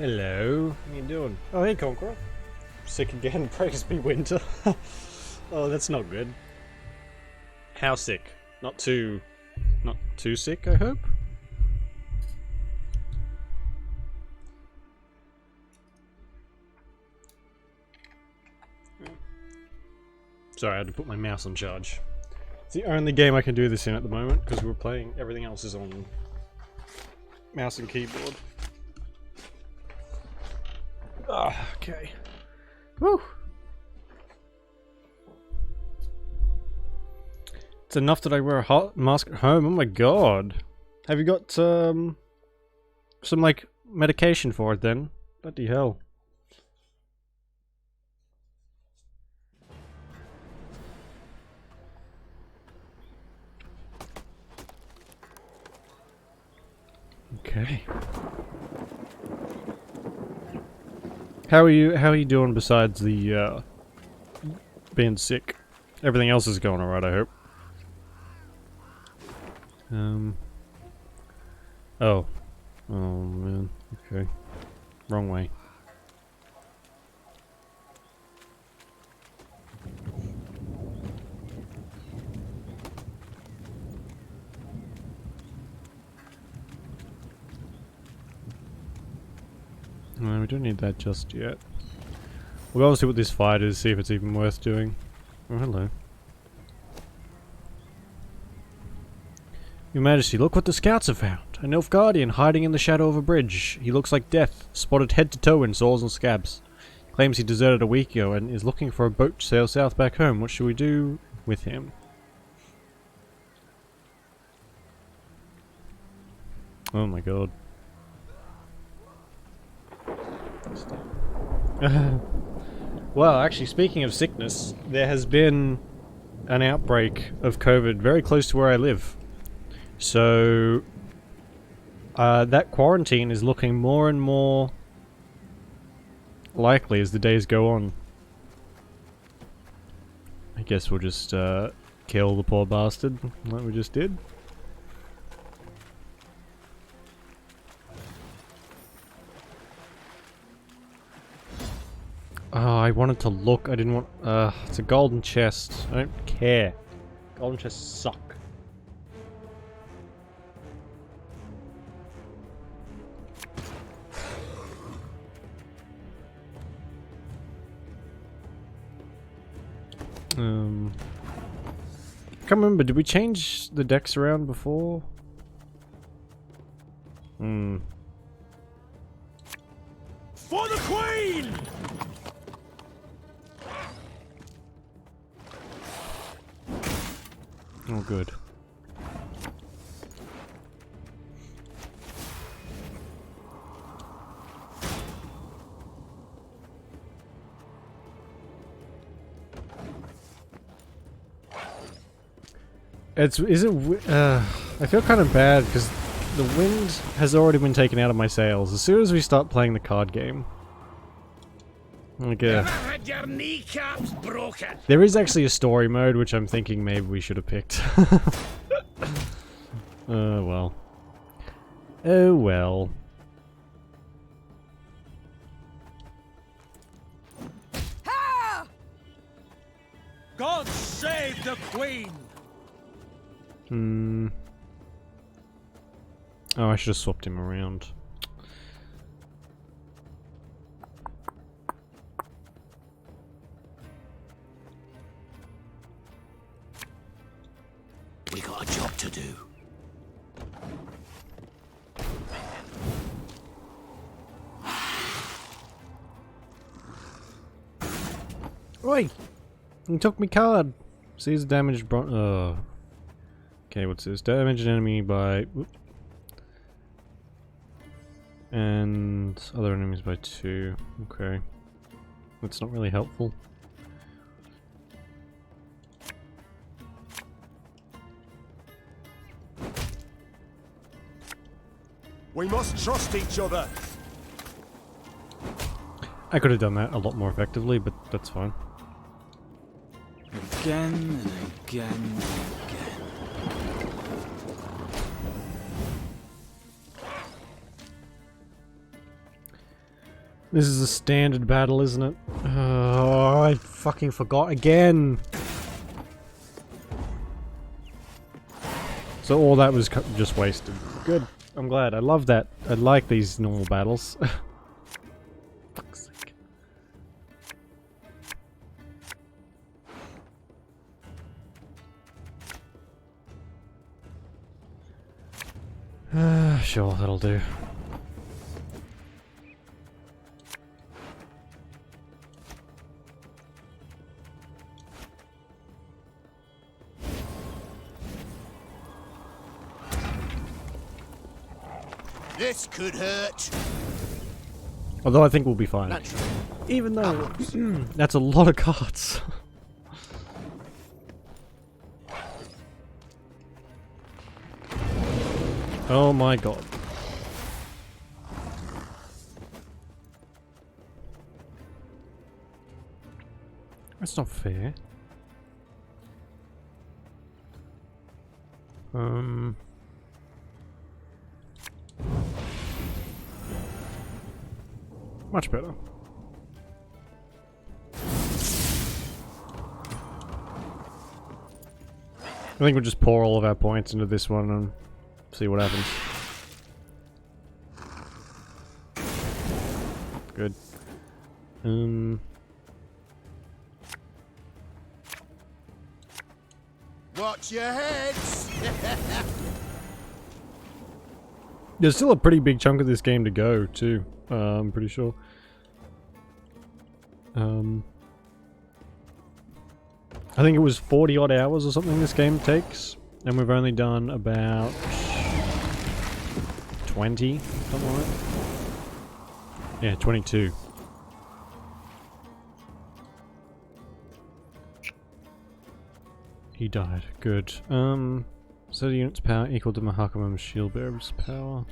Hello, how you doing? Oh, hey, Conqueror. Sick again, praise be winter. Oh, that's not good. How sick? Not too sick, I hope? Sorry, I had to put my mouse on charge. It's the only game I can do this in at the moment, because we're playing, everything else is on mouse and keyboard. Ah, okay. Woo! It's enough that I wear a hot mask at home. Oh my god. Have you got some like medication for it then? Bloody hell. Okay. How are you doing besides the being sick? Everything else is going alright, I hope. Oh. Oh man. Okay. Wrong way. No, we don't need that just yet. We'll go see what this fight is, see if it's even worth doing. Oh, hello. Your Majesty, look what the scouts have found. A Nilfgaardian hiding in the shadow of a bridge. He looks like death, spotted head to toe in sores and scabs. Claims he deserted a week ago and is looking for a boat to sail south back home. What should we do with him? Oh my god. Well, actually, speaking of sickness, there has been an outbreak of COVID very close to where I live. So, that quarantine is looking more and more likely as the days go on. I guess we'll just kill the poor bastard like we just did. Oh, I wanted to look. I didn't want. It's a golden chest. I don't care. Golden chests suck. Can't remember. Did we change the decks around before? For the Queen! Oh, good. I feel kind of bad because the wind has already been taken out of my sails as soon as we start playing the card game. Okay. Had your kneecaps broken. There is actually a story mode which I'm thinking maybe we should have picked. Oh well. Oh well. Ha! God save the Queen! Oh, I should have swapped him around. We got a job to do. Oi! He took me card. Sees damaged bron- oh. Okay, what's this? Damage an enemy by... Whoop. And other enemies by 2. Okay. That's not really helpful. We must trust each other. I could have done that a lot more effectively, but that's fine. Again and again and again. This is a standard battle, isn't it? Oh, I fucking forgot again. So all that was just wasted. Good. I'm glad. I love that. I like these normal battles. Fuck's sake. Sure, that'll do. This could hurt. Although I think we'll be fine. Naturally. Even though that's a lot of cards. Oh my god. That's not fair. Much better. I think we'll just pour all of our points into this one and see what happens. Good. Watch your heads. There's still a pretty big chunk of this game to go, too. I'm pretty sure. I think it was 40 odd hours or something this game takes, and we've only done about 20, something like that. Yeah, 22. He died. Good. So the unit's power equal to Mahakamam's shield bearer's power.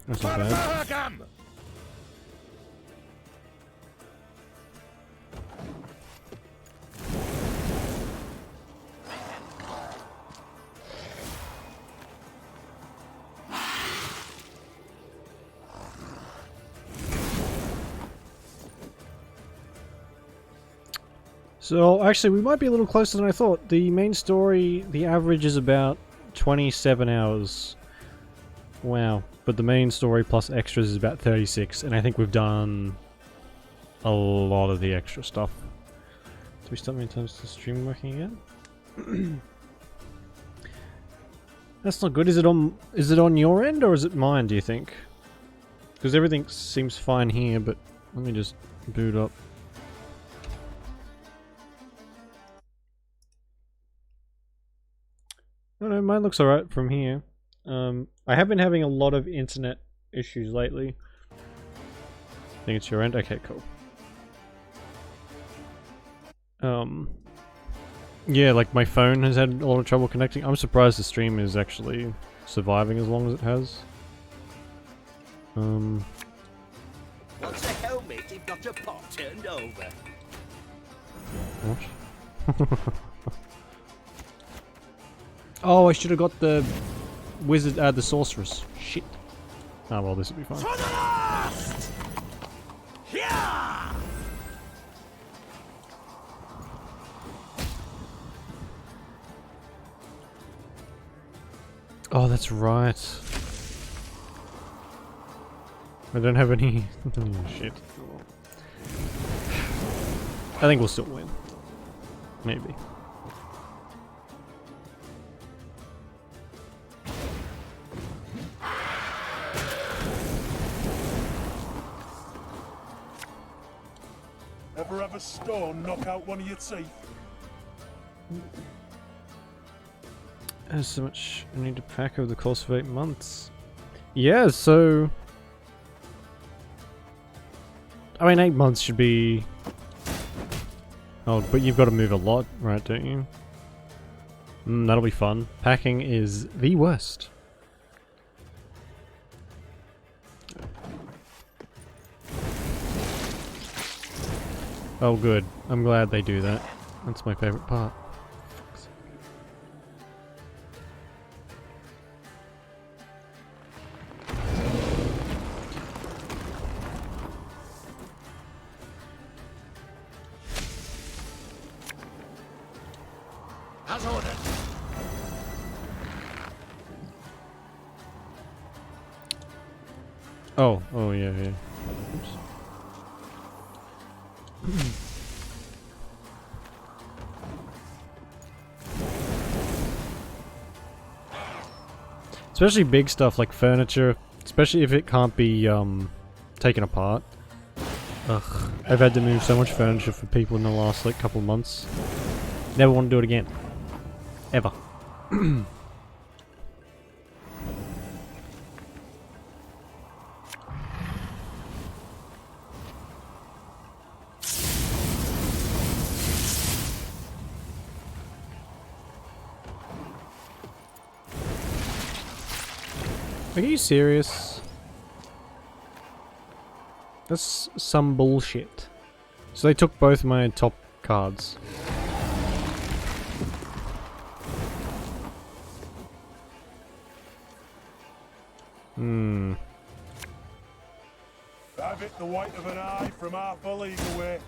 That's not bad. So, actually, we might be a little closer than I thought. The main story, the average is about 27 hours. Wow. But the main story plus extras is about 36, and I think we've done a lot of the extra stuff. Do we stop many times to stream working again? That's not good. Is it on your end or is it mine, do you think? Because everything seems fine here, but let me just boot up. Oh no, mine looks alright from here. I have been having a lot of internet issues lately. I think it's your end? Okay, cool. Yeah, like my phone has had a lot of trouble connecting. I'm surprised the stream is actually surviving as long as it has. What's the helmet if not a pot turned over? What? Oh, I should have got the wizard, the sorceress. Shit. Oh well, this will be fine. To the last! Yeah! Oh, that's right. I don't have any... oh, shit. I think we'll still win. Maybe. Ever have a storm knock out one of your teeth? There's so much I need to pack over the course of 8 months. Yeah, so... I mean, 8 months should be... Oh, but you've got to move a lot, right, don't you? That'll be fun. Packing is the worst. Oh good, I'm glad they do that. That's my favourite part. As ordered. Oh yeah. Oops. Especially big stuff like furniture, especially if it can't be taken apart. Ugh, I've had to move so much furniture for people in the last like couple months. Never want to do it again. Ever. Are you serious? That's some bullshit. So they took both my top cards. Have it the white of an eye from half a league away.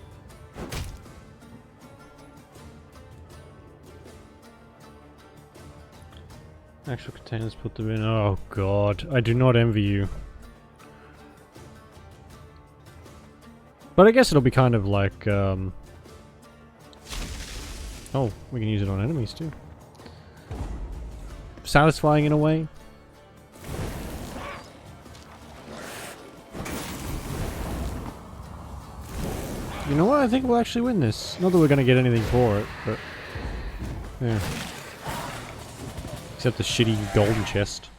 Actual containers, put them in. Oh god, I do not envy you. But I guess it'll be kind of like, oh, we can use it on enemies too. Satisfying in a way. You know what? I think we'll actually win this. Not that we're gonna get anything for it, but yeah. Except the shitty golden chest.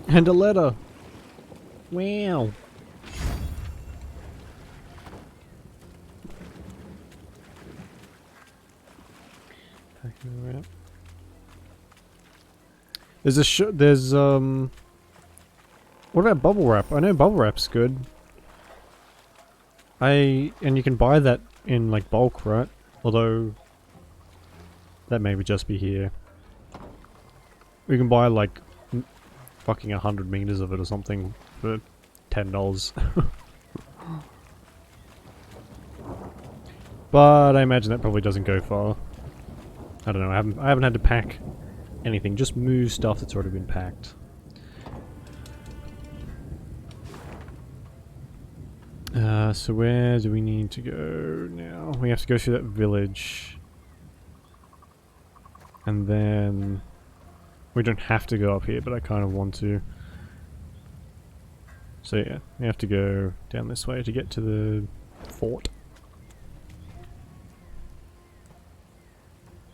And a letter. Wow. There's what about bubble wrap? I know bubble wrap's good. And you can buy that in like bulk, right? Although that may just be here. We can buy like fucking 100 meters of it or something for $10. But I imagine that probably doesn't go far. I don't know. I haven't had to pack anything. Just move stuff that's already been packed. So where do we need to go now? We have to go through that village. And then... we don't have to go up here, but I kind of want to. So yeah, we have to go down this way to get to the fort.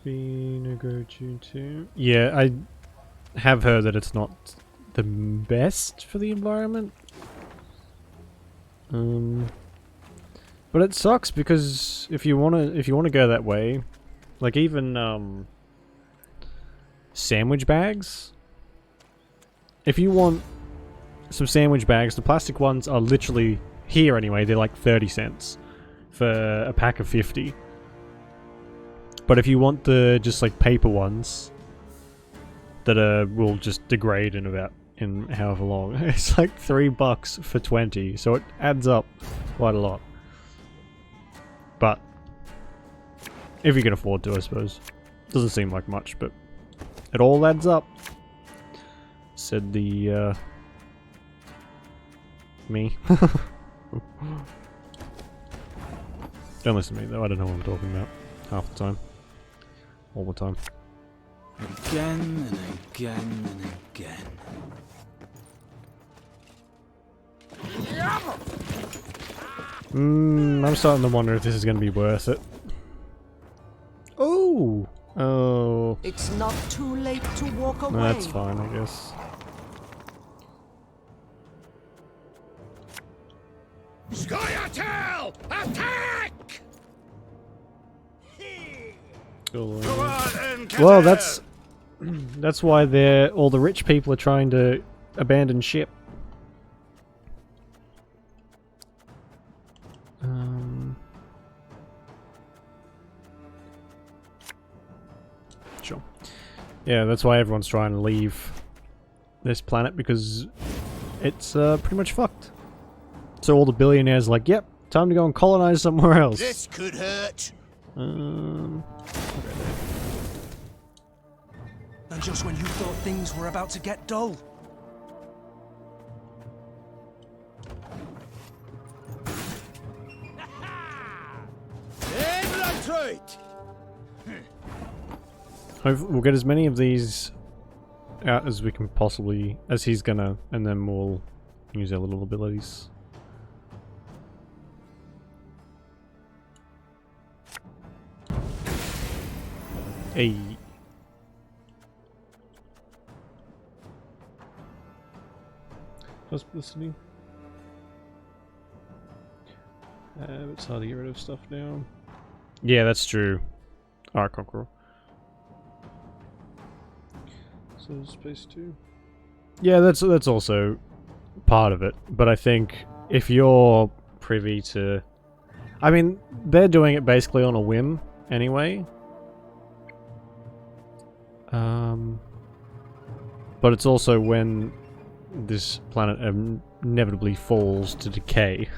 Yeah, I have heard that it's not the best for the environment. But it sucks because if you wanna go that way, like even sandwich bags. If you want some sandwich bags, the plastic ones are literally here anyway. They're like 30 cents for a pack of 50. But if you want the just like paper ones that will just degrade in however long, it's like $3 for 20. So it adds up quite a lot. But if you can afford to, I suppose. Doesn't seem like much, but it all adds up. Said the, me. Don't listen to me though, I don't know what I'm talking about. Half the time. All the time. Again and again and again. I'm starting to wonder if this is going to be worth it. Oh! Oh. It's not too late to walk away. That's fine, I guess. Scoia'tael! Attack! Cool. Go on and Well, that's why all the rich people are trying to abandon ship. Sure. Yeah, that's why everyone's trying to leave this planet, because it's pretty much fucked. So all the billionaires are like, yep, Time to go and colonize somewhere else. This could hurt. And just when you thought things were about to get dull. We'll get as many of these out as we can possibly, as he's gonna, and then we'll use our little abilities. Hey. How's publicity? It's hard to get rid of stuff now. Yeah, that's true. Alright, Conqueror. So space 2. Yeah, that's also part of it. But I think if you're privy to, I mean, they're doing it basically on a whim anyway. But it's also when this planet inevitably falls to decay.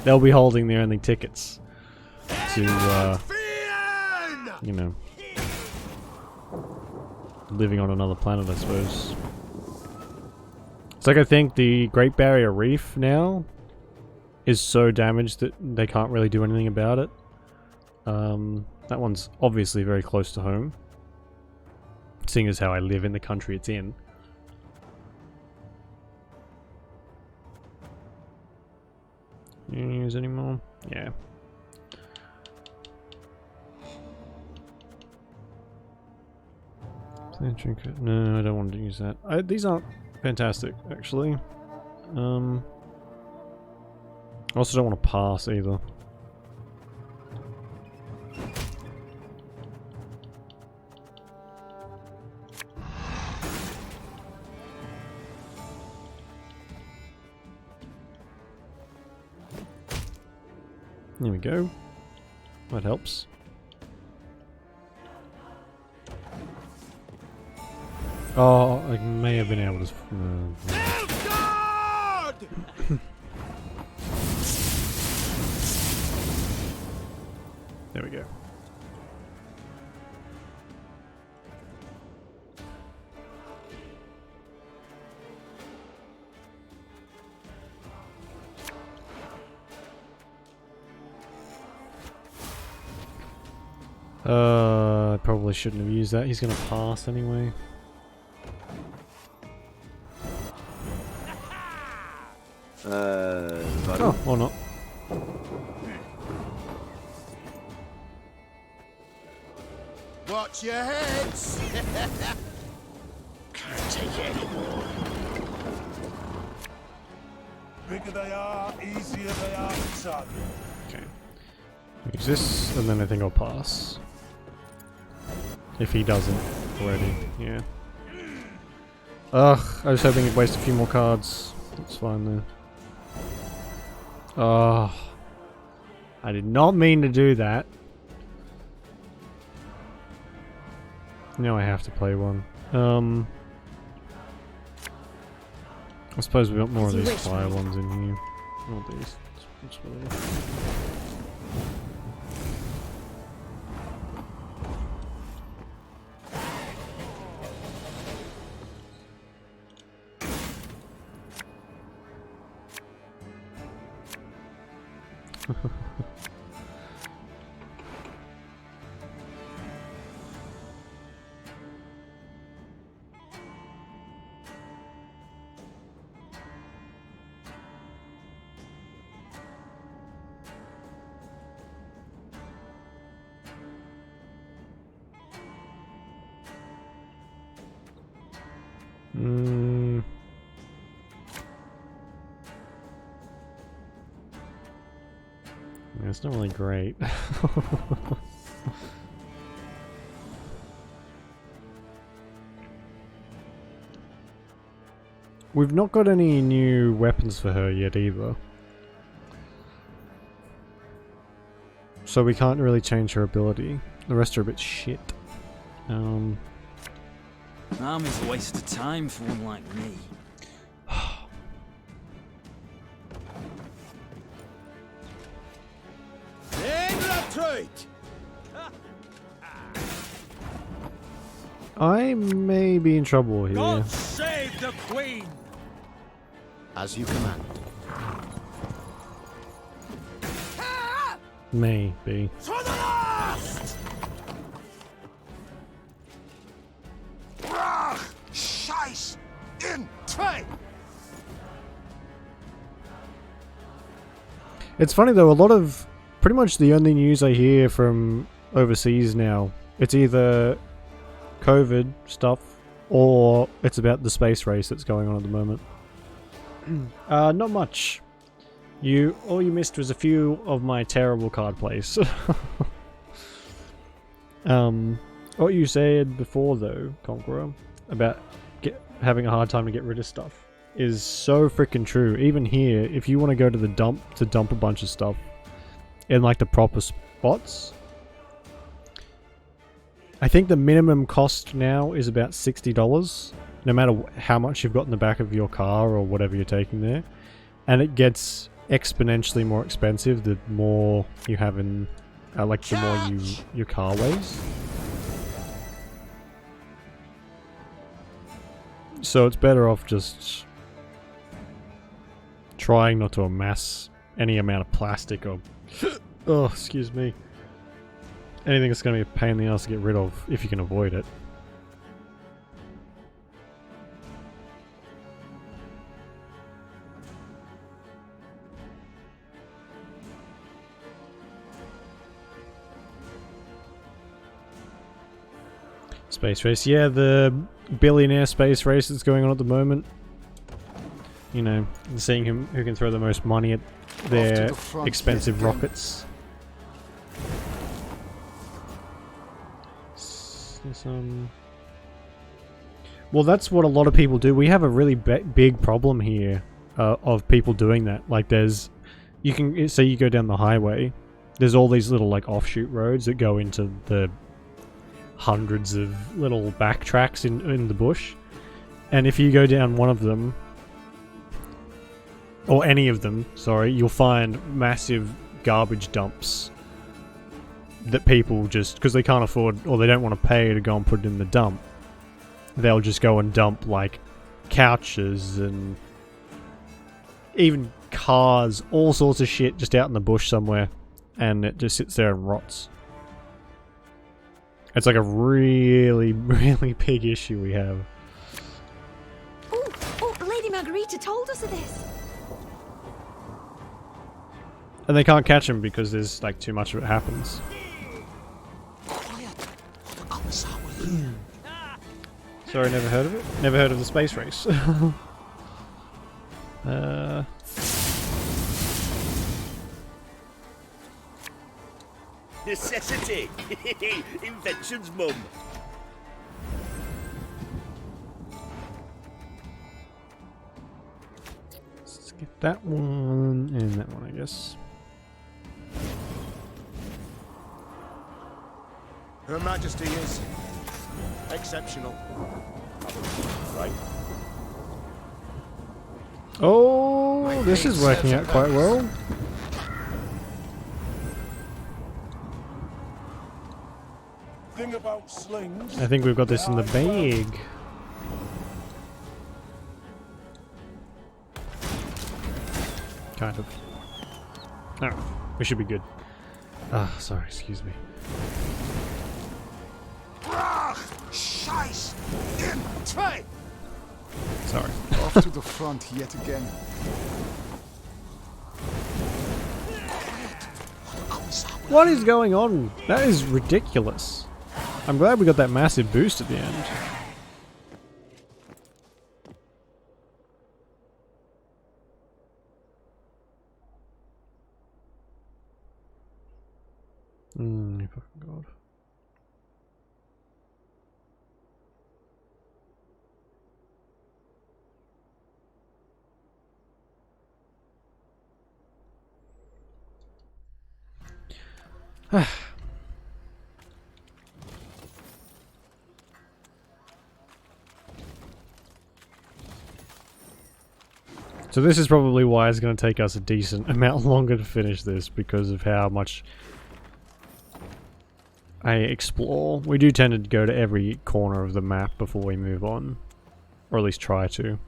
They'll be holding their only tickets to, you know, living on another planet, I suppose. It's like I think the Great Barrier Reef now is so damaged that they can't really do anything about it. That one's obviously very close to home, seeing as how I live in the country it's in. You use any more? Yeah. No, I don't want to use that. These aren't fantastic, actually. I also don't want to pass either. There we go. That helps. Oh, I may have been able to. There we go. I probably shouldn't have used that. He's gonna pass anyway. Oh, or not. Watch your heads. Can't take it anymore. Bigger they are, easier they are to target. Okay. Use this, and then I think I'll pass. If he doesn't already, yeah. Ugh, I was hoping he'd waste a few more cards. That's fine though. Oh, I did not mean to do that. Now I have to play one. I suppose we want more of these fire ones in here. Not these. It's whatever. It's not really great. We've not got any new weapons for her yet either. So we can't really change her ability. The rest are a bit shit. Army's a waste of time for one like me. Retreat! I may be in trouble here. God save the Queen! As you command. Maybe. To the last! Brach! Scheiß! In train! It's funny though, a lot of... Pretty much the only news I hear from overseas now, it's either COVID stuff or it's about the space race that's going on at the moment. Not much. All you missed was a few of my terrible card plays. What you said before though, Conqueror, about having a hard time to get rid of stuff is so freaking true. Even here, if you want to go to the dump to dump a bunch of stuff in like the proper spots, I think the minimum cost now is about $60, no matter how much you've got in the back of your car or whatever you're taking there, and it gets exponentially more expensive the more you have in, like the more your car weighs. So it's better off just trying not to amass any amount of plastic or oh, excuse me. Anything that's going to be a pain in the ass to get rid of if you can avoid it. Space race. Yeah, the billionaire space race that's going on at the moment. You know, seeing who can throw the most money at their expensive rockets. Well, that's what a lot of people do. We have a really big problem here of people doing that. Like, you can say you go down the highway. There's all these little like offshoot roads that go into the hundreds of little backtracks in the bush, and if you go down one of them, or any of them, sorry, you'll find massive garbage dumps that people just, because they can't afford or they don't want to pay to go and put it in the dump, they'll just go and dump like couches and even cars, all sorts of shit just out in the bush somewhere, and it just sits there and rots. It's like a really, really big issue we have. Oh, Lady Margarita told us of this. And they can't catch him because there's like too much of it happens. Sorry, never heard of it? Never heard of the space race. Necessity! Invention's mum. Let's get that one and that one, I guess. Her Majesty is exceptional. Right. Oh, this is working out quite well. Thing about slings. I think we've got this in the bag. Kind of. Alright, we should be good. Ah, sorry, excuse me. Brach! Scheiß! In train! Sorry. Off to the front yet again. What is going on? That is ridiculous. I'm glad we got that massive boost at the end. Fucking God. So this is probably why it's going to take us a decent amount longer to finish this, because of how much I explore. We do tend to go to every corner of the map before we move on. Or at least try to.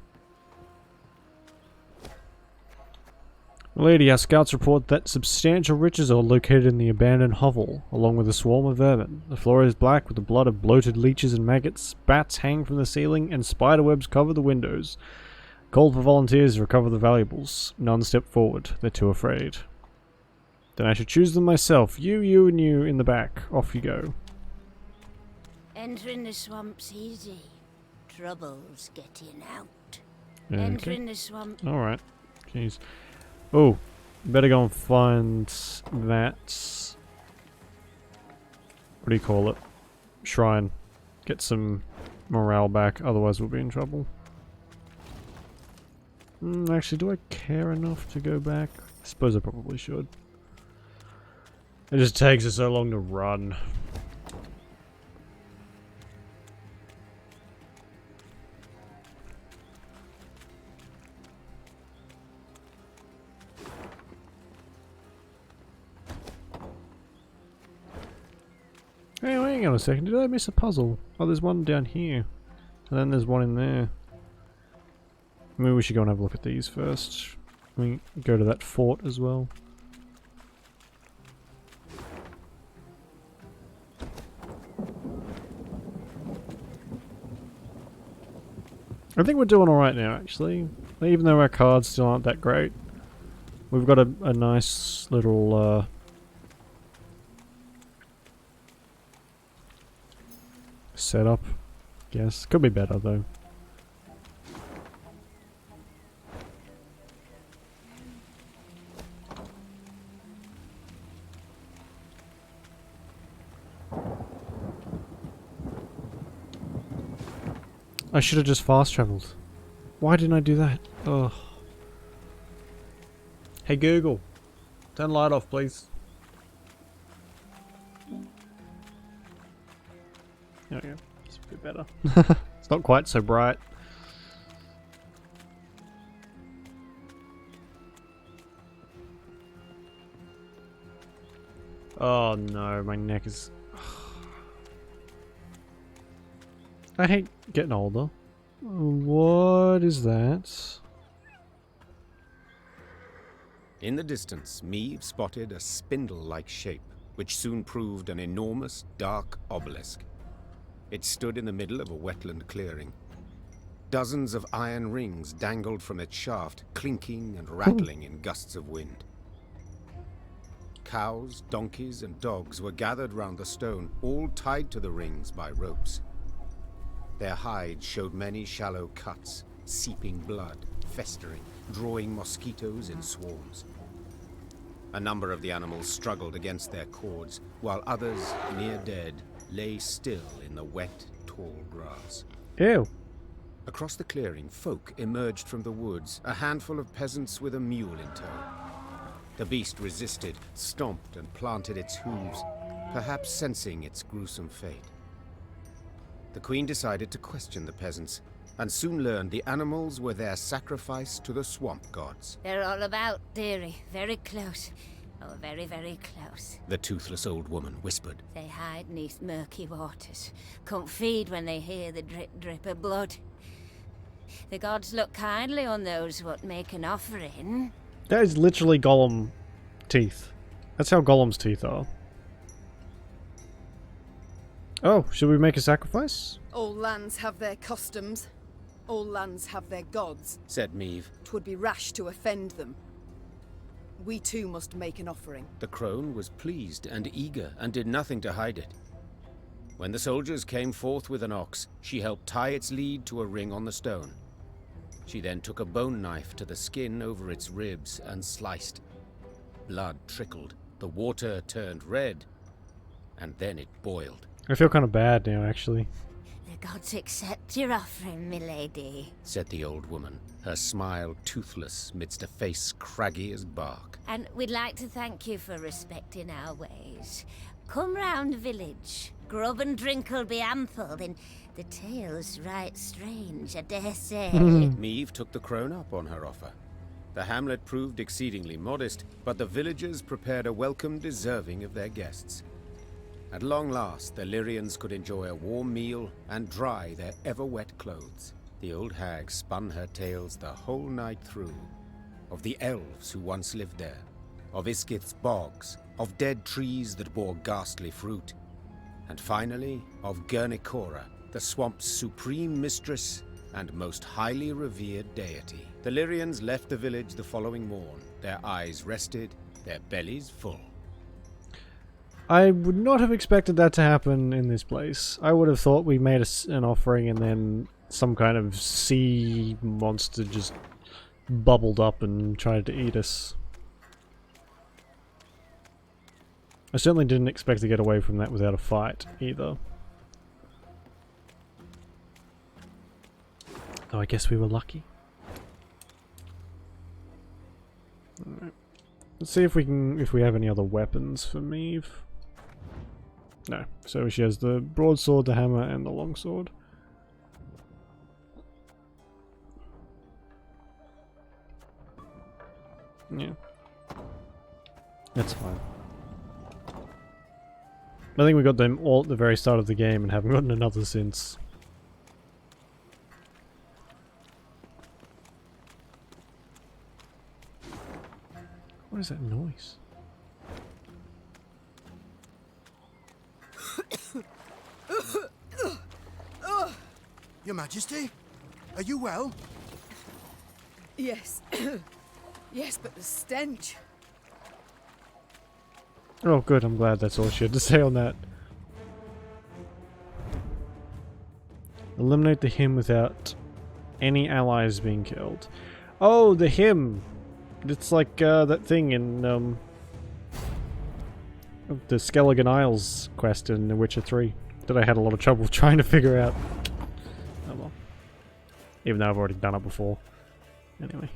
Lady, our scouts report that substantial riches are located in the abandoned hovel, along with a swarm of vermin. The floor is black with the blood of bloated leeches and maggots. Bats hang from the ceiling, and spiderwebs cover the windows. Call for volunteers to recover the valuables. None step forward. They're too afraid. Then I should choose them myself. You, and you in the back. Off you go. Entering the swamp's easy. Trouble's getting out. Okay. Entering the swamp. Alright. Jeez. Oh, better go and find that. What do you call it? Shrine. Get some morale back, otherwise we'll be in trouble. Actually, do I care enough to go back? I suppose I probably should. It just takes us so long to run. Hey, hang on a second, did I miss a puzzle? Oh, there's one down here. And then there's one in there. Maybe we should go and have a look at these first. We go to that fort as well. I think we're doing alright now, actually. Even though our cards still aren't that great. We've got a nice little, setup, guess. Could be better though. I should have just fast traveled. Why didn't I do that? Ugh. Hey Google, turn the light off please. There we go. It's a bit better. It's not quite so bright. Oh no, my neck is... I hate getting older. What is that? In the distance, Meave spotted a spindle-like shape, which soon proved an enormous, dark obelisk. It stood in the middle of a wetland clearing. Dozens of iron rings dangled from its shaft, clinking and rattling in gusts of wind. Cows, donkeys, and dogs were gathered round the stone, all tied to the rings by ropes. Their hides showed many shallow cuts, seeping blood, festering, drawing mosquitoes in swarms. A number of the animals struggled against their cords, while others, near dead, lay still in the wet, tall grass. Ew. Across the clearing, folk emerged from the woods, a handful of peasants with a mule in tow. The beast resisted, stomped and planted its hooves, perhaps sensing its gruesome fate. The queen decided to question the peasants, and soon learned the animals were their sacrifice to the swamp gods. They're all about, dearie. Very close. Oh, very, very close. The toothless old woman whispered. They hide neath murky waters. Can't feed when they hear the drip of blood. The gods look kindly on those what make an offering. That is literally Gollum teeth. That's how Gollum's teeth are. Oh, should we make a sacrifice? All lands have their customs. All lands have their gods. Said Meave. 'Twould be rash to offend them. We too must make an offering. The crone was pleased and eager, and did nothing to hide it. When the soldiers came forth with an ox, she helped tie its lead to a ring on the stone. She then took a bone knife to the skin over its ribs and sliced. Blood trickled, the water turned red, and then it boiled. I feel kind of bad now, actually. The gods accept your offering, milady. Said the old woman, her smile toothless midst a face craggy as bark. And we'd like to thank you for respecting our ways. Come round the village. Grub and drink'll be ample, and the tale's right strange, I dare say. Meave took the crone up on her offer. The hamlet proved exceedingly modest, but the villagers prepared a welcome deserving of their guests. At long last, the Lyrians could enjoy a warm meal and dry their ever-wet clothes. The old hag spun her tales the whole night through, of the elves who once lived there, of Iskith's bogs, of dead trees that bore ghastly fruit, and finally, of Gurnikora, the swamp's supreme mistress and most highly revered deity. The Lyrians left the village the following morn, their eyes rested, their bellies full. I would not have expected that to happen in this place. I would have thought we made an offering and then some kind of sea monster just bubbled up and tried to eat us. I certainly didn't expect to get away from that without a fight, either. Oh, I guess we were lucky. Alright. Let's see if we have any other weapons for Maeve. No. So she has the broadsword, the hammer, and the longsword. Yeah. That's fine. I think we got them all at the very start of the game and haven't gotten another since. What is that noise? Your Majesty? Are you well? Yes. Yes, but the stench. Oh good, I'm glad that's all she had to say on that. Eliminate the hymn without any allies being killed. Oh, the hymn! It's like that thing in the Skelligan Isles quest in The Witcher 3 that I had a lot of trouble trying to figure out. Oh well. Even though I've already done it before. Anyway.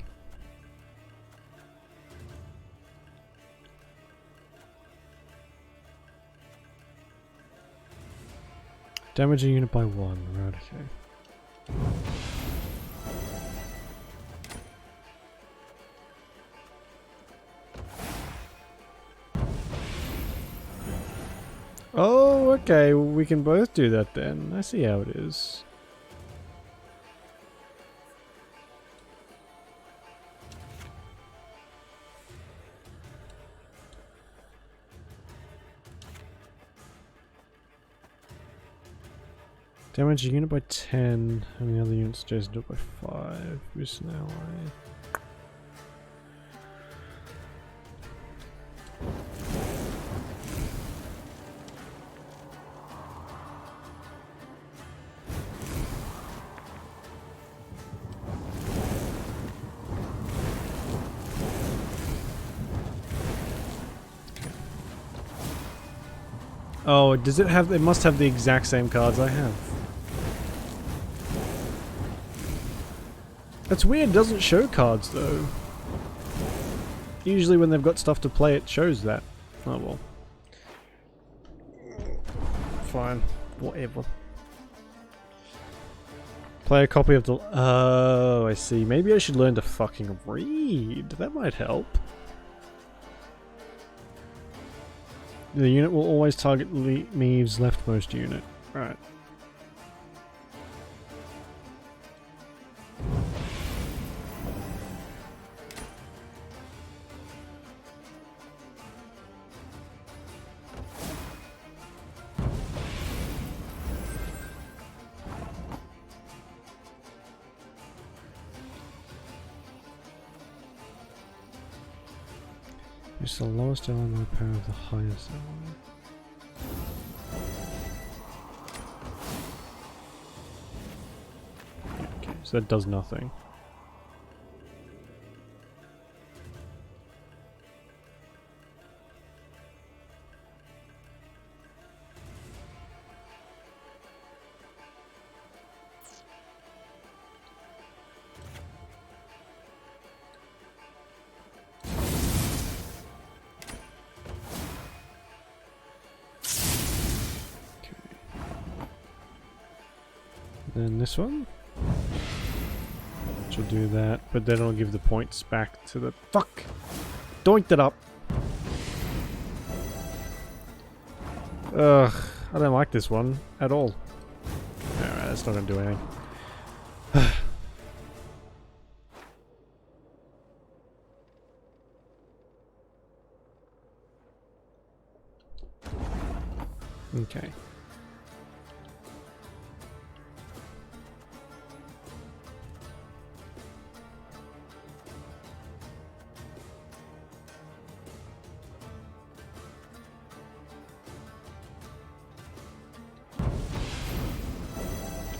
Damage a unit by 1, right, okay. Oh, okay, we can both do that then. I see how it is. Damage a unit by 10, and the other units just do it by 5. Boost an ally. Oh, does it have? It must have the exact same cards I have. That's weird, it doesn't show cards though. Usually when they've got stuff to play it shows that. Oh well. Fine. Whatever. Play a copy of the... Oh, I see. Maybe I should learn to fucking read. That might help. The unit will always target Maeve's leftmost unit. Right. Use the lowest element of power of the highest element. Okay, so that does nothing. Then this one, which will do that, but then I'll give the points back to the... Fuck! Doinked it up! Ugh, I don't like this one at all. Alright, that's not gonna do anything. Okay.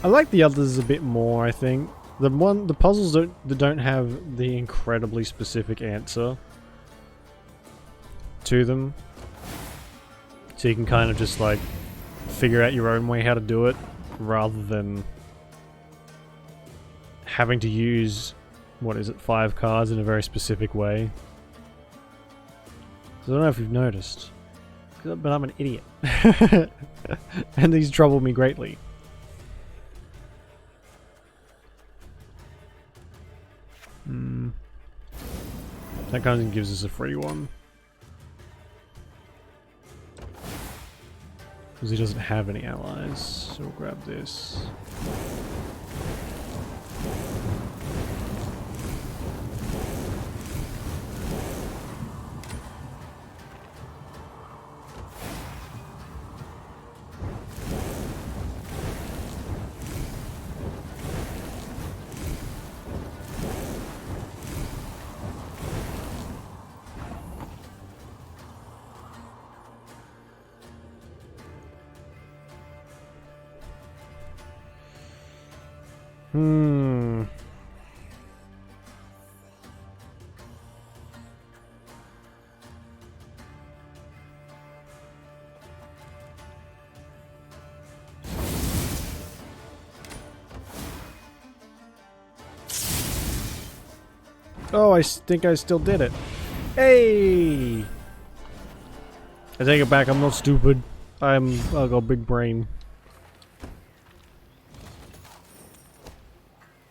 I like the others a bit more, I think. The puzzles don't have the incredibly specific answer to them. So you can kind of just like figure out your own way how to do it rather than having to use, what is it, 5 cards in a very specific way. So I don't know if you've noticed, but I'm an idiot. And these trouble me greatly. That kind of gives us a free one. Because he doesn't have any allies, so we'll grab this. Oh, I think I still did it. Hey! I take it back, I'm not stupid. I've got a big brain.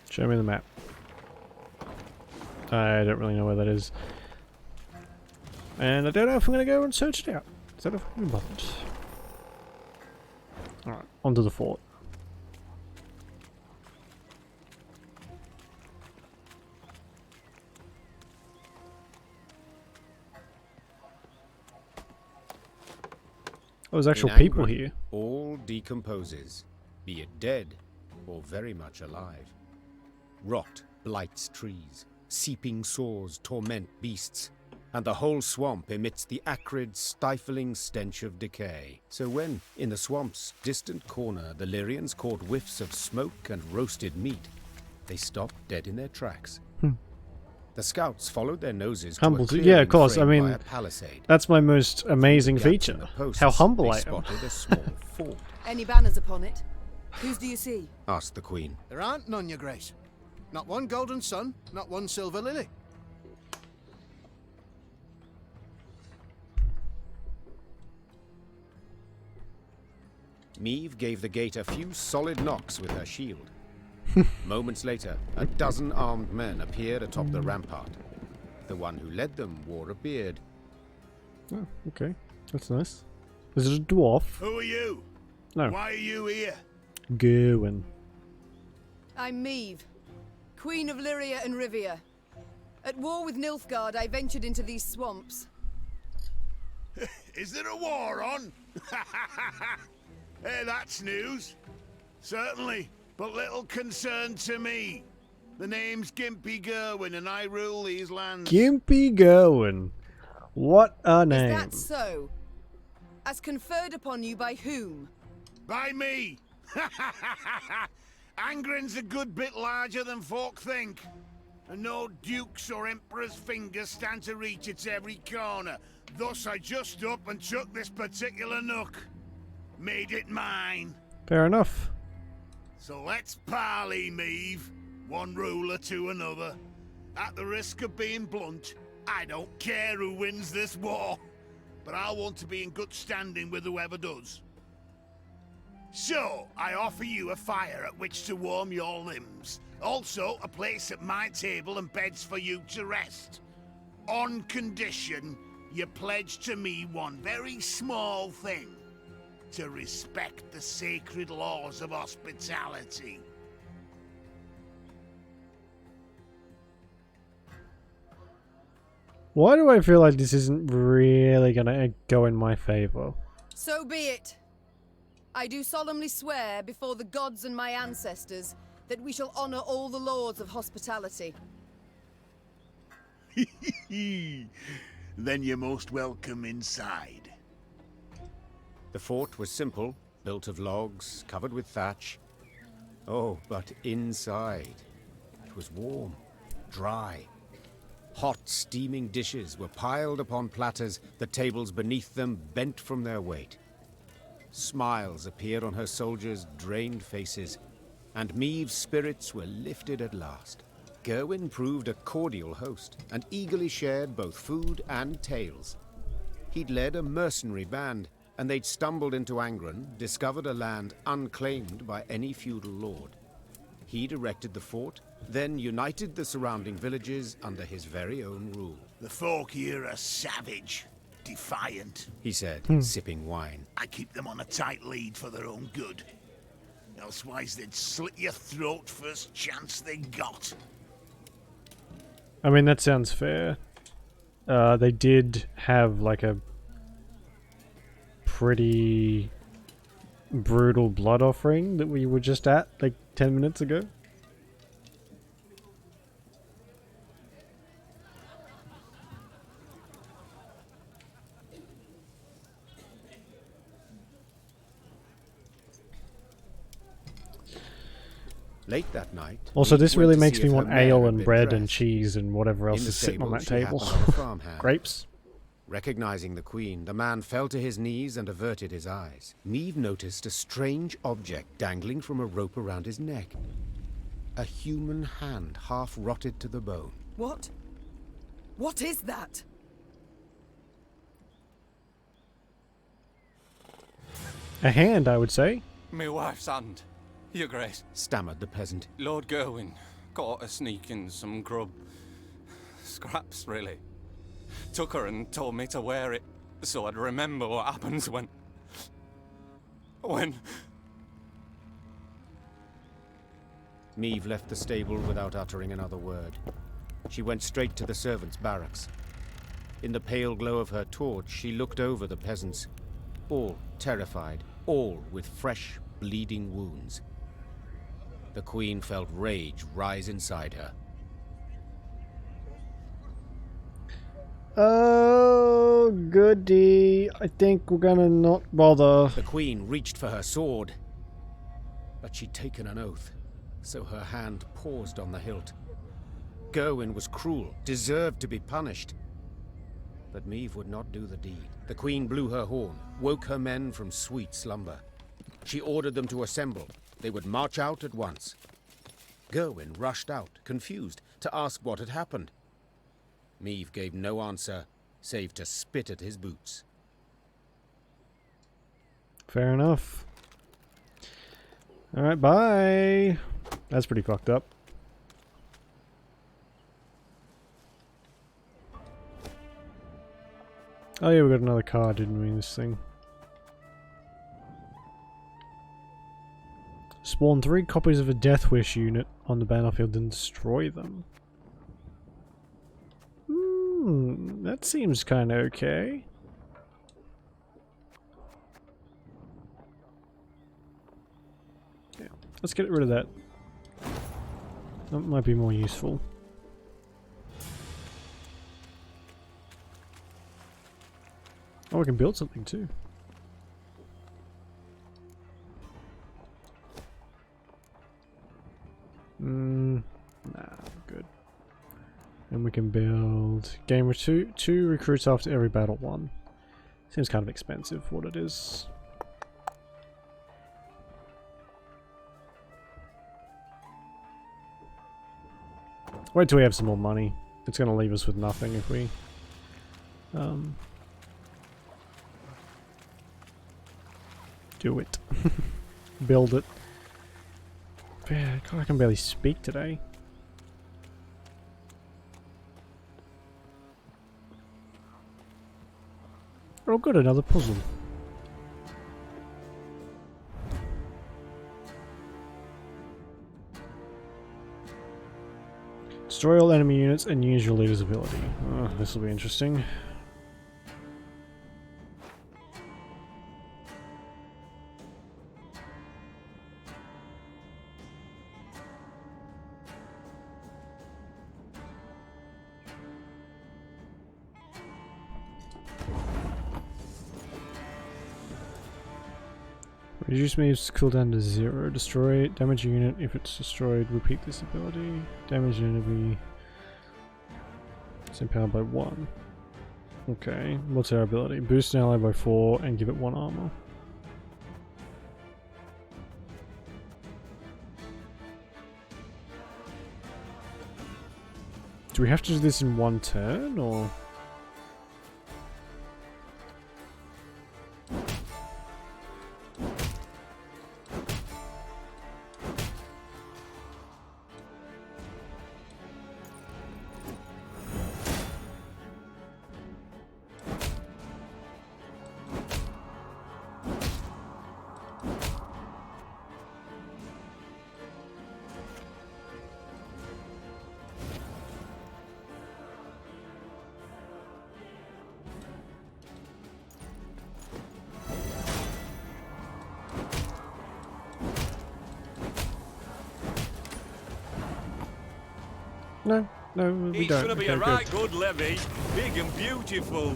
Show me the map. I don't really know where that is. And I don't know if I'm going to go and search it out. Is that a fucking button? Alright, onto the fort. Oh, there's actual people here. All decomposes, be it dead or very much alive. Rot blights trees, seeping sores torment beasts, and the whole swamp emits the acrid, stifling stench of decay. So when, in the swamp's distant corner, the Lyrians caught whiffs of smoke and roasted meat, they stopped dead in their tracks. The scouts followed their noses humble to a yeah, of course. I framed by mean, a palisade. that's my most amazing Gaps in feature. the posts, How humble they I am. spotted a small fort. Any banners upon it? Whose do you see? Asked the queen. There aren't none, your grace. Not one golden sun, not one silver lily. Meve gave the gate a few solid knocks with her shield. Moments later, a dozen armed men appeared atop the rampart. The one who led them wore a beard. Oh, okay. That's nice. Is it a dwarf? Who are you? No. Why are you here? Gerwin. I'm Meve, Queen of Lyria and Rivia. At war with Nilfgaard, I ventured into these swamps. Is there a war on? Hey, that's news. Certainly, but little concern to me. The name's Gimpy Gerwin and I rule these lands. Gimpy Gerwin. What a name. Is that so? As conferred upon you by whom? By me. Angren's a good bit larger than folk think. And no dukes or emperor's fingers stand to reach its every corner. Thus I just up and took this particular nook. Made it mine. Fair enough. So let's parley, Meve. One ruler to another. At the risk of being blunt, I don't care who wins this war. But I want to be in good standing with whoever does. So, I offer you a fire at which to warm your limbs. Also, a place at my table and beds for you to rest. On condition, you pledge to me one very small thing. to respect the sacred laws of hospitality. Why do I feel like this isn't really gonna go in my favor? So be it. I do solemnly swear before the gods and my ancestors that we shall honor all the laws of hospitality. Then you're most welcome inside. The fort was simple, built of logs, covered with thatch. Oh, but inside, it was warm, dry. Hot, steaming dishes were piled upon platters, the tables beneath them bent from their weight. Smiles appeared on her soldiers' drained faces, and Maeve's spirits were lifted at last. Gerwin proved a cordial host, and eagerly shared both food and tales. He'd led a mercenary band, and they'd stumbled into Angren, discovered a land unclaimed by any feudal lord. He'd erected the fort, then united the surrounding villages under his very own rule. The folk here are savage, defiant, He said, sipping wine. I keep them on a tight lead for their own good. Elsewise they'd slit your throat first chance they got. I mean, that sounds fair. They did have like a pretty brutal blood offering that we were just at like 10 minutes ago. Late that night. Also, Meave this went really to makes see me if her want mare ale had and been bread and dressed. cheese and whatever else In the is sitting on that stable, she table. happened on a farmhand. Grapes. Recognizing the queen, the man fell to his knees and averted his eyes. Meave noticed a strange object dangling from a rope around his neck. A human hand, half rotted to the bone. What? What is that? A hand, I would say. Me wife's hand, your grace. Stammered the peasant. Lord Gerwin caught her sneaking some grub. Scraps, really. Took her and told me to wear it, so I'd remember what happens when... Meave left the stable without uttering another word. She went straight to the servants' barracks. In the pale glow of her torch, she looked over the peasants. All terrified, all with fresh, bleeding wounds. The queen felt rage rise inside her. Oh, goody. I think we're gonna not bother. The queen reached for her sword, but she'd taken an oath, so her hand paused on the hilt. Gerwin was cruel, deserved to be punished. But Meave would not do the deed. The queen blew her horn, woke her men from sweet slumber. She ordered them to assemble. They would march out at once. Gerwin rushed out, confused, to ask what had happened. Meave gave no answer, save to spit at his boots. Fair enough. Alright, bye. That's pretty fucked up. Oh yeah, we got another card, didn't we, in this thing? Spawn 3 copies of a Death Wish unit on the battlefield and destroy them. That seems kinda okay. Yeah, let's get rid of that. That might be more useful. Oh, we can build something too. Nah, good. And we can build gamer two recruits after every battle one. Seems kind of expensive for what it is. Wait till we have some more money. It's gonna leave us with nothing if we do it. Build it. Yeah, God, I can barely speak today. Oh good, another puzzle. Destroy all enemy units and use your leader's ability. Oh, this will be interesting. Reduce Maeve's cooldown to 0. Destroy damage unit. If it's destroyed, repeat this ability. Damage unit will be... It's empowered by 1. Okay, what's our ability? Boost an ally by 4 and give it 1 armor. Do we have to do this in 1 turn, or...? No, we It's don't. gonna be Okay, a right good. good levy, big and beautiful.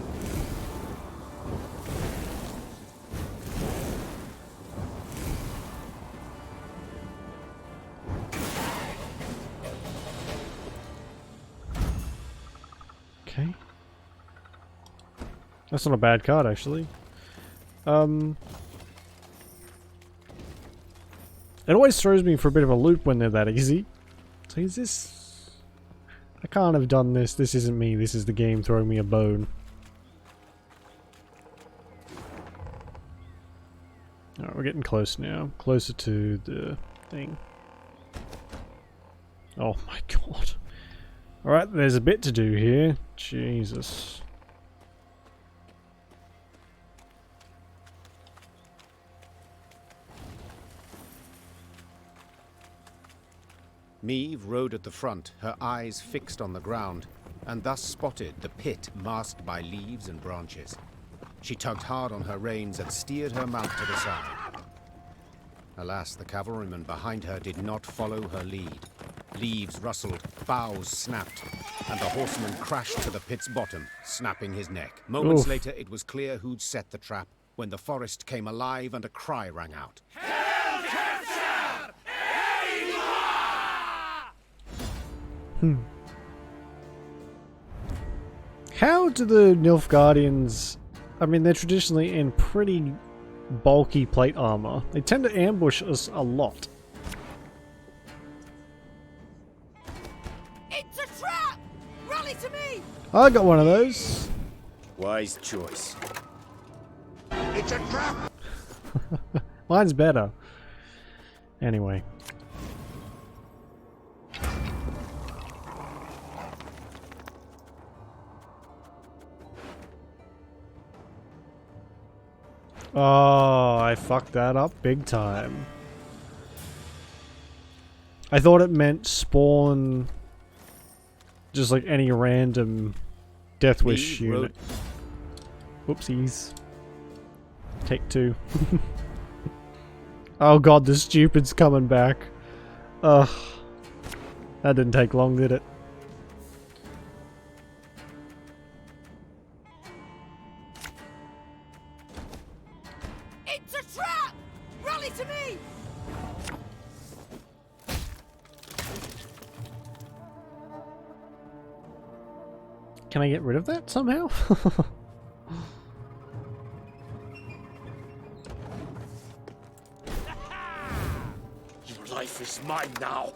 Okay. That's not a bad card, actually. It always throws me for a bit of a loop when they're that easy. So is this... I can't have done this. This isn't me. This is the game throwing me a bone. Alright, we're getting close now. Closer to the thing. Oh my god. Alright, there's a bit to do here. Jesus. Maeve rode at the front, her eyes fixed on the ground, and thus spotted the pit masked by leaves and branches. She tugged hard on her reins and steered her mount to the side. Alas, the cavalryman behind her did not follow her lead. Leaves rustled, boughs snapped, and the horseman crashed to the pit's bottom, snapping his neck. Moments later, it was clear who'd set the trap, when the forest came alive and a cry rang out. How do the NILFGAARDS... I mean, they're traditionally in pretty bulky plate armor. They tend to ambush us a lot. It's a trap! Rally to me! I got one of those. Wise choice. It's a trap! Mine's better. Anyway. Oh, I fucked that up big time. I thought it meant spawn just like any random Death Wish unit. Whoopsies. Take 2. Oh god, the stupid's coming back. Ugh. That didn't take long, did it? It's a trap! Rally to me! Can I get rid of that somehow? Your life is mine now.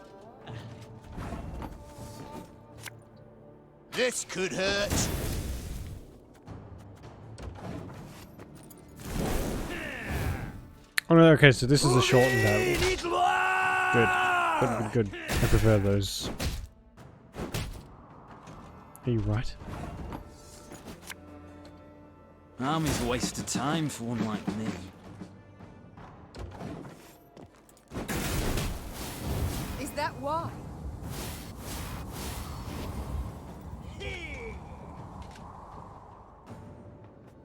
This could hurt. Oh no, okay, so this is a shortened battle. Good. I prefer those. Are you right? Army's a waste of time for one like me. Is that why?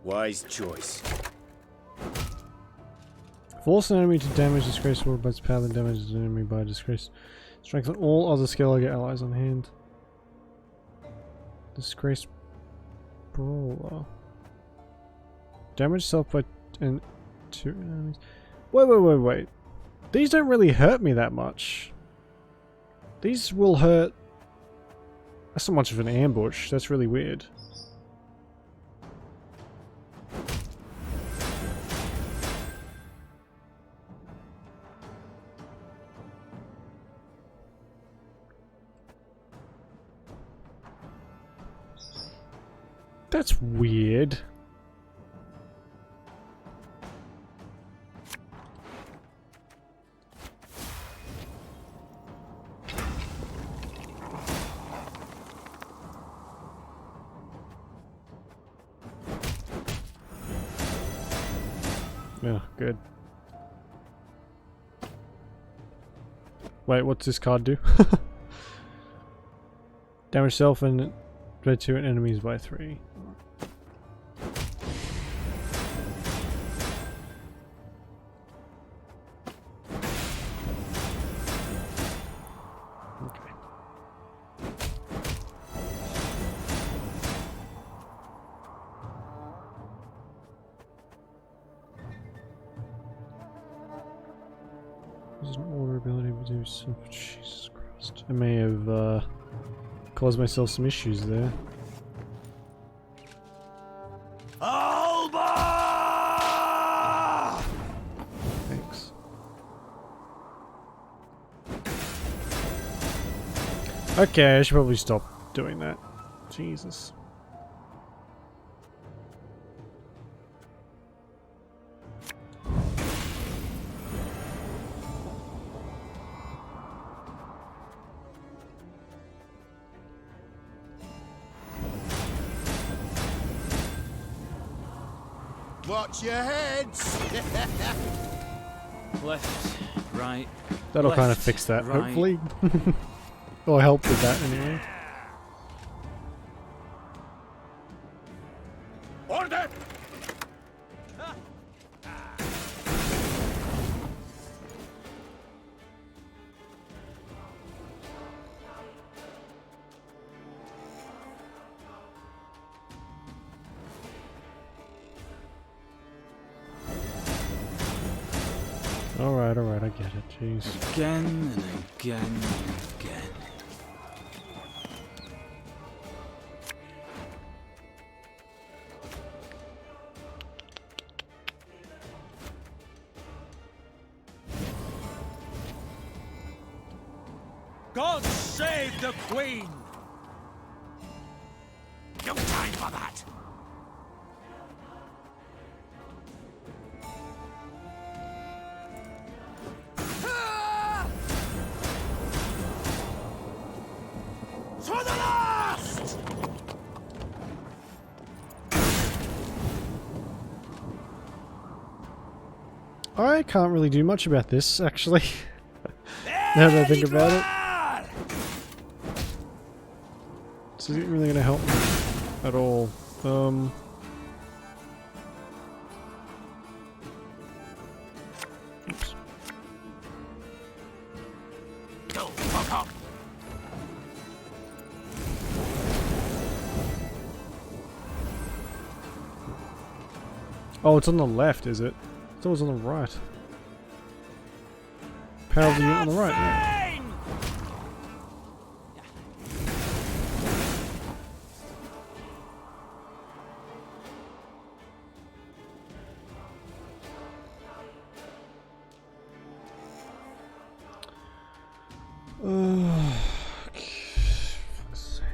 Wise choice. Force an enemy to damage disgrace or by its power that damages an enemy by disgrace. Strengthen all other Skellige allies on hand. Disgrace Brawler. Damage self by and 2 enemies. Wait. These don't really hurt me that much. These will hurt. That's not much of an ambush. That's really weird. That's weird. Yeah, good. Wait, what's this card do? Damage self and by 2 and enemies by 3. Okay. There's an order ability to do some. Jesus Christ. I may have caused myself some issues there. Alba! Thanks. Okay, I should probably stop doing that. Jesus. Watch your heads! Left, right. That'll kind of left, fix that, right. hopefully. Or help with that anyway. Order! Alright, I get it, jeez. Again and again and again. God save the Queen! No time for that! To the last! I can't really do much about this, actually. Now that I think about it. This isn't really going to help me at all. Oops. Go, fuck up! Oh, it's on the left, is it? I thought it was on the right. Power of the unit on the right, yeah. Fuck's sake.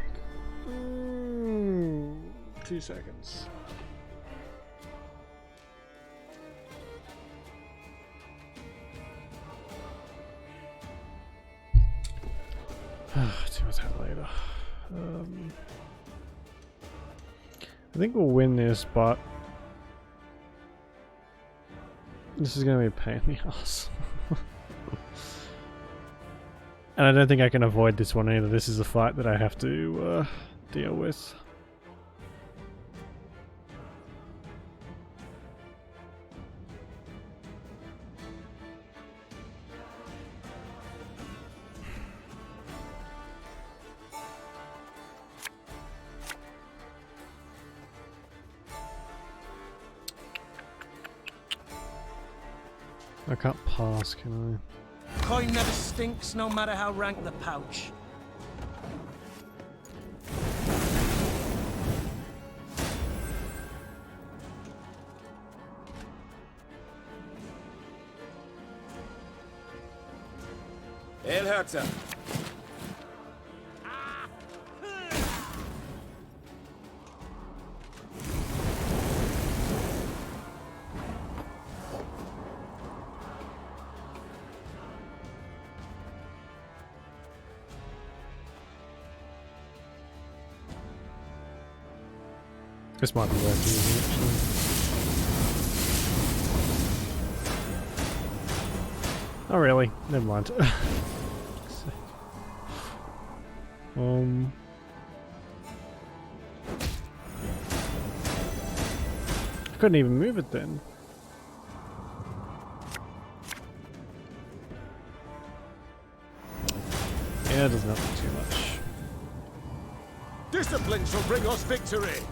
2 seconds. Deal with that later. I think we'll win this, but this is going to be a pain in the ass. And I don't think I can avoid this one either. This is a fight that I have to deal with. I can't pass, can Coin never stinks, no matter how rank the pouch. Herzer. This might be worth using actually. Oh really? Never mind. I couldn't even move it then. Yeah, it doesn't have to do too much. Discipline shall bring us victory.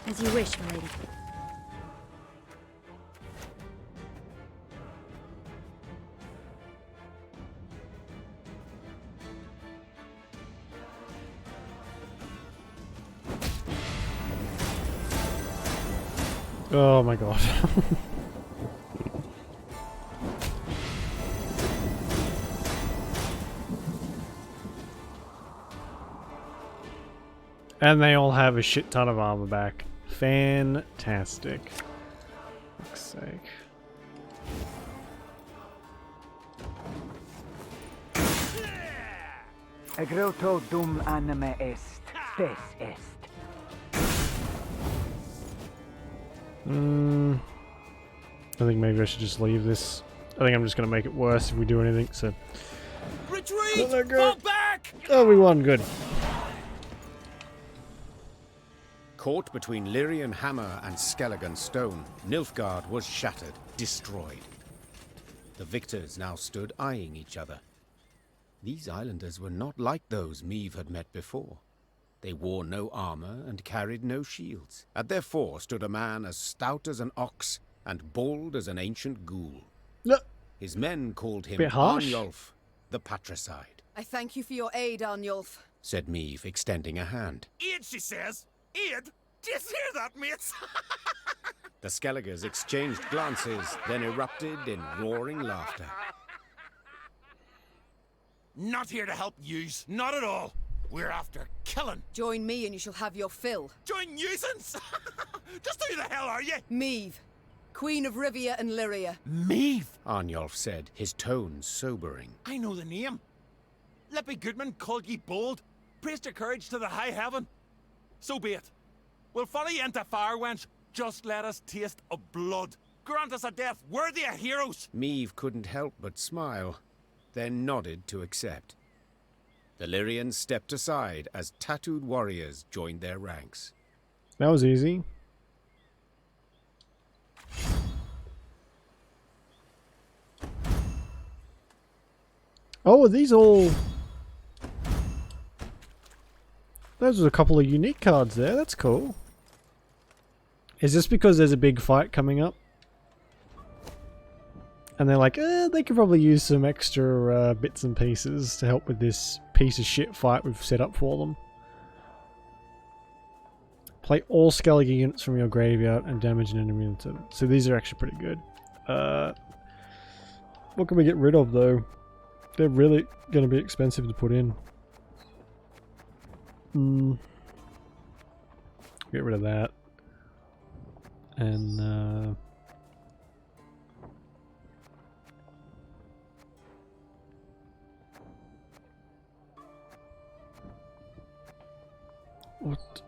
As you wish, my lady. Oh my god. And they all have a shit ton of armor back. Fantastic. Fuck's sake. Egroto dum anime est, spes est. I think maybe I should just leave this. I think I'm just going to make it worse if we do anything, so... Retreat! Fall back! Oh, we won, good. Caught between Lyrian hammer and Skelligan stone, Nilfgaard was shattered, destroyed. The victors now stood eyeing each other. These islanders were not like those Meve had met before. They wore no armor and carried no shields. At their fore stood a man as stout as an ox and bald as an ancient ghoul. No. His men called him Bit harsh. Arnulf, the patricide. I thank you for your aid, Arnulf. Said Meve, extending a hand. Aid, she says. Aid? Do you hear that, mates? The Skelligers exchanged glances, then erupted in roaring laughter. Not here to help yous, not at all. We're after killing. Join me and you shall have your fill. Join nuisance? Just who the hell are you? Meve, Queen of Rivia and Lyria. Meve? Arnulf said, his tone sobering. I know the name. Lippy Goodman called ye bold, praised your courage to the high heaven. So be it. We'll follow you into fire, wench. Just let us taste of blood. Grant us a death worthy of heroes. Meve couldn't help but smile, then nodded to accept. The Lyrians stepped aside as tattooed warriors joined their ranks. That was easy. Oh, are these all... Those are a couple of unique cards there, that's cool. Is this because there's a big fight coming up? And they're like, they could probably use some extra bits and pieces to help with this piece of shit fight we've set up for them. Play all Skellige units from your graveyard and damage an enemy unit. So these are actually pretty good. What can we get rid of though? They're really going to be expensive to put in. Get rid of that. And what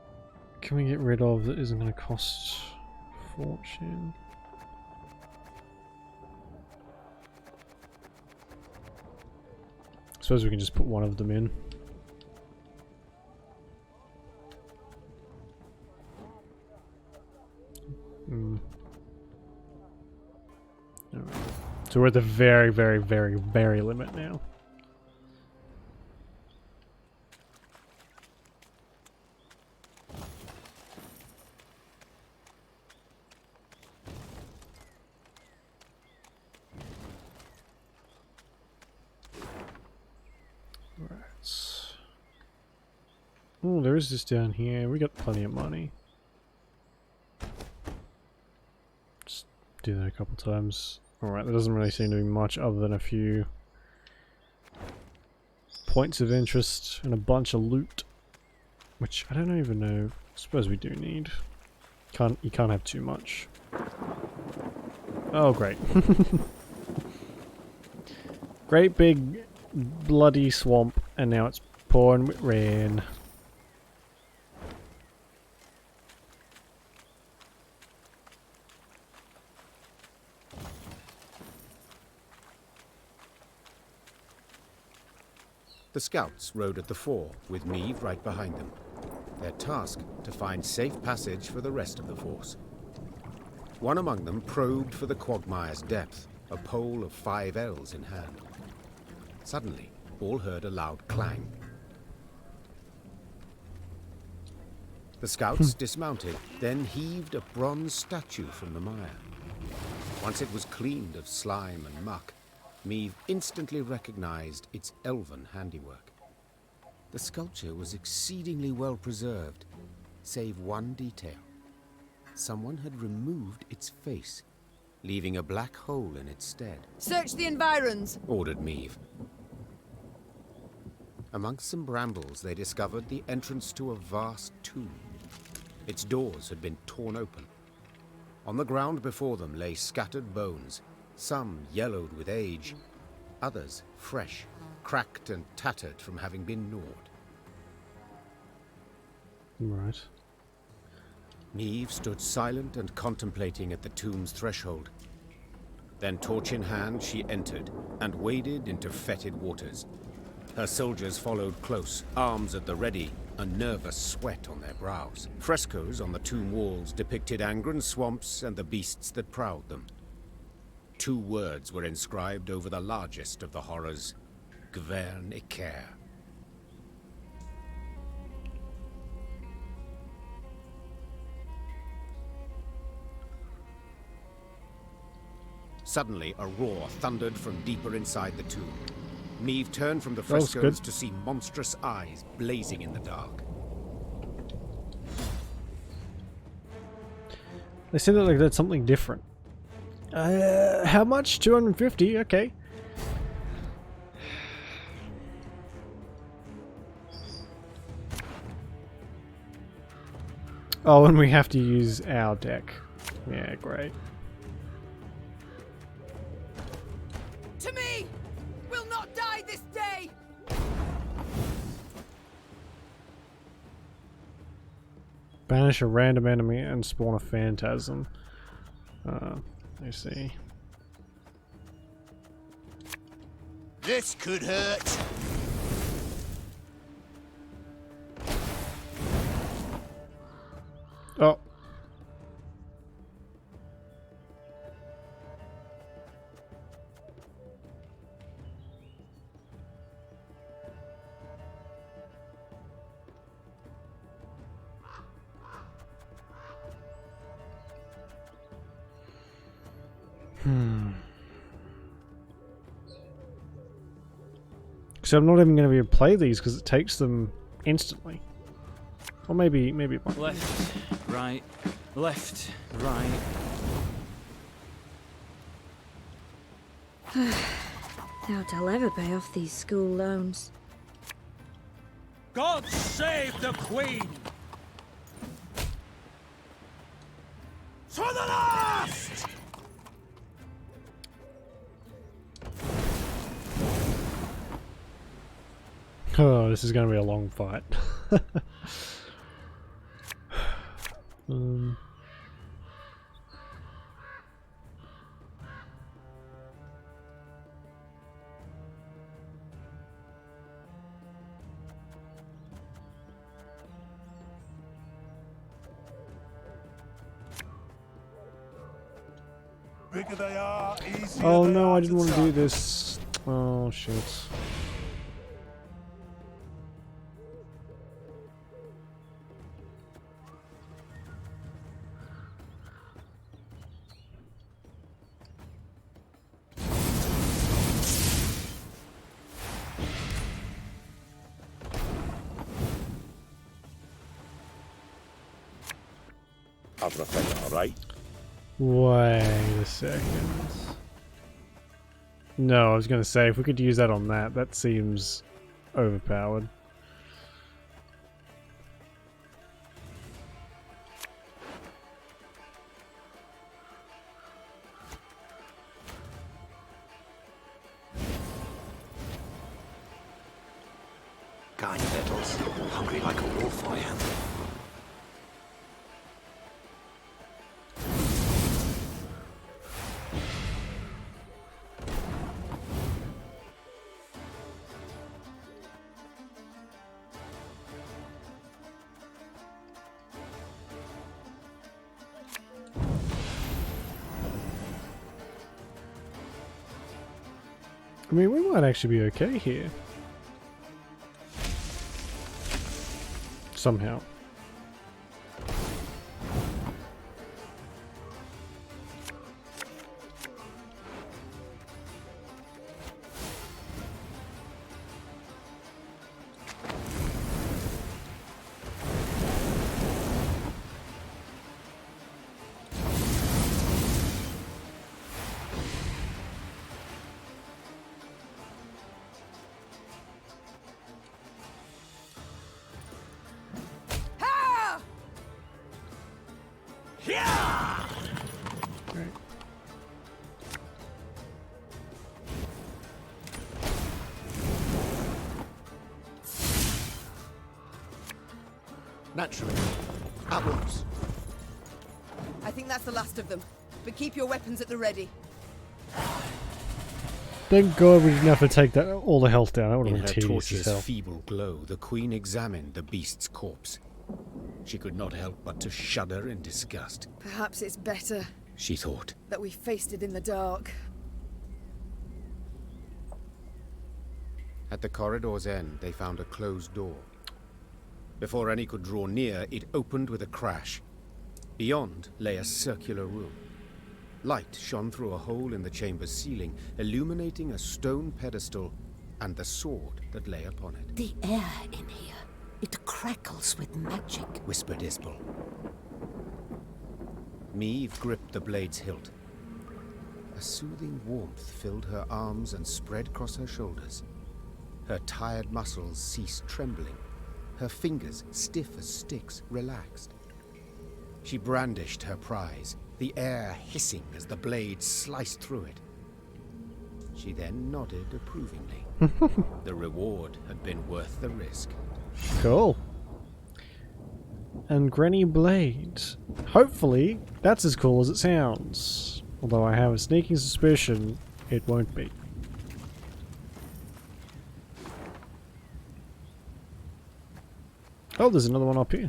can we get rid of that isn't going to cost a fortune? I suppose we can just put one of them in. Alright. So we're at the very, very, very, very limit now. Oh, there is this down here. We got plenty of money. Just do that a couple times. Alright, there doesn't really seem to be much other than a few points of interest and a bunch of loot. Which I don't even know. I suppose we do need. You can't have too much. Oh, great. Great big bloody swamp, and now it's pouring with rain. The scouts rode at the fore, with Meave right behind them. Their task, to find safe passage for the rest of the force. One among them probed for the quagmire's depth, a pole of 5 ells in hand. Suddenly, all heard a loud clang. The scouts dismounted, then heaved a bronze statue from the mire. Once it was cleaned of slime and muck, Meave instantly recognized its elven handiwork. The sculpture was exceedingly well preserved, save one detail. Someone had removed its face, leaving a black hole in its stead. Search the environs, ordered Meave. Amongst some brambles, they discovered the entrance to a vast tomb. Its doors had been torn open. On the ground before them lay scattered bones, some yellowed with age, others fresh, cracked and tattered from having been gnawed. Right. Meave stood silent and contemplating at the tomb's threshold. Then, torch in hand, she entered and waded into fetid waters. Her soldiers followed close, arms at the ready, a nervous sweat on their brows. Frescoes on the tomb walls depicted Angren swamps and the beasts that prowled them. 2 words were inscribed over the largest of the horrors: Gwern Iker. Suddenly, a roar thundered from deeper inside the tomb. Meave turned from the frescoes to see monstrous eyes blazing in the dark. They said that like that's something different. How much? 250? Okay. Oh, and we have to use our deck. Yeah, great. To me! We'll not die this day! Banish a random enemy and spawn a phantasm. I see. This could hurt. Oh. So I'm not even going to be able to play these because it takes them instantly. Or maybe it won't. Left, right, left, right. Doubt I'll ever pay off these school loans. God save the Queen! To the last! Oh, this is going to be a long fight. Bigger they are, easier Oh they no, are I didn't want to do tug. this. Oh shit. Everything all right? Wait a second. No, I was going to say, if we could use that on that, that seems overpowered. Got any victuals? Hungry like a wolf, I am. I mean, we might actually be okay here. Somehow. Naturally. At once. I think that's the last of them. But keep your weapons at the ready. Thank God we didn't have to take that all the health down. That would In have her been tedious as torch's hell. feeble glow, the queen examined the beast's corpse. She could not help but to shudder in disgust. Perhaps it's better She thought. that we faced it in the dark. At the corridor's end, they found a closed door. Before any could draw near, it opened with a crash. Beyond lay a circular room. Light shone through a hole in the chamber's ceiling, illuminating a stone pedestal and the sword that lay upon it. The air in here, it crackles with magic, whispered Isbel. Meve gripped the blade's hilt. A soothing warmth filled her arms and spread across her shoulders. Her tired muscles ceased trembling. Her fingers, stiff as sticks, relaxed. She brandished her prize, the air hissing as the blade sliced through it. She then nodded approvingly. The reward had been worth the risk. Cool. And Granny Blade. Hopefully, that's as cool as it sounds. Although I have a sneaking suspicion it won't be. Oh, there's another one up here.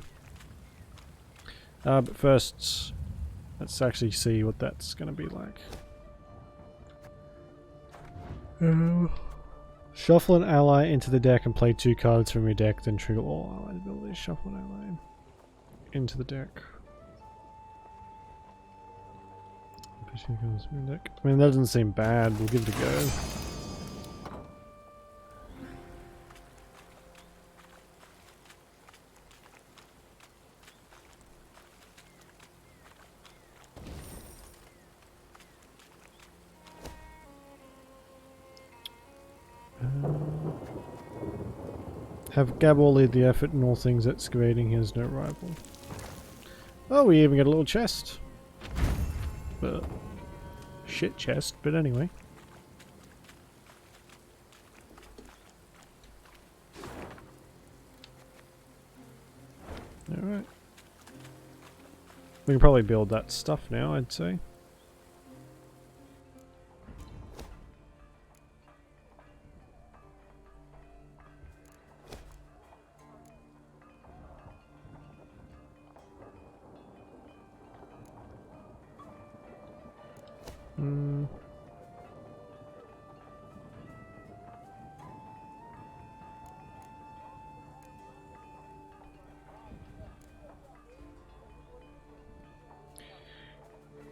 But first, let's actually see what that's going to be like. Shuffle an ally into the deck and play 2 cards from your deck, then trigger all allied abilities. Shuffle an ally into the deck. I mean, that doesn't seem bad. We'll give it a go. Have Gabor lead the effort in all things excavating. He has no rival. Oh, we even get a little chest. But shit chest, but anyway. Alright. We can probably build that stuff now, I'd say.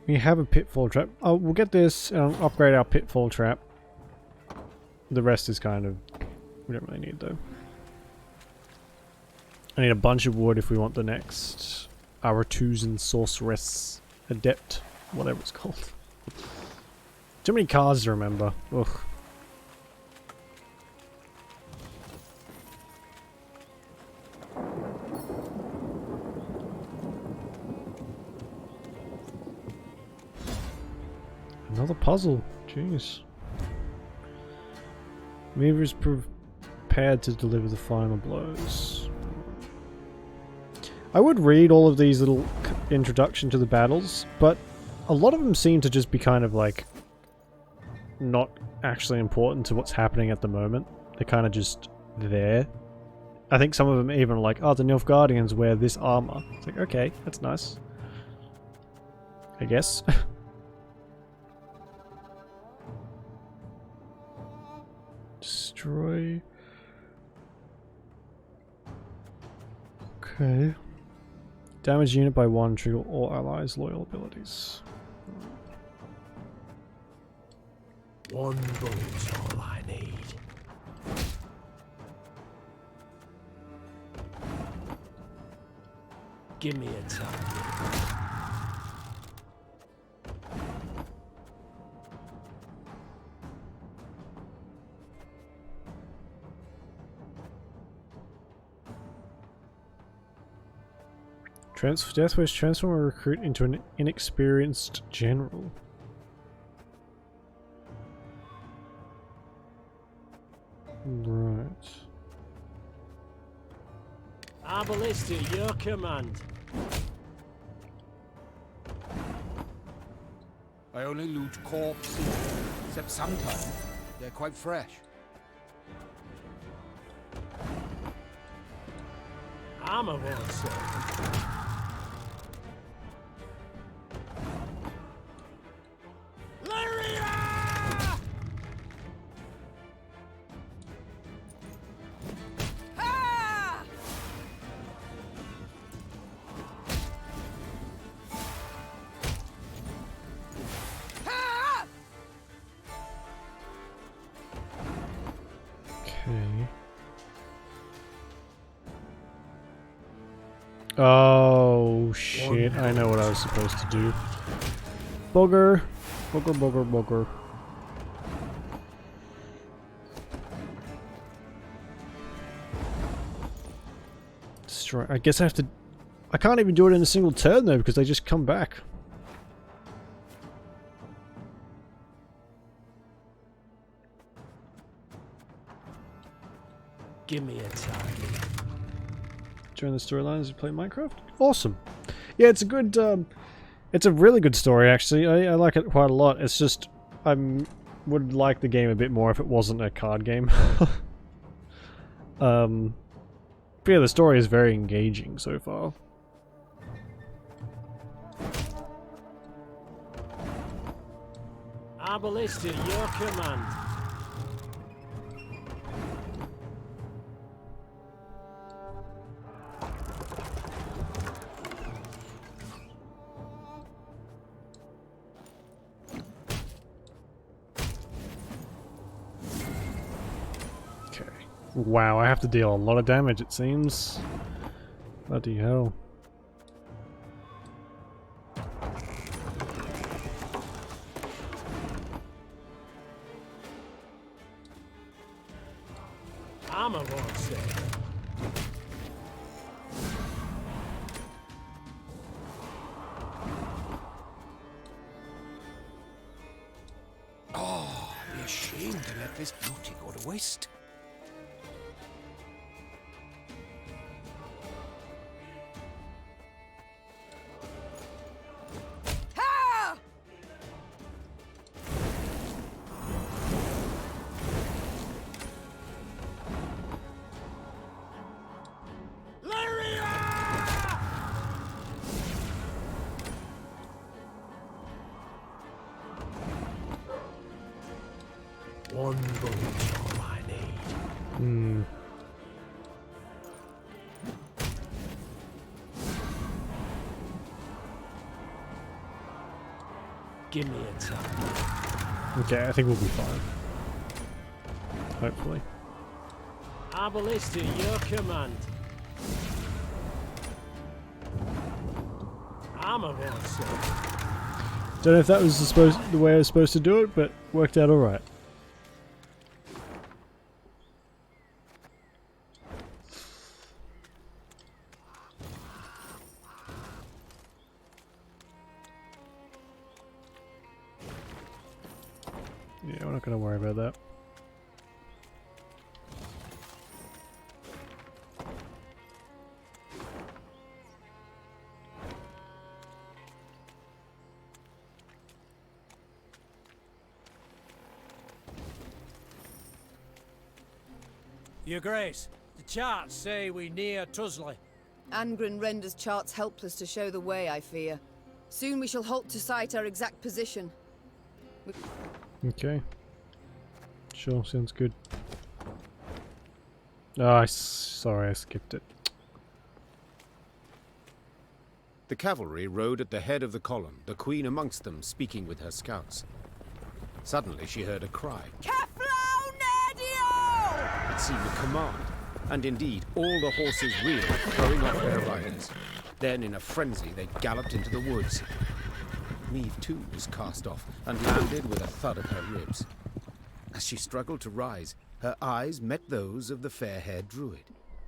We have a pitfall trap. Oh, we'll get this and upgrade our pitfall trap. The rest is kind of... we don't really need though. I need a bunch of wood if we want the next Aratuzan Sorceress Adept, whatever it's called. Too many cards to remember. Ugh. Another puzzle. Jeez. Meaver is prepared to deliver the final blows. I would read all of these little introduction to the battles, but a lot of them seem to just be kind of like not actually important to what's happening at the moment. They're kind of just there. I think some of them even are like, oh, the Nilfgaardians wear this armor. It's like, okay, that's nice. I guess. Destroy. Okay. Damage unit by 1, trigger all allies' loyal abilities. One bullet's all I need. Give me a target. Deathwish, transform a recruit into an inexperienced general. Right. Arbalist, your command. I only loot corpses, except sometimes they're quite fresh. Armor won't serve. Oh shit, I know what I was supposed to do. Booger. Booger, booger, booger. Destroy. I guess I have to... I can't even do it in a single turn though, because they just come back. Give me a target. During the storyline as you play Minecraft? Awesome. Yeah, it's a good, it's a really good story actually. I like it quite a lot. It's just, I would like the game a bit more if it wasn't a card game. But yeah, the story is very engaging so far. Arbalist, your command. Wow, I have to deal a lot of damage, it seems. Bloody hell. Armor won't save. Oh, be ashamed to let this beauty go to waste. One bullet's all I need. Give me a target. Okay, I think we'll be fine. Hopefully. Arbalist, your command. armor was. Don't know if that was the way I was supposed to do it, but worked out alright. Yeah, we're not going to worry about that. Your Grace, the charts say we near Tusley. Angren renders charts helpless to show the way, I fear. Soon we shall halt to sight our exact position. Okay. Sure, sounds good. Oh, sorry, I skipped it. The cavalry rode at the head of the column, the queen amongst them, speaking with her scouts. Suddenly she heard a cry. It seemed a command, and indeed all the horses reared, throwing off their riders. Then, in a frenzy, they galloped into the woods. Meve too was cast off and landed with a thud at her ribs. As she struggled to rise, her eyes met those of the fair-haired druid.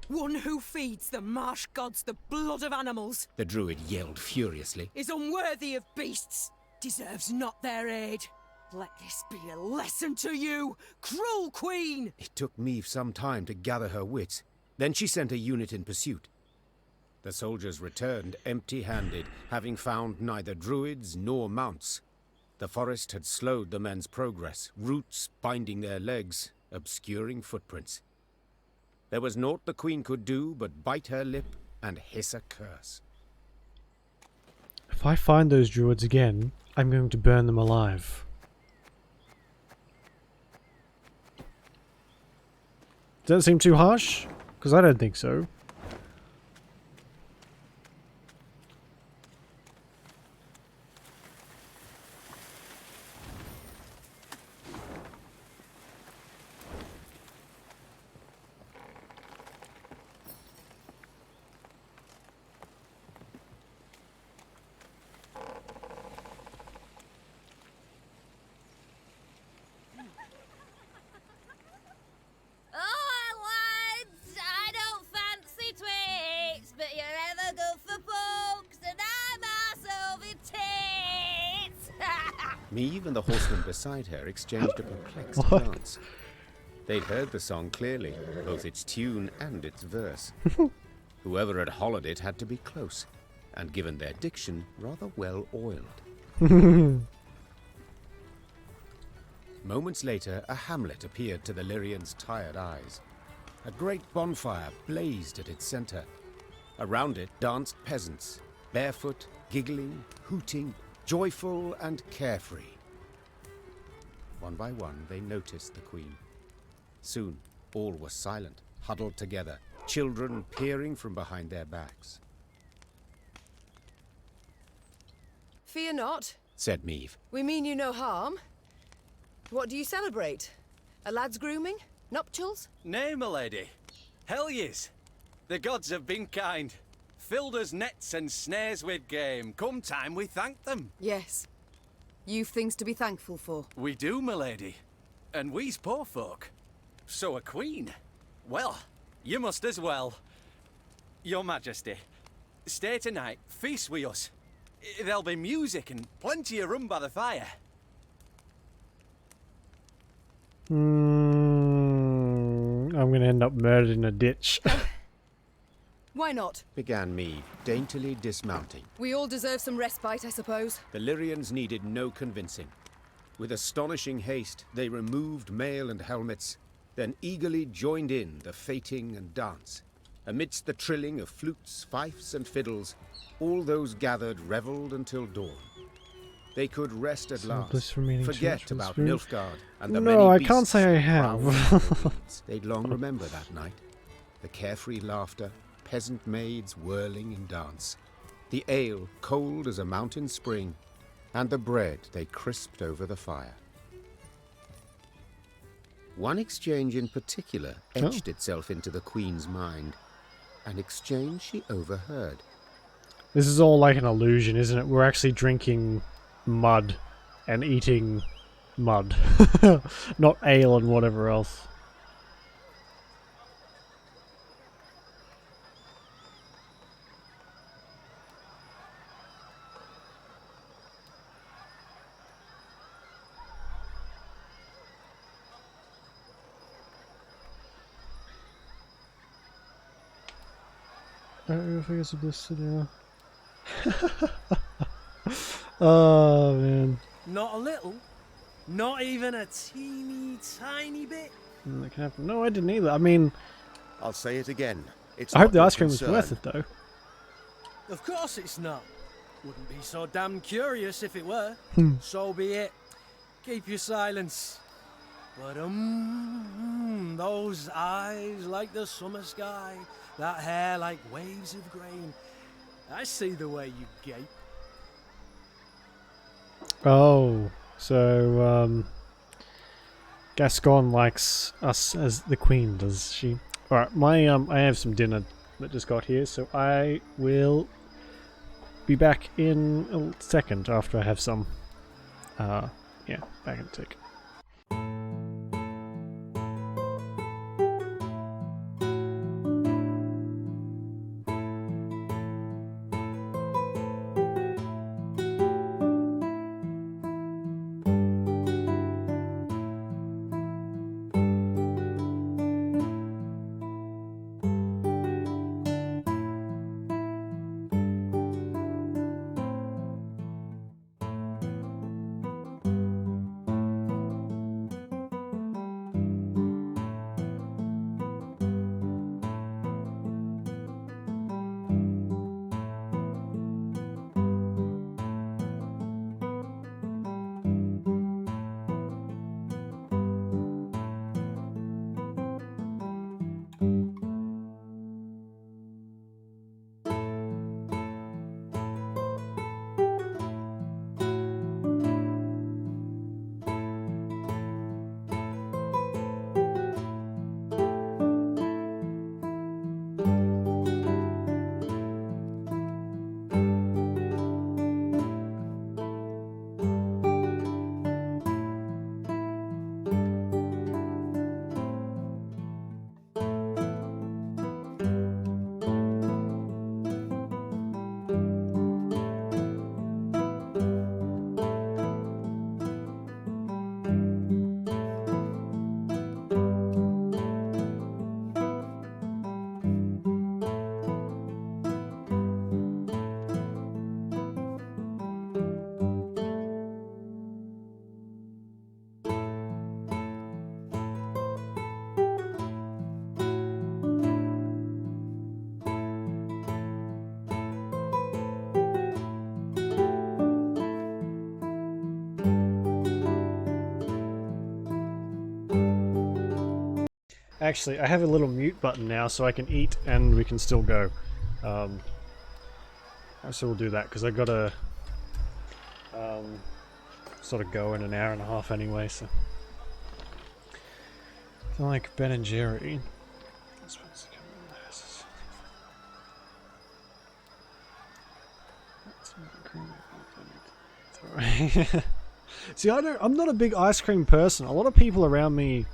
One who feeds the marsh gods the blood of animals. The druid yelled furiously. Is unworthy of beasts. Deserves not their aid. Let this be a lesson to you, cruel queen! It took Meve some time to gather her wits. Then she sent a unit in pursuit. The soldiers returned empty-handed, having found neither druids nor mounts. The forest had slowed the men's progress, roots binding their legs, obscuring footprints. There was naught the queen could do but bite her lip and hiss a curse. If I find those druids again, I'm going to burn them alive. Does that seem too harsh? Because I don't think so. Meve and the horseman beside her exchanged a perplexed glance. They'd heard the song clearly, both its tune and its verse. Whoever had hollowed it had to be close, and given their diction, rather well oiled. Moments later, a hamlet appeared to the Lyrians' tired eyes. A great bonfire blazed at its center. Around it danced peasants, barefoot, giggling, hooting, joyful and carefree. One by one, they noticed the queen. Soon, all were silent, huddled together, children peering from behind their backs. Fear not, said Meve. We mean you no harm. What do you celebrate? A lad's grooming? Nuptials? Nay, my lady. Hell yes. The gods have been kind. Filled us nets and snares with game. Come time we thank them. Yes. You've things to be thankful for. We do, my lady. And we's poor folk. So a queen. Well, you must as well. Your Majesty, stay tonight, feast with us. There'll be music and plenty of rum by the fire. I'm gonna end up murdered in a ditch. Why not? Began Meve, daintily dismounting. We all deserve some respite, I suppose. The Lyrians needed no convincing. With astonishing haste, they removed mail and helmets, then eagerly joined in the fating and dance. Amidst the trilling of flutes, fifes, and fiddles, all those gathered revelled until dawn. They could rest at last, forget about Nilfgaard and the many beasts. No, I can't say I have. They'd long remember that night. The carefree laughter, peasant maids whirling in dance, the ale cold as a mountain spring, and the bread they crisped over the fire. One exchange in particular etched itself into the Queen's mind, an exchange she overheard. This is all like an illusion, isn't it? We're actually drinking mud and eating mud. Not ale and whatever else. I guess this now. Oh man. Not a little? Not even a teeny tiny bit? That can happen. No, I didn't either. I mean, I'll say it again. It's I hope not the your ice cream was concern. worth it though. Of course it's not. Wouldn't be so damn curious if it were. So be it. Keep your silence. But those eyes like the summer sky, that hair like waves of grain. I see the way you gape. Oh, so Gascon likes us as the queen, does she? All right, my I have some dinner that just got here, so I will be back in a second after I have some. Yeah, back in a tick. Actually, I have a little mute button now, so I can eat and we can still go. So we'll do that because I gotta sort of go in an hour and a half anyway. So, I like Ben and Jerry. See, I'm not a big ice cream person. A lot of people around me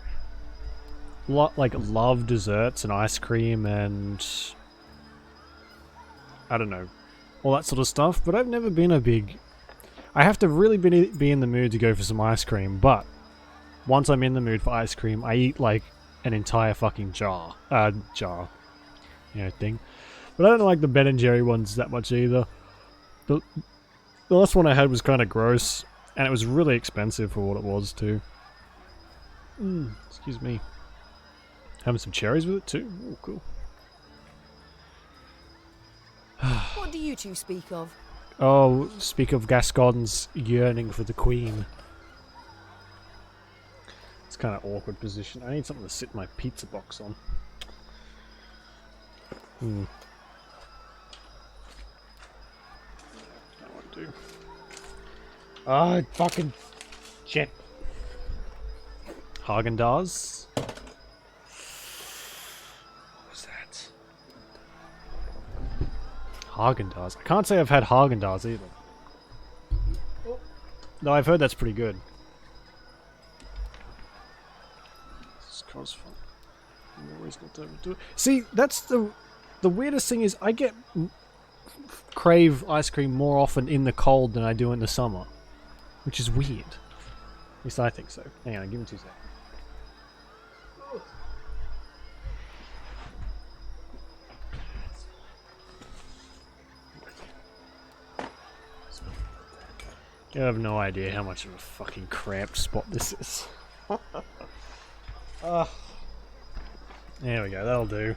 love desserts and ice cream and I don't know, all that sort of stuff, but I've never been a big... I have to really be in the mood to go for some ice cream, but once I'm in the mood for ice cream, I eat like an entire fucking jar, you know, thing. But I don't like the Ben and Jerry ones that much either. The last one I had was kind of gross, and it was really expensive for what it was too. Excuse me. Having some cherries with it too? Oh, cool. What do you two speak of? Oh, speak of Gascon's yearning for the queen. It's kind of awkward position. I need something to sit my pizza box on. That won't do. Oh, fucking shit. Haagen-Dazs. Haagen-Dazs. I can't say I've had Haagen-Dazs either. No, I've heard that's pretty good. See, that's the weirdest thing is I get crave ice cream more often in the cold than I do in the summer, which is weird. At least I think so. Hang on, give me 2 seconds. You have no idea how much of a fucking cramped spot this is. There we go, that'll do.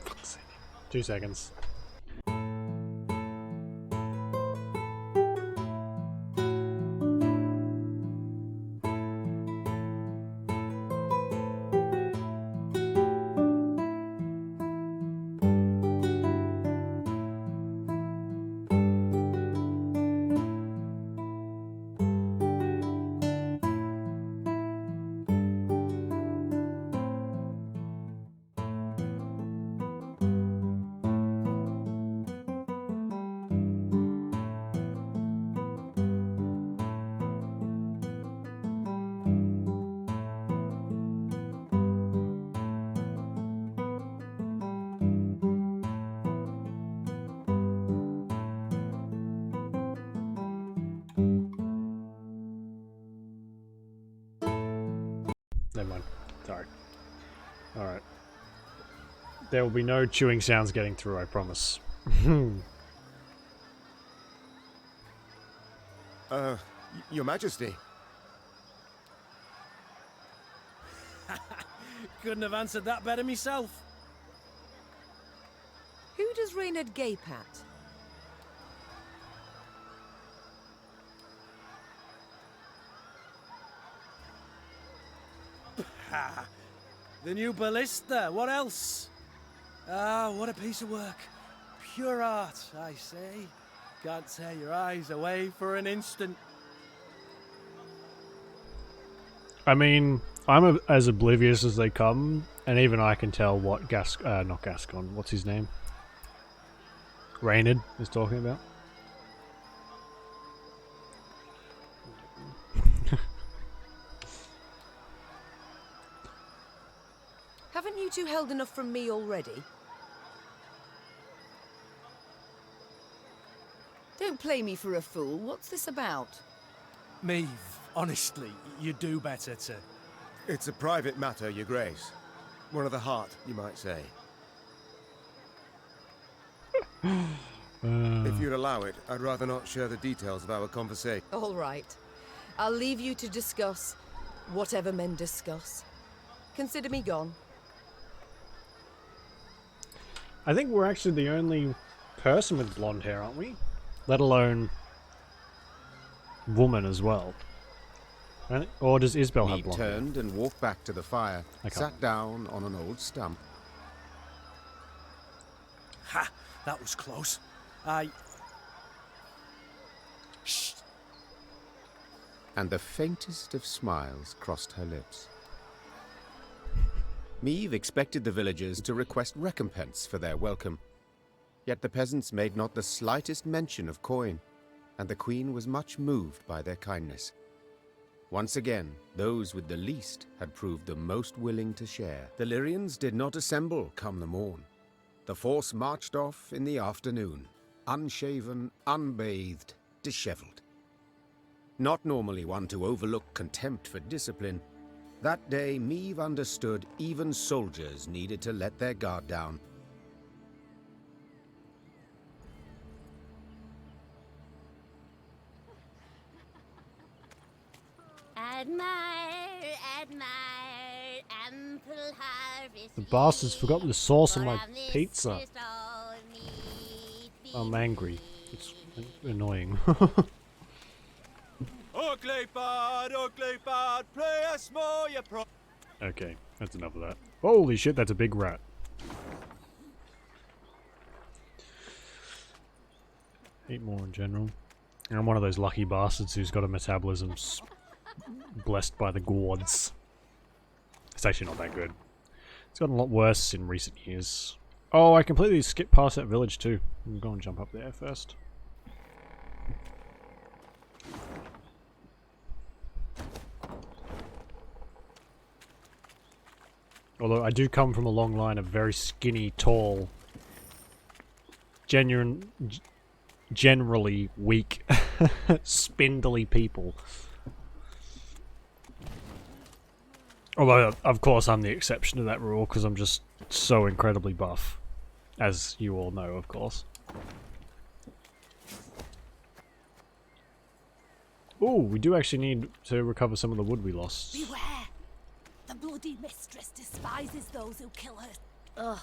Fuck's sake. 2 seconds. Never mind. Sorry. Alright. There will be no chewing sounds getting through, I promise. Your Majesty. Couldn't have answered that better myself. Who does Reynard gape at? The new ballista, what else? Ah, what a piece of work. Pure art, I say. Can't tear your eyes away for an instant. I mean, I'm as oblivious as they come, and even I can tell what not Gascon, what's his name? Reynard is talking about. Haven't you two held enough from me already? Don't play me for a fool. What's this about? Maeve, honestly, you do better to... It's a private matter, Your Grace. One of the heart, you might say. If you'd allow it, I'd rather not share the details of our conversation. All right. I'll leave you to discuss whatever men discuss. Consider me gone. I think we're actually the only person with blonde hair, aren't we? Let alone woman as well. Or does Isabel have He blonde hair? turned and walked back to the fire, sat down on an old stump. Ha! That was close. Shh! And the faintest of smiles crossed her lips. Maeve expected the villagers to request recompense for their welcome. Yet the peasants made not the slightest mention of coin, and the queen was much moved by their kindness. Once again, those with the least had proved the most willing to share. The Lyrians did not assemble come the morn. The force marched off in the afternoon, unshaven, unbathed, dishevelled. Not normally one to overlook contempt for discipline, that day Maeve understood even soldiers needed to let their guard down. Admire, admire, ample harvest. The bastards forgot the sauce on my pizza. I'm angry. It's annoying. Ugly bad, play a small you pro. Okay, that's enough of that. Holy shit, that's a big rat. Eat more in general. And I'm one of those lucky bastards who's got a metabolism blessed by the gourds. It's actually not that good. It's gotten a lot worse in recent years. Oh, I completely skipped past that village too. I'm going to jump up there first. Although I do come from a long line of very skinny, tall, generally weak, spindly people. Although, of course, I'm the exception to that rule because I'm just so incredibly buff. As you all know, of course. Ooh, we do actually need to recover some of the wood we lost. Beware! The bloody mistress despises those who kill her. Ugh,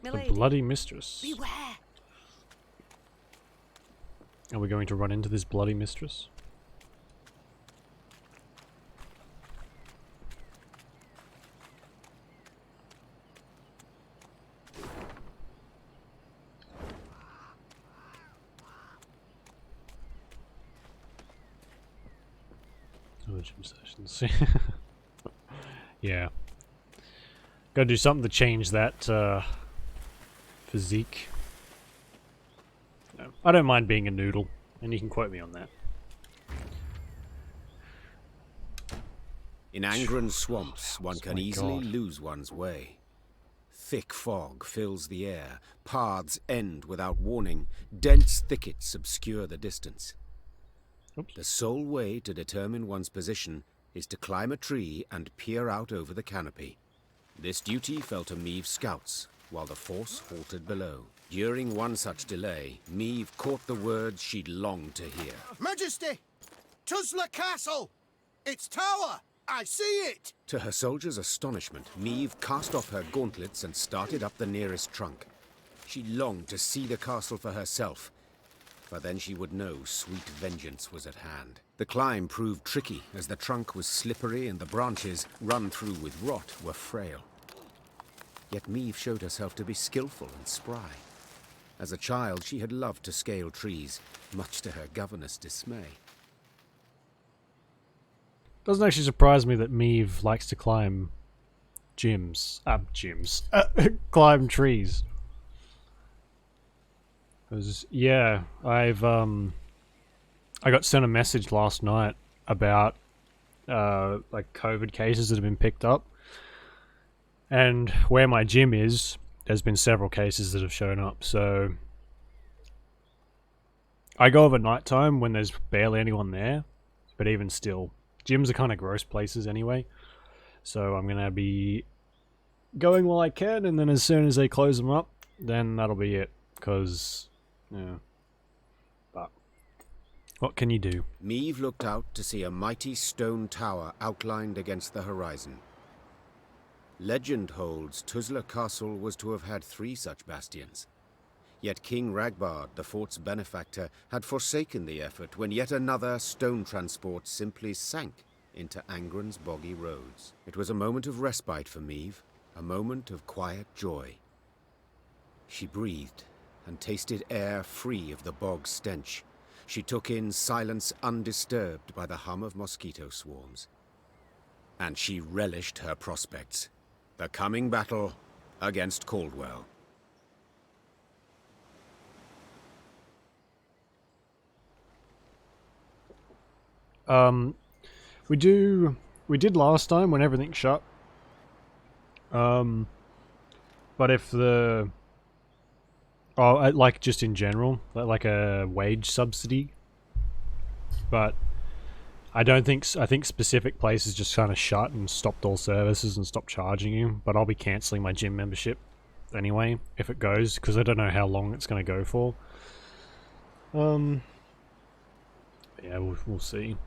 The bloody mistress. Beware! Are we going to run into this bloody mistress? Oh, gym sessions. Yeah. Gotta do something to change that physique. No, I don't mind being a noodle, and you can quote me on that. In Angren's swamps, one can easily God. lose one's way. Thick fog fills the air, paths end without warning, dense thickets obscure the distance. Oops. The sole way to determine one's position is to climb a tree and peer out over the canopy. This duty fell to Meave's scouts, while the force halted below. During one such delay, Meave caught the words she'd longed to hear. Majesty! Tuzla Castle! Its tower! I see it! To her soldiers' astonishment, Meave cast off her gauntlets and started up the nearest trunk. She longed to see the castle for herself, but then she would know sweet vengeance was at hand. The climb proved tricky, as the trunk was slippery and the branches, run through with rot, were frail. Yet Meave showed herself to be skillful and spry. As a child, she had loved to scale trees, much to her governess' dismay. Doesn't actually surprise me that Meave likes to climb climb trees. 'Cause, yeah, I got sent a message last night about like COVID cases that have been picked up, and where my gym is, there's been several cases that have shown up. So I go over night time when there's barely anyone there, but even still, gyms are kind of gross places anyway. So I'm gonna be going while I can, and then as soon as they close them up, then that'll be it. Because, yeah. But what can you do? Meave looked out to see a mighty stone tower outlined against the horizon. Legend holds Tuzla Castle was to have had 3 such bastions. Yet King Ragbard, the fort's benefactor, had forsaken the effort when yet another stone transport simply sank into Angren's boggy roads. It was a moment of respite for Meave, a moment of quiet joy. She breathed and tasted air free of the bog stench. She took in silence undisturbed by the hum of mosquito swarms. And she relished her prospects. The coming battle against Caldwell. We did last time when everything shut. But if the... Oh, like just in general, like a wage subsidy. But I think specific places just kind of shut and stopped all services and stopped charging you. But I'll be cancelling my gym membership anyway, if it goes, because I don't know how long it's going to go for. Yeah, we'll see.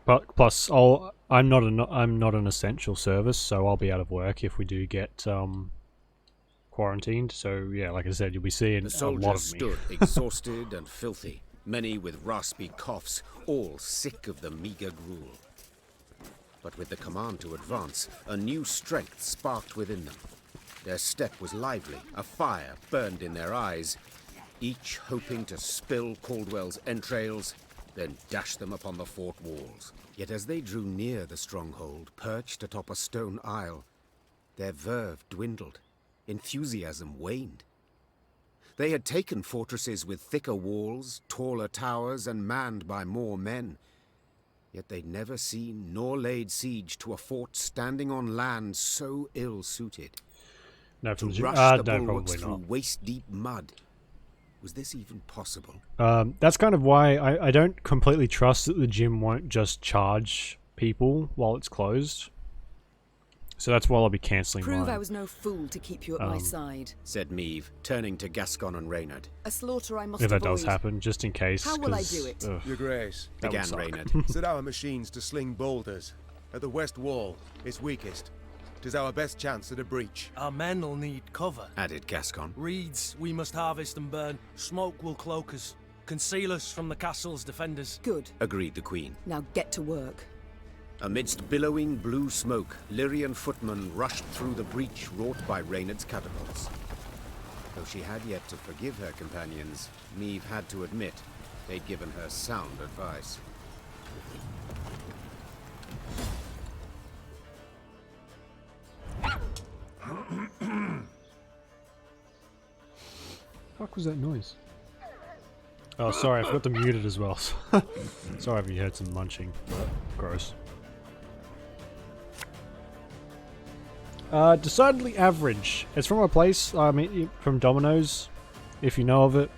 But plus, I'm not an essential service, so I'll be out of work if we do get quarantined. So yeah, like I said, you'll be seeing a lot of me. The soldiers stood exhausted and filthy, many with raspy coughs, all sick of the meager gruel. But with the command to advance, a new strength sparked within them. Their step was lively, a fire burned in their eyes, each hoping to spill Caldwell's entrails then dash them upon the fort walls. Yet as they drew near the stronghold, perched atop a stone isle, their verve dwindled, enthusiasm waned. They had taken fortresses with thicker walls, taller towers, and manned by more men. Yet they'd never seen nor laid siege to a fort standing on land so ill-suited. No, to no, rush the probably bulwarks through not. waist-deep mud. Was this even possible? That's kind of why I don't completely trust that the gym won't just charge people while it's closed. So that's why I'll be cancelling Prove mine. I was no fool to keep you at my side, said Meve, turning to Gascon and Reynard. A slaughter I must If that avoid. does happen, just in case. How will I do it? Your Grace, began Reynard. Set our machines to sling boulders at the west wall. It's weakest. 'Tis our best chance at a breach. Our men will need cover, added Gascon. Reeds we must harvest and burn. Smoke will cloak us, conceal us from the castle's defenders. Good, agreed the Queen. now get to work. Amidst billowing blue smoke, Lyrian footmen rushed through the breach wrought by Reynard's catapults. Though she had yet to forgive her companions, Meve had to admit they'd given her sound advice. What was that noise? Oh, sorry, I forgot to mute it as well. Sorry if you heard some munching. Gross. Decidedly average. It's from a place, I mean, from Domino's, if you know of it.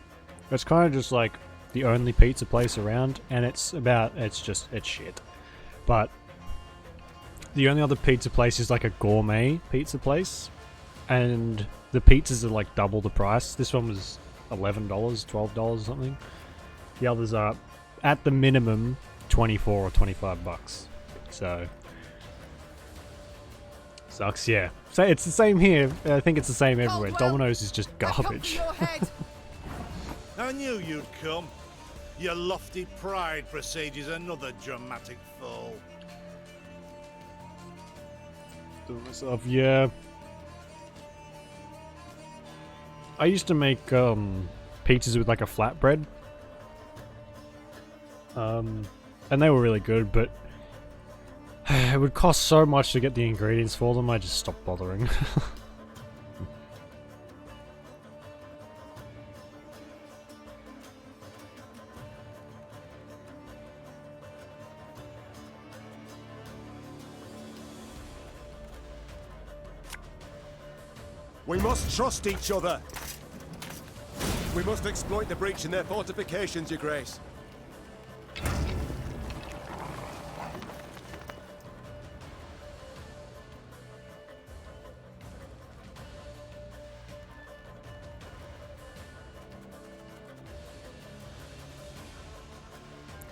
It's kind of just like the only pizza place around, and it's shit. But the only other pizza place is like a gourmet pizza place, and the pizzas are like double the price. This one was $11, $12 or something. The others are, at the minimum, 24 or 25 bucks. So sucks, yeah. So it's the same here. I think it's the same everywhere. Domino's is just garbage. I knew you'd come. Your lofty pride presages another dramatic fall. Doing myself, yeah. I used to make pizzas with like a flatbread. And they were really good, but it would cost so much to get the ingredients for them, I just stopped bothering. We must trust each other. We must exploit the breach in their fortifications, Your Grace.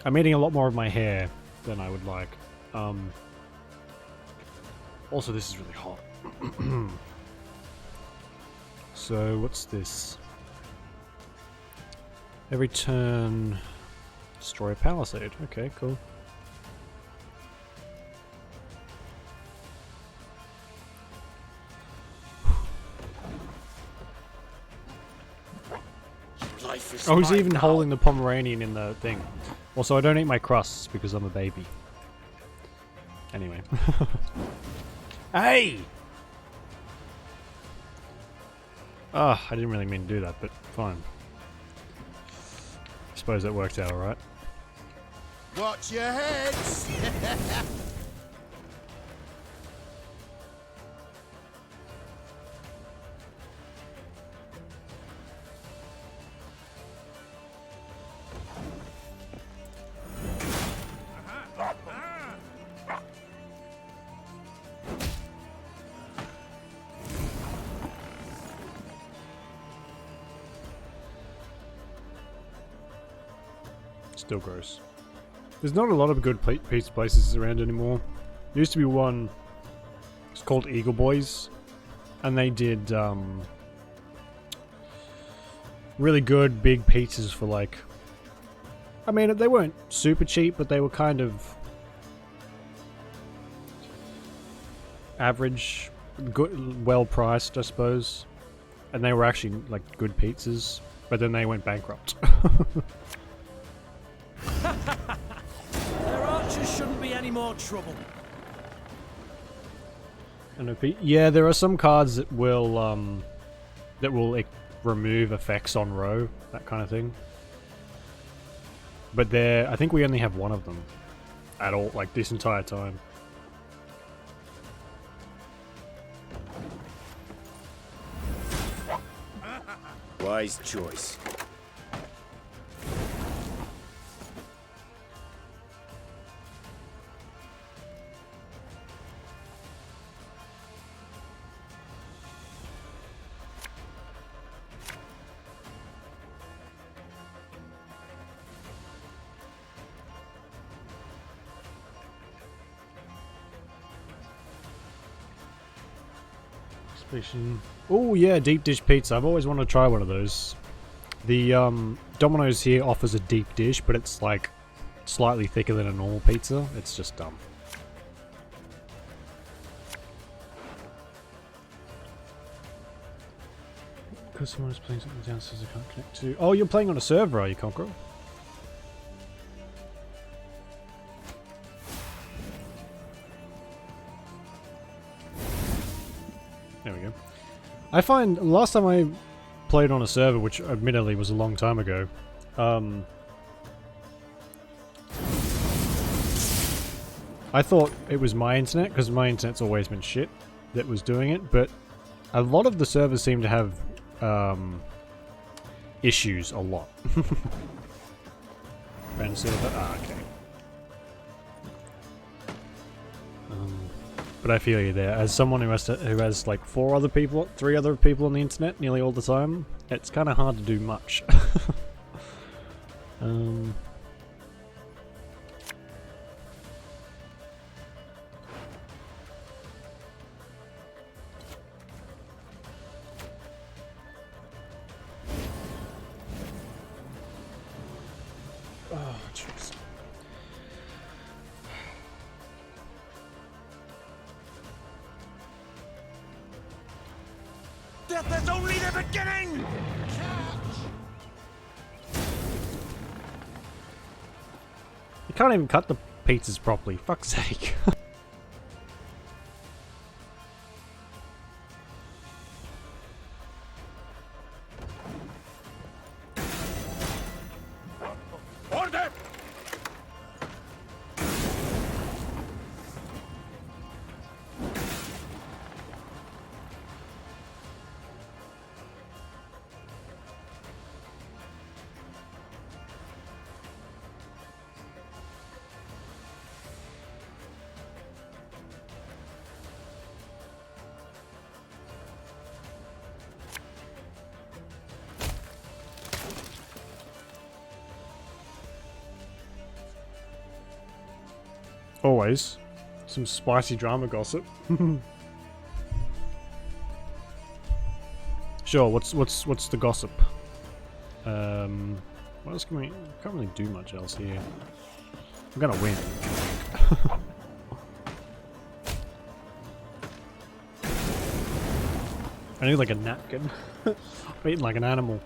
I'm eating a lot more of my hair than I would like. Also, this is really hot. So, what's this? Every turn, destroy a palisade. Okay, cool. Oh, he's even holding the Pomeranian in the thing. Also, I don't eat my crusts because I'm a baby. Anyway. Hey! Ah, I didn't really mean to do that, but fine. I suppose that worked out alright. Watch your heads! Still gross. There's not a lot of good pizza places around anymore. There used to be one, it's called Eagle Boys, and they did really good big pizzas for like, I mean, they weren't super cheap, but they were kind of average, good, well priced, I suppose. And they were actually like good pizzas, but then they went bankrupt. Their archers shouldn't be any more trouble. Yeah, there are some cards that will like, remove effects on row, that kind of thing. But I think we only have one of them at all, like this entire time. Wise choice. Oh yeah, deep dish pizza. I've always wanted to try one of those. The Domino's here offers a deep dish, but it's like slightly thicker than a normal pizza. It's just dumb. Because someone is playing something downstairs I can't connect to. Oh, you're playing on a server, are you, Conqueror? There we go. I find last time I played on a server, which admittedly was a long time ago, I thought it was my internet, because my internet's always been shit, that was doing it, but a lot of the servers seem to have issues a lot. Friend server? Ah, okay. But I feel you there. As someone who has like 3 other people on the internet nearly all the time, it's kind of hard to do much. Oh, jeez. Death is only the beginning! You can't even cut the pizzas properly, fuck's sake. Order! Always. Some spicy drama gossip. Sure, what's the gossip? What else can we... Can't really do much else here. I'm gonna win. I need like a napkin. I'm eating like an animal.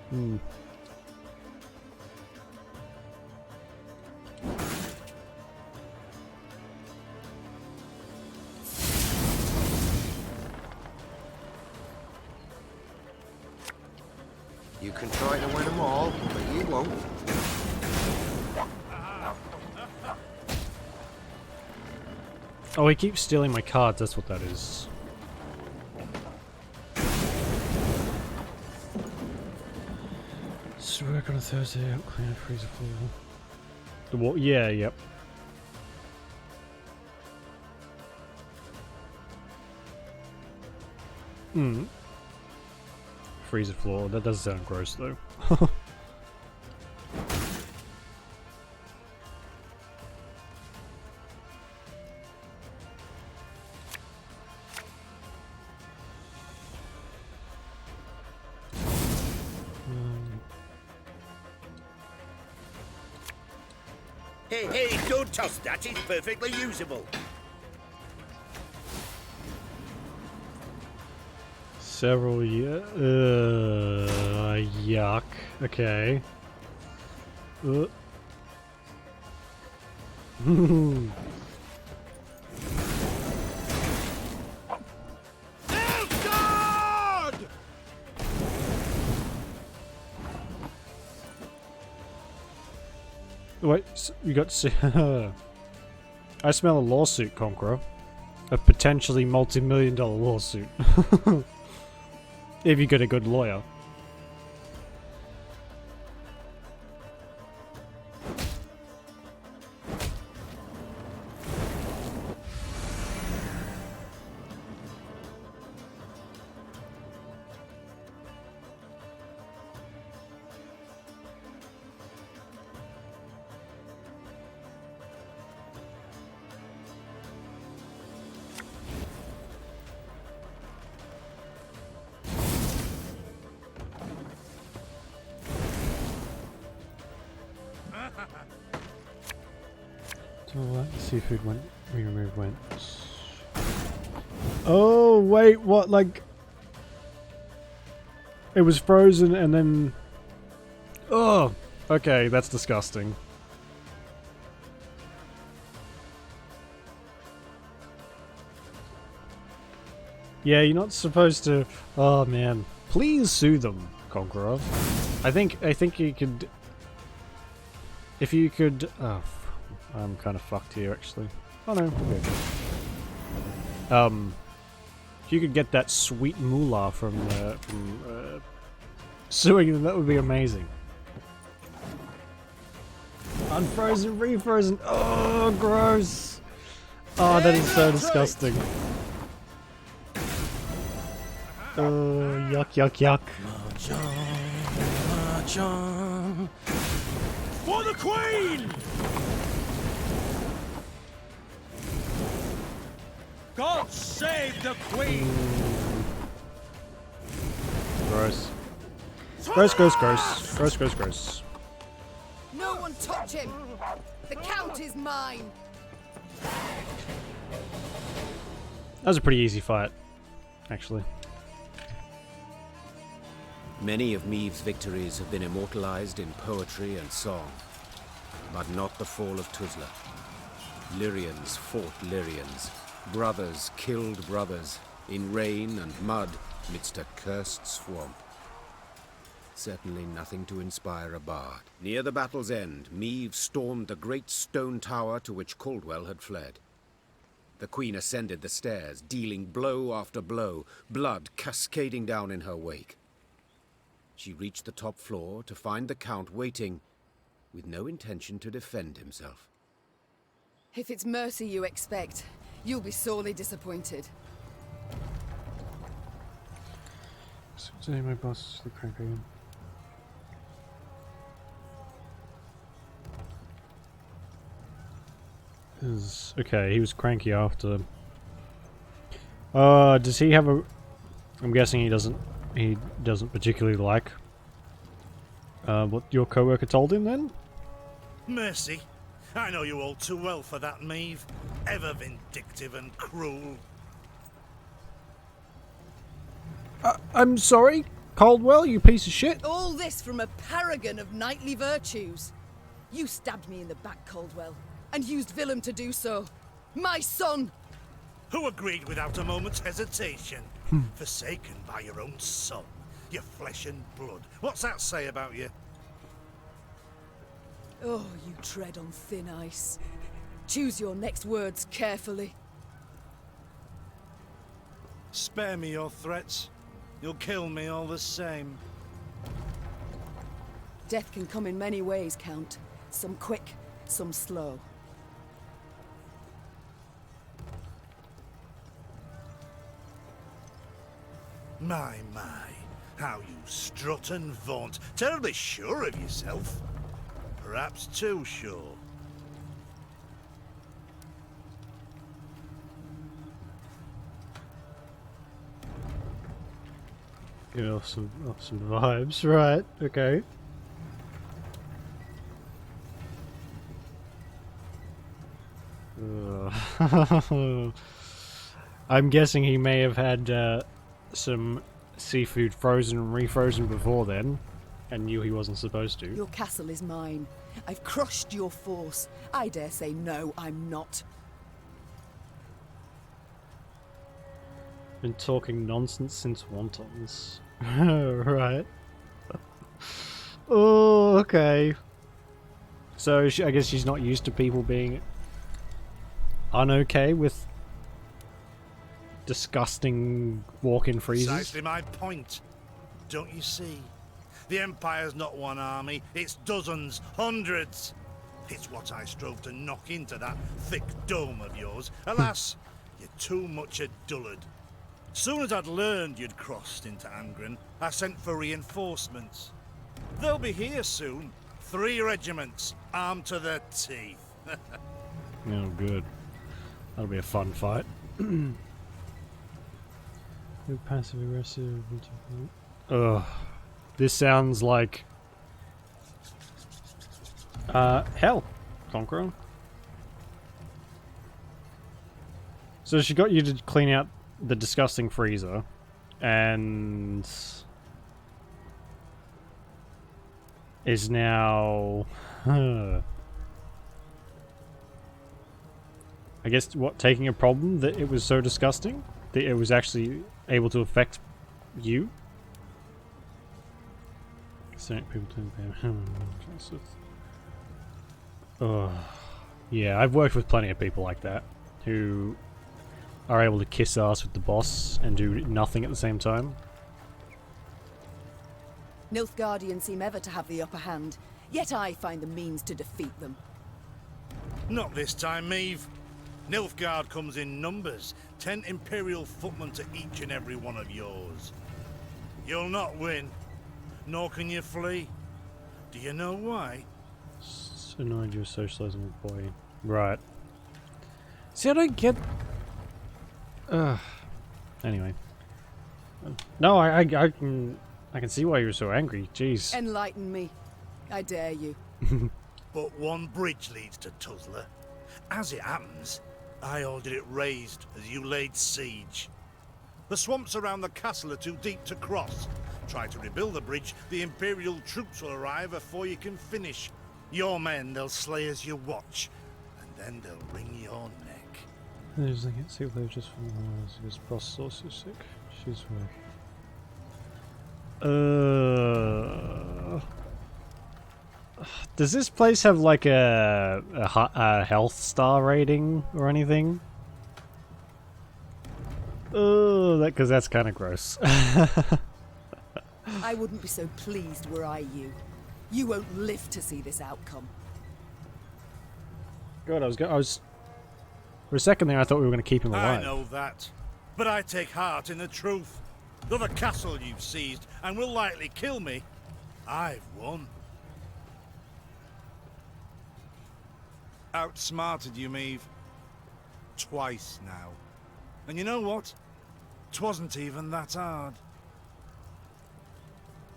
Hmm. You can try to win them all, but you won't. Oh, he keeps stealing my cards, that's what that is. So work on a Thursday, out clean freezer floor. The wall, yeah, yep. Hmm. Freezer floor, that does sound gross though. Hey, don't toss that. It's perfectly usable. Several years. Yuck. Okay. NILFGAARD! Wait, you got I smell a lawsuit, Conqueror. A potentially multi-million-dollar lawsuit. If you get a good lawyer. So what? Seafood went. We removed went. Oh wait, what? Like it was frozen and then. Oh, okay, that's disgusting. Yeah, you're not supposed to. Oh man, please sue them, Conqueror. I think you could. If you could. Oh. I'm kind of fucked here, actually. Oh no, okay. If you could get that sweet moolah from suing them, that would be amazing. Unfrozen, refrozen. Oh, gross. Oh, that is so disgusting. Oh, yuck, yuck, yuck. Mahjong. For the Queen! God save the Queen! Gross. Gross, gross, gross. Gross, gross, gross. No one touch him! The count is mine! That was a pretty easy fight, actually. Many of Meave's victories have been immortalized in poetry and song, but not the fall of Tuzla. Lyrians fought Lyrians. Brothers killed brothers, in rain and mud, midst a cursed swamp. Certainly nothing to inspire a bard. Near the battle's end, Meave stormed the great stone tower to which Caldwell had fled. The Queen ascended the stairs, dealing blow after blow, blood cascading down in her wake. She reached the top floor to find the Count waiting, with no intention to defend himself. If it's mercy you expect, you'll be sorely disappointed. So today my boss is the crank again. Okay, he was cranky after. Does he have a? I'm guessing he doesn't. He doesn't particularly like what your coworker told him then? Mercy. I know you all too well for that, Meave. Ever vindictive and cruel. I'm sorry, Caldwell, you piece of shit. All this from a paragon of knightly virtues. You stabbed me in the back, Caldwell, and used Willem to do so. My son! Who agreed without a moment's hesitation. Forsaken by your own son. Your flesh and blood. What's that say about you? Oh, you tread on thin ice. Choose your next words carefully. Spare me your threats. You'll kill me all the same. Death can come in many ways, Count. Some quick, some slow. My, how you strut and vaunt. Terribly sure of yourself. Perhaps too sure. Give off some vibes, right? Okay. I'm guessing he may have had some seafood frozen and refrozen before then, and knew he wasn't supposed to. Your castle is mine, I've crushed your force. I dare say no, I'm not. Been talking nonsense since wontons. Right. Oh, okay. So I guess she's not used to people being unokay with disgusting walk-in freezers. Precisely my point. Don't you see? The Empire's not one army, it's dozens, hundreds. It's what I strove to knock into that thick dome of yours. Alas, you're too much a dullard. Soon as I'd learned you'd crossed into Angren, I sent for reinforcements. They'll be here soon. 3 regiments, armed to the teeth. Oh, good. That'll be a fun fight. Passive aggressive. Ugh. This sounds like hell, Conqueror. So she got you to clean out the disgusting freezer, and is now I guess what, taking a problem that it was so disgusting that it was actually able to affect you. Oh, yeah, I've worked with plenty of people like that who are able to kiss ass with the boss and do nothing at the same time. Nilfgaardians seem ever to have the upper hand, yet I find the means to defeat them. Not this time, Meve. Nilfgaard comes in numbers. 10 Imperial footmen to each and every one of yours. You'll not win, nor can you flee. Do you know why? So annoyed you're socializing with boy. Right. See, I don't get... Anyway. No, I can see why you're so angry. Jeez. Enlighten me. I dare you. But one bridge leads to Tuzla. As it happens, I ordered it raised as you laid siege. The swamps around the castle are too deep to cross. Try to rebuild the bridge, the Imperial troops will arrive before you can finish. Your men they'll slay as you watch, and then they'll wring your neck. There's like it's sick just from the house because boss is also sick. She's weak. Does this place have like a health star rating or anything? Because that's kind of gross. I wouldn't be so pleased were I you. You won't live to see this outcome. God, I was for a second there I thought we were going to keep him alive. I know that, but I take heart in the truth. Though the castle you've seized and will likely kill me, I've won. Outsmarted you, Meve. Twice now. And you know what? 'Twasn't even that hard.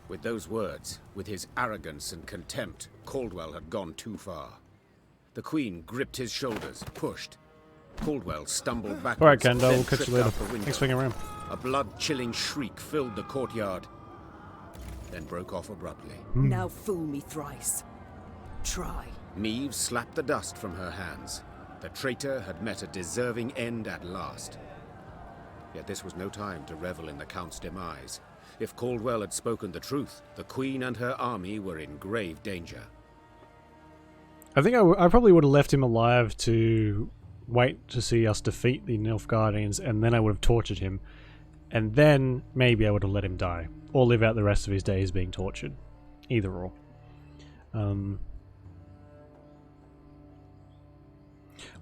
With those words, with his arrogance and contempt, Caldwell had gone too far. The Queen gripped his shoulders, pushed. Caldwell stumbled backwards. Alright, Kendall, then we'll catch you tripped later. out the window. Thanks for hanging around. A blood-chilling shriek filled the courtyard, then broke off abruptly. Now fool me thrice. Try. Meve slapped the dust from her hands. The traitor had met a deserving end at last. Yet this was no time to revel in the Count's demise. If Caldwell had spoken the truth, the Queen and her army were in grave danger. I think I probably would have left him alive to wait to see us defeat the Nilfgaardians, and then I would have tortured him. And then maybe I would have let him die. Or live out the rest of his days being tortured. Either or.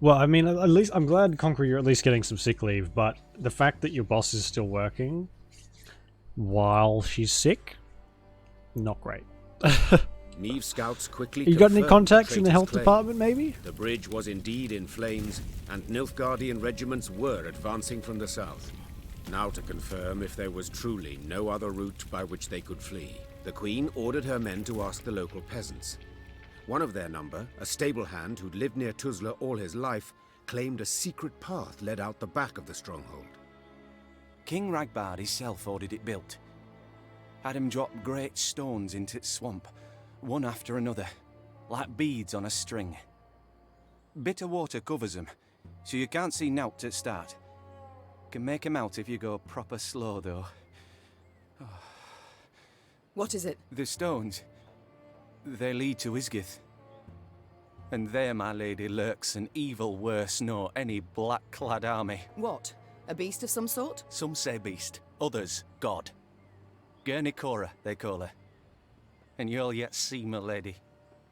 Well, I mean, at least I'm glad, Conqueror, you're at least getting some sick leave, but the fact that your boss is still working while she's sick, not great. Meve scouts quickly You got any confirmed contacts in the traitor's health claim. department, maybe? The bridge was indeed in flames, and Nilfgaardian regiments were advancing from the south. Now to confirm if there was truly no other route by which they could flee, the Queen ordered her men to ask the local peasants. One of their number, a stable hand who'd lived near Tuzla all his life, claimed a secret path led out the back of the stronghold. King Ragbard himself ordered it built. Had him drop great stones into its swamp, one after another, like beads on a string. Bit of water covers 'em, so you can't see nowt at start. Can make 'em out if you go proper slow, though. What is it? The stones, they lead to Isgith. And there, my lady, lurks an evil worse nor any black-clad army. What? A beast of some sort? Some say beast, others god. Gurnikora, they call her. And you'll yet see, my lady.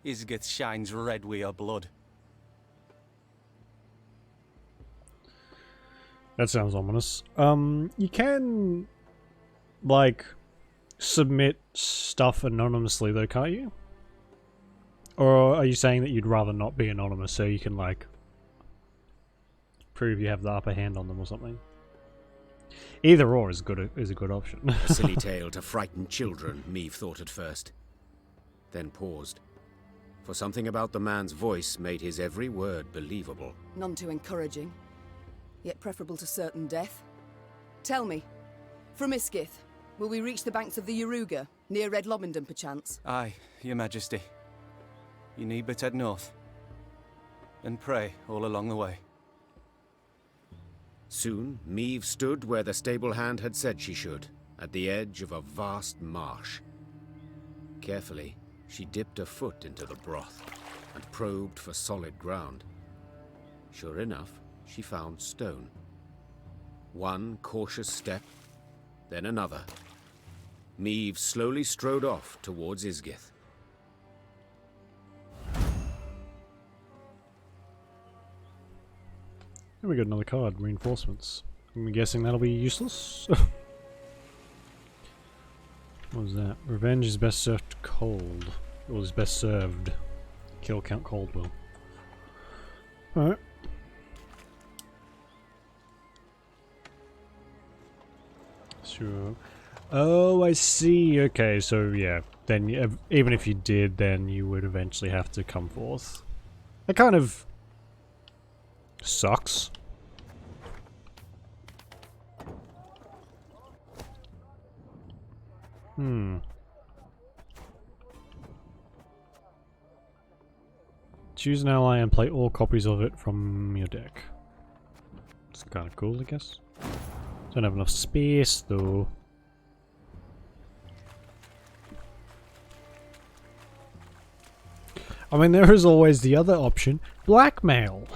Isgith shines red with her blood. That sounds ominous. You can, like, submit stuff anonymously though, can't you? Or are you saying that you'd rather not be anonymous so you can, like, prove you have the upper hand on them or something? Either or is a good option. A silly tale to frighten children, Meve thought at first. Then paused. For something about the man's voice made his every word believable. None too encouraging, yet preferable to certain death. Tell me, from Isgith, will we reach the banks of the Yaruga, near Red Lobendon perchance? Aye, your majesty. You need but head north. And pray all along the way. Soon, Meve stood where the stable hand had said she should, at the edge of a vast marsh. Carefully, she dipped a foot into the broth and probed for solid ground. Sure enough, she found stone. One cautious step, then another. Meve slowly strode off towards Isgith. And we got another card, reinforcements. I'm guessing that'll be useless. What was that? Revenge is best served cold. Or is best served. Kill Count Coldwell. Alright. Sure. Oh, I see. Okay, so yeah. Then even if you did, then you would eventually have to come forth. That kind of sucks. Choose an ally and play all copies of it from your deck. It's kind of cool, I guess. Don't have enough space, though. I mean, there is always the other option. Blackmail!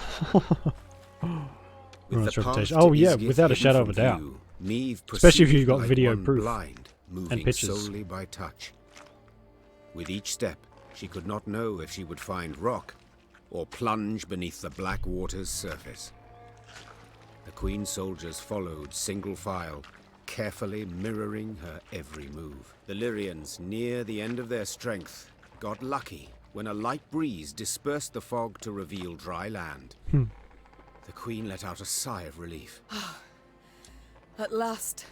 Oh yeah, without a shadow of a doubt. Especially if you've got video proof and pictures. Solely by touch. With each step, she could not know if she would find rock or plunge beneath the black water's surface. The Queen's soldiers followed single file, carefully mirroring her every move. The Lyrians, near the end of their strength, got lucky when a light breeze dispersed the fog to reveal dry land. The Queen let out a sigh of relief. At last.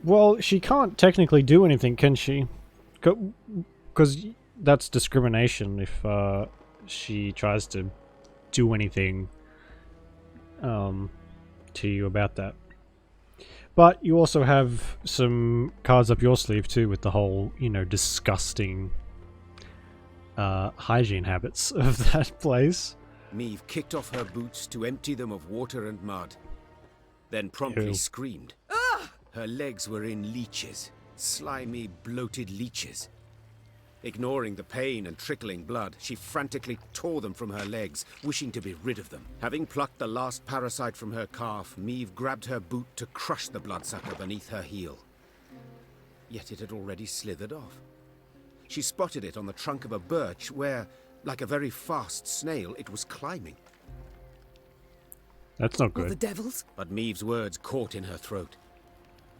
Well, she can't technically do anything, can she? Because that's discrimination if she tries to do anything to you about that. But you also have some cards up your sleeve too with the whole, you know, disgusting hygiene habits of that place. Meve kicked off her boots to empty them of water and mud, then promptly screamed. Her legs were in leeches, slimy, bloated leeches. Ignoring the pain and trickling blood, she frantically tore them from her legs, wishing to be rid of them. Having plucked the last parasite from her calf, Meve grabbed her boot to crush the bloodsucker beneath her heel. Yet it had already slithered off. She spotted it on the trunk of a birch where, like a very fast snail, it was climbing. That's not good. The devils? But Meve's words caught in her throat.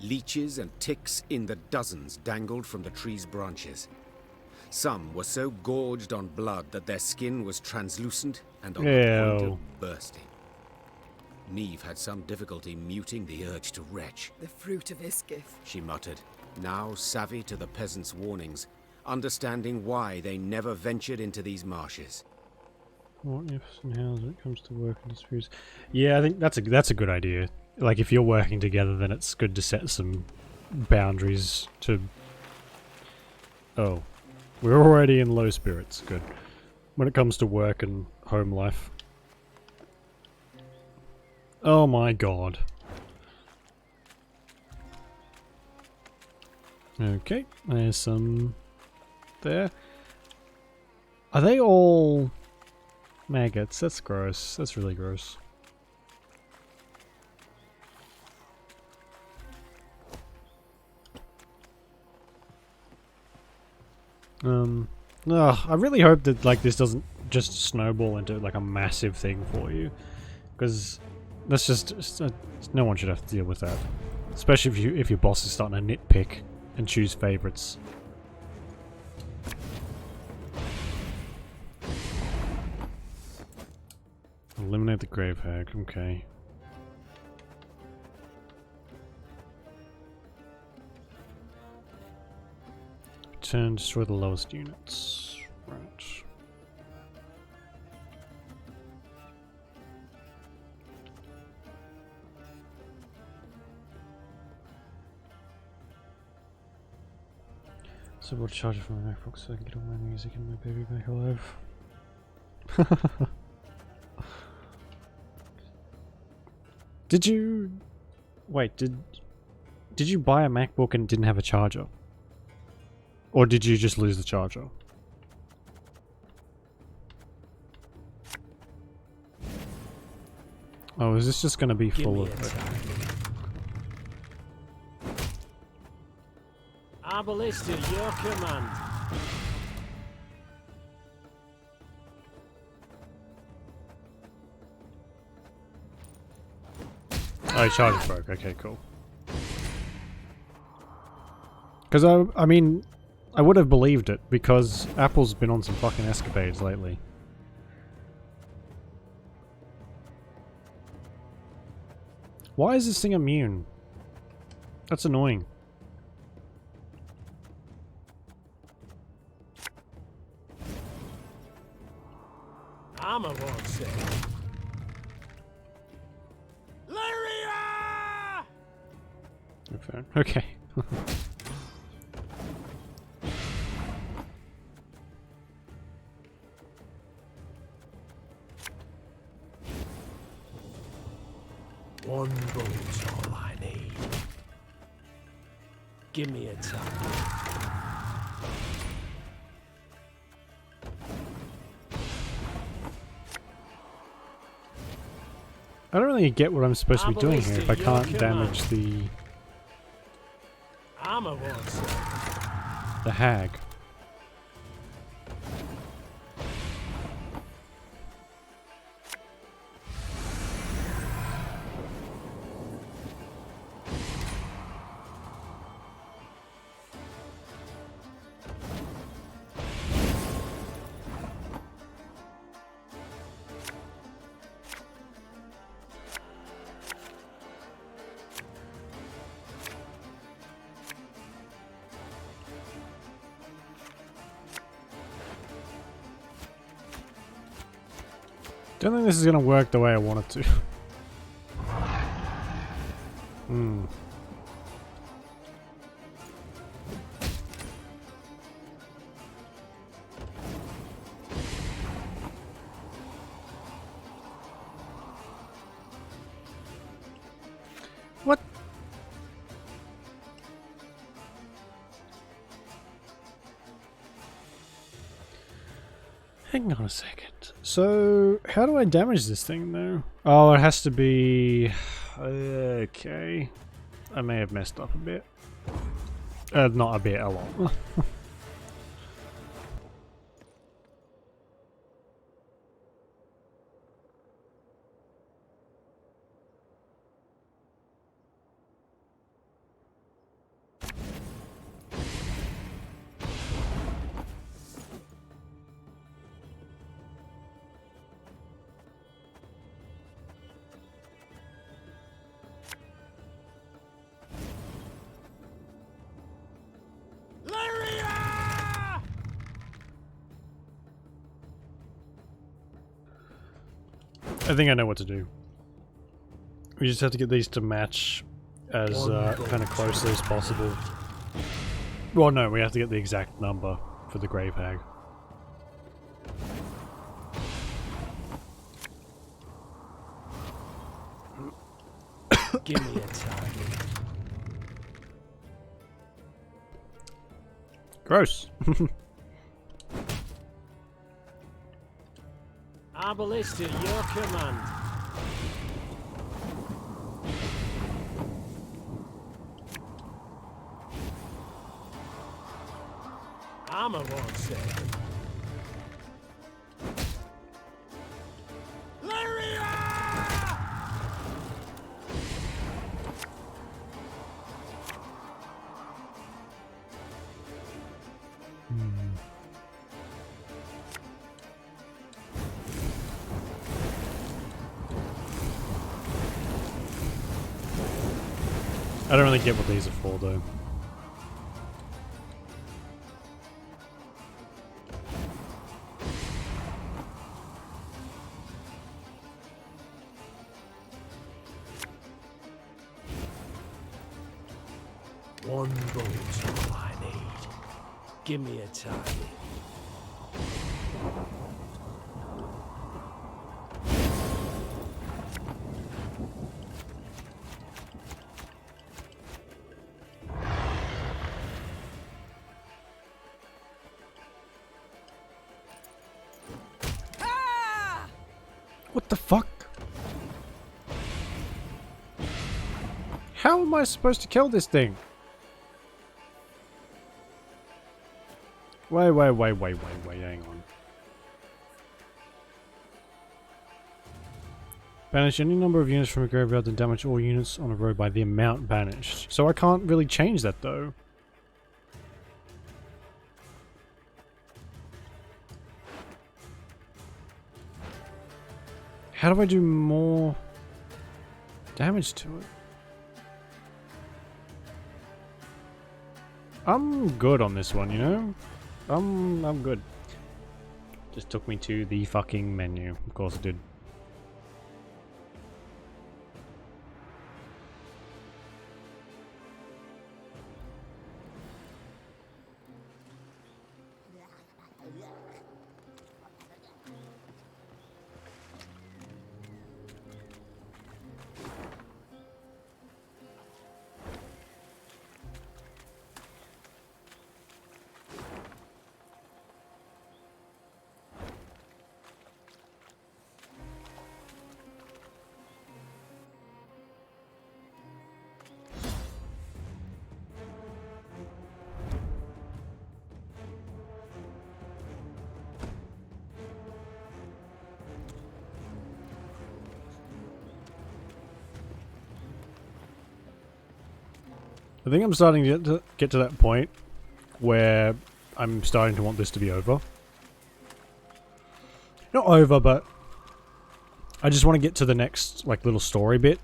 Leeches and ticks in the dozens dangled from the tree's branches. Some were so gorged on blood that their skin was translucent and on the point of bursting. Meve had some difficulty muting the urge to retch. The fruit of Isgith, she muttered, now savvy to the peasants' warnings, understanding why they never ventured into these marshes. What ifs and hows when it comes to work and disputes? Yeah, I think that's a good idea. Like, if you're working together, then it's good to set some boundaries to Oh. We're already in low spirits. Good. When it comes to work and home life. Oh my god. Okay, there's some there. Are they all maggots? That's gross. That's really gross. I really hope that like this doesn't just snowball into like a massive thing for you, because that's just no one should have to deal with that, especially if your boss is starting to nitpick and choose favorites. Eliminate the grave hag. Okay. Return, destroy the lowest units. Right. So we'll charge it from my MacBook so I can get all my music and my baby back alive. Did you... Wait, did you buy a MacBook and didn't have a charger? Or did you just lose the charger? Oh, is this just gonna be full of... Arbalist to your command. Oh, charger broke. Okay, cool. Because I mean, I would have believed it because Apple's been on some fucking escapades lately. Why is this thing immune? That's annoying. Armor won't say. Lyria! Okay. One bullet's all I need. Give me a time. I don't really get what I'm supposed to be doing here if I can't damage the hag. Don't think this is gonna work the way I want it to. What? Hang on a second. So, how do I damage this thing though? Oh, it has to be... Okay. I may have messed up a bit. Not a bit, a lot. I think I know what to do. We just have to get these to match as kind of closely as possible. Well, no, we have to get the exact number for the grave hag. Give me a target. Gross. Arbalist at your command. Armor won't save. I don't really get what these are for, though. One bullet's all I need. Give me a target. What the fuck? How am I supposed to kill this thing? Wait, hang on. Banish any number of units from a graveyard and damage all units on a road by the amount banished. So I can't really change that though. How do I do more damage to it? I'm good on this one, you know? I'm good. Just took me to the fucking menu. Of course it did. I think I'm starting to get to that point where I'm starting to want this to be over. Not over, but I just want to get to the next like little story bit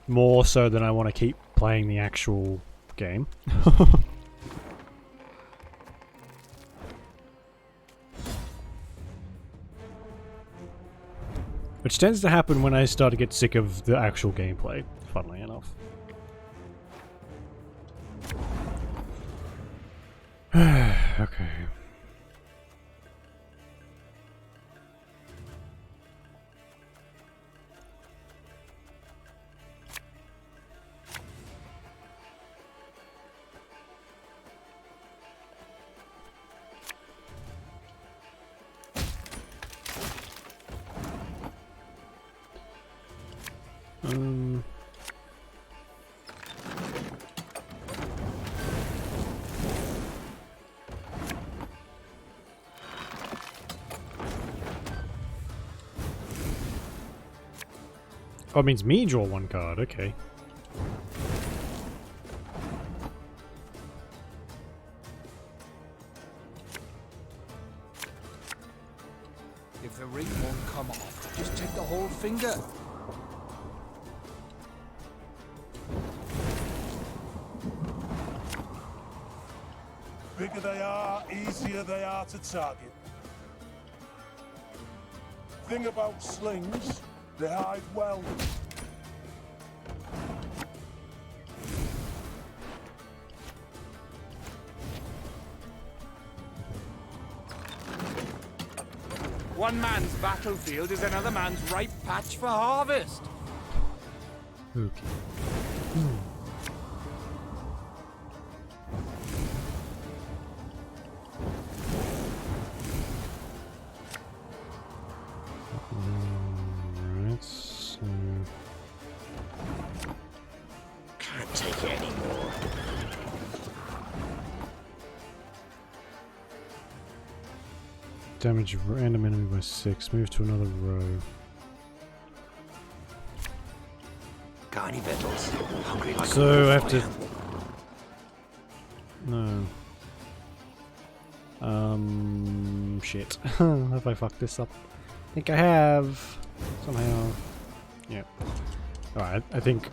more so than I want to keep playing the actual game. Which tends to happen when I start to get sick of the actual gameplay, funnily enough. Okay. Oh, it means me draw one card, okay. If the ring won't come off, just take the whole finger. Bigger they are, easier they are to target. Thing about slings, they hide well. One man's battlefield is another man's ripe patch for harvest. Okay. Alright, so... Can't take it anymore. Damage random enemy by 6. Move to another row. Got any victuals? Hungry like So a I have to... No. Shit. Have I fucked this up? I think I have. Somehow. Yep. Alright, I think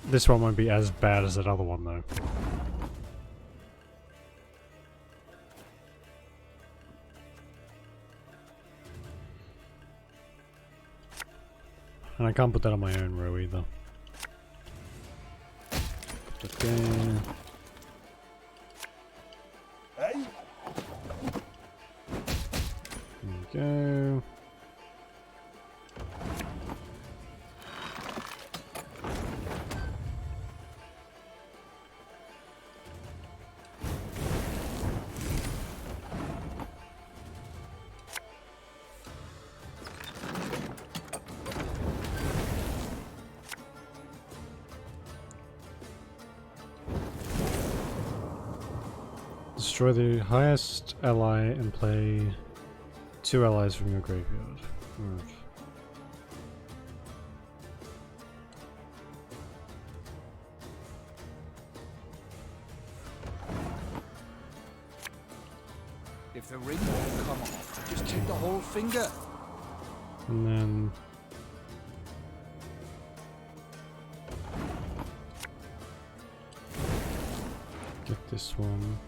this one won't be as bad as that other one though. And I can't put that on my own row either. Put that there. Hey? There we go. Destroy the highest ally and play 2 allies from your graveyard. Right. If the ring won't come off, just take the whole finger. And then... get this one.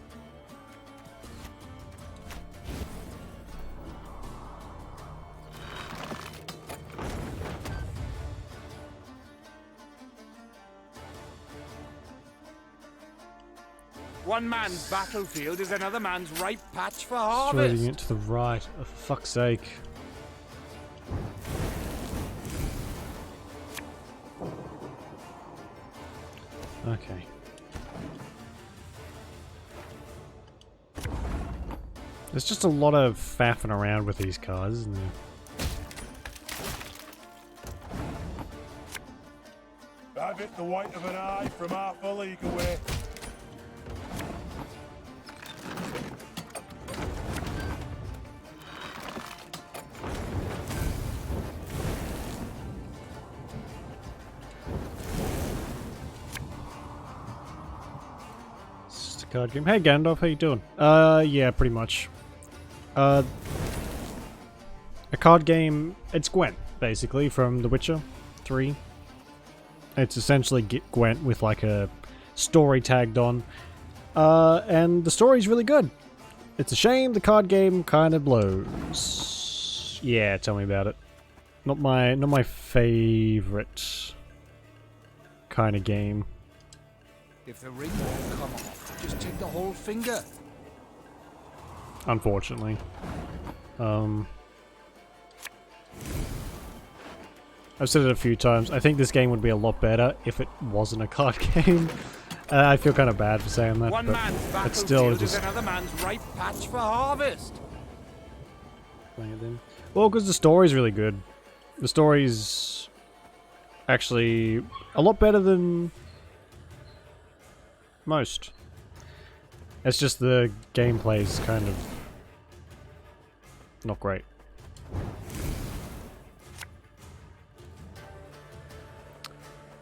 One man's battlefield is another man's ripe patch for harvest. Straighting it to the right. Oh, for fuck's sake. Okay. There's just a lot of faffing around with these cards, isn't there? I've hit the white of an eye from half a league away. Card game. Hey Gandalf, how you doing? Yeah, pretty much. A card game, it's Gwent, basically, from The Witcher 3. It's essentially Gwent with like a story tagged on. And the story's really good. It's a shame the card game kind of blows. Yeah, tell me about it. Not my favorite kind of game. If the ring won't come off, just take the whole finger. Unfortunately. I've said it a few times. I think this game would be a lot better if it wasn't a card game. I feel kind of bad for saying that, One man's but still battlefield just... is another man's ripe patch for harvest. Well, because the story's really good. The story's actually a lot better than most. It's just the gameplay's kind of not great.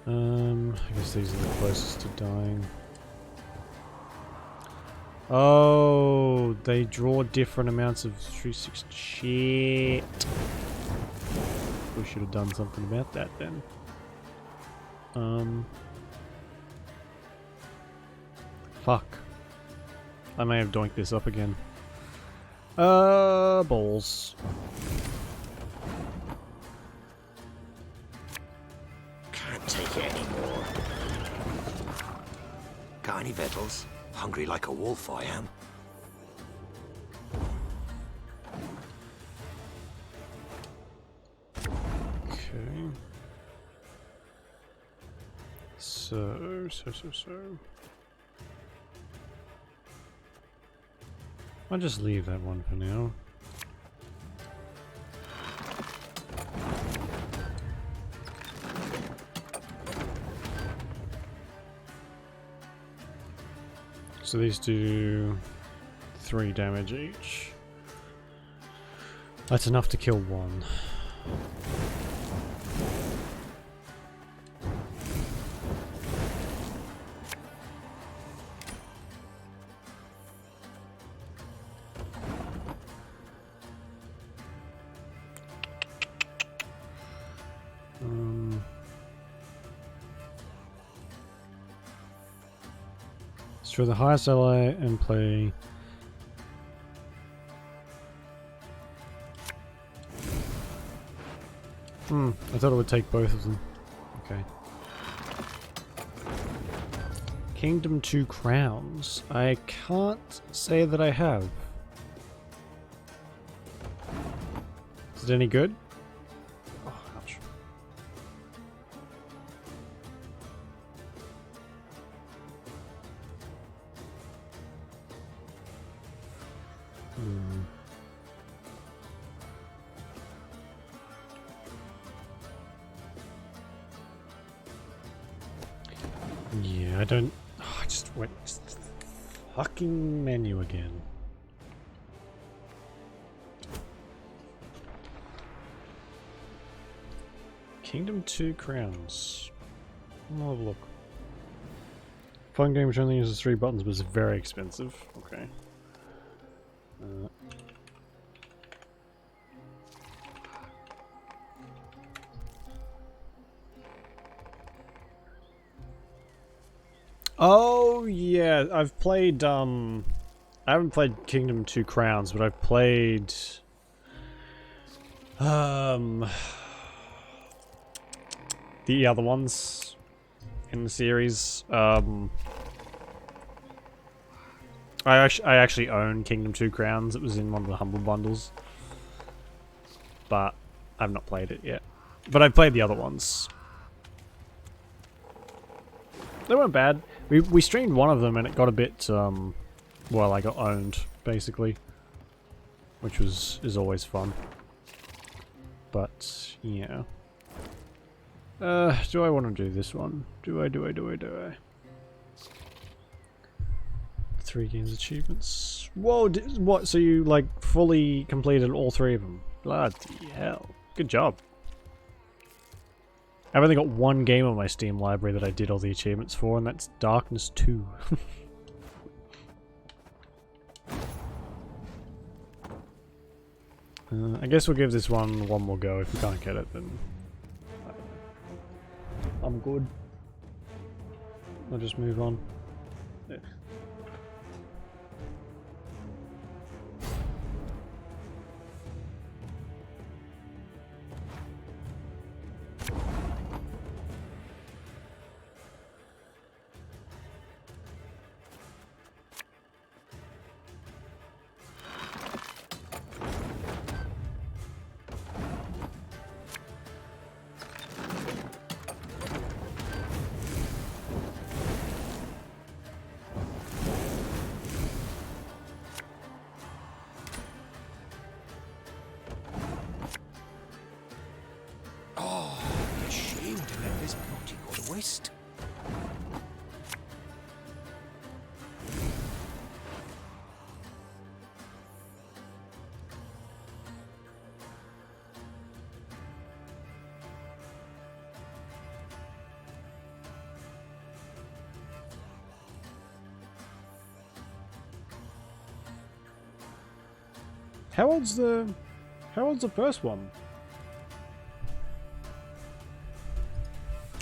I guess these are the closest to dying. Oh, they draw different amounts of 360. Shit. We should have done something about that then. Fuck. I may have doinked this up again. Balls. Can't take it anymore. Got any victuals? Hungry like a wolf, I am. So. I'll just leave that one for now. So these do 3 damage each. That's enough to kill one. Let's draw the highest ally and play. I thought it would take both of them. Okay. Kingdom 2 Crowns. I can't say that I have. Is it any good? Oh, ouch. Yeah, I don't. Oh, I just went fucking menu again. Kingdom 2 Crowns. I'll have a look. Fun game which only uses 3 buttons but is very expensive. Okay. Oh yeah, I've played I haven't played Kingdom 2 Crowns, but I've played the other ones in the series. I actually own Kingdom 2 Crowns. It was in one of the Humble Bundles, but I've not played it yet. But I've played the other ones. They weren't bad. We streamed one of them and it got a bit well, I got owned basically, which is always fun. But yeah. Do I want to do this one? Do I? 3 games achievements. Whoa, what? So you like fully completed all 3 of them? Bloody hell. Good job. I've only got 1 game on my Steam library that I did all the achievements for, and that's Darkness 2. I guess we'll give this one more go. If we can't get it, then I'm good. I'll just move on. Yeah. How old's the first one?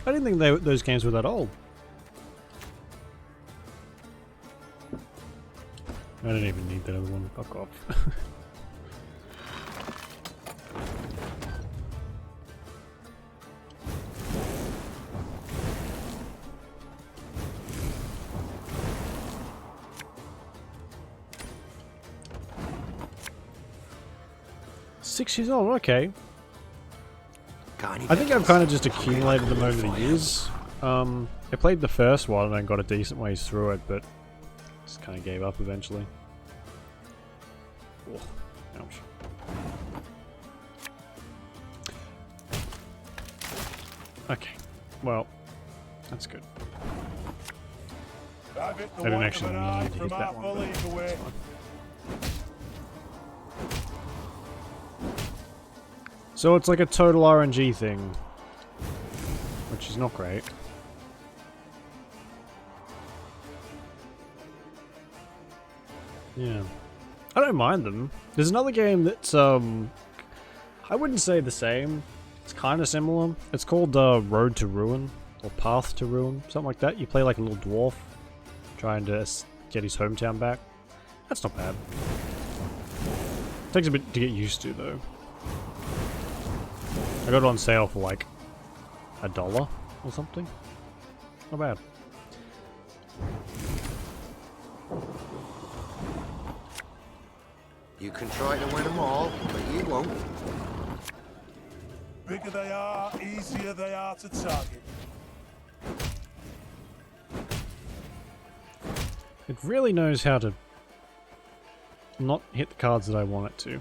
I didn't think those games were that old. I don't even need that other one. Fuck off. Six years old, okay. I think I've kind of just accumulated them over the years. I played the first one and I got a decent ways through it, but just kind of gave up eventually. Oh, ouch. Okay, well, that's good. I didn't actually need to hit that one, but it's fine. So it's like a total RNG thing, which is not great. Yeah. I don't mind them. There's another game that's, I wouldn't say the same. It's kind of similar. It's called Road to Ruin, or Path to Ruin, something like that. You play like a little dwarf, trying to get his hometown back. That's not bad. Takes a bit to get used to, though. I got it on sale for like $1 or something. Not bad. You can try to win them all, but you won't. Bigger they are, easier they are to target. It really knows how to not hit the cards that I want it to.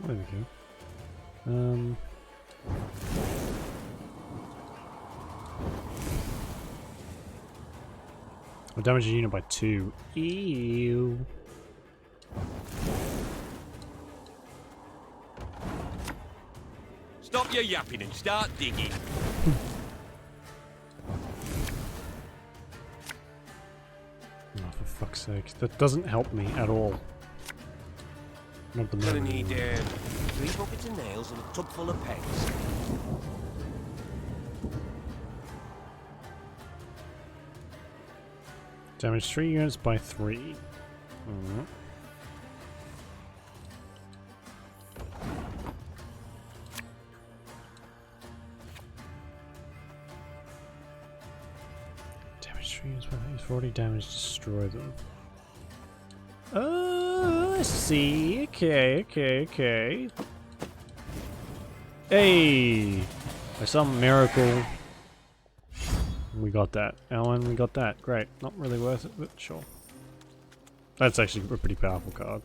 There we go. I'll damage a unit by 2. Ew. Stop your yapping and start digging. Oh, for fuck's sake. That doesn't help me at all. Not the Gonna moment. need 3 buckets of nails and a tub full of pegs. Damage 3 units by 3. Alright. Damage 3 units by 3. 40 damage, destroy them. Oh, I see. Okay, okay, okay. Hey! By some miracle, we got that. Alan, we got that. Great. Not really worth it, but sure. That's actually a pretty powerful card.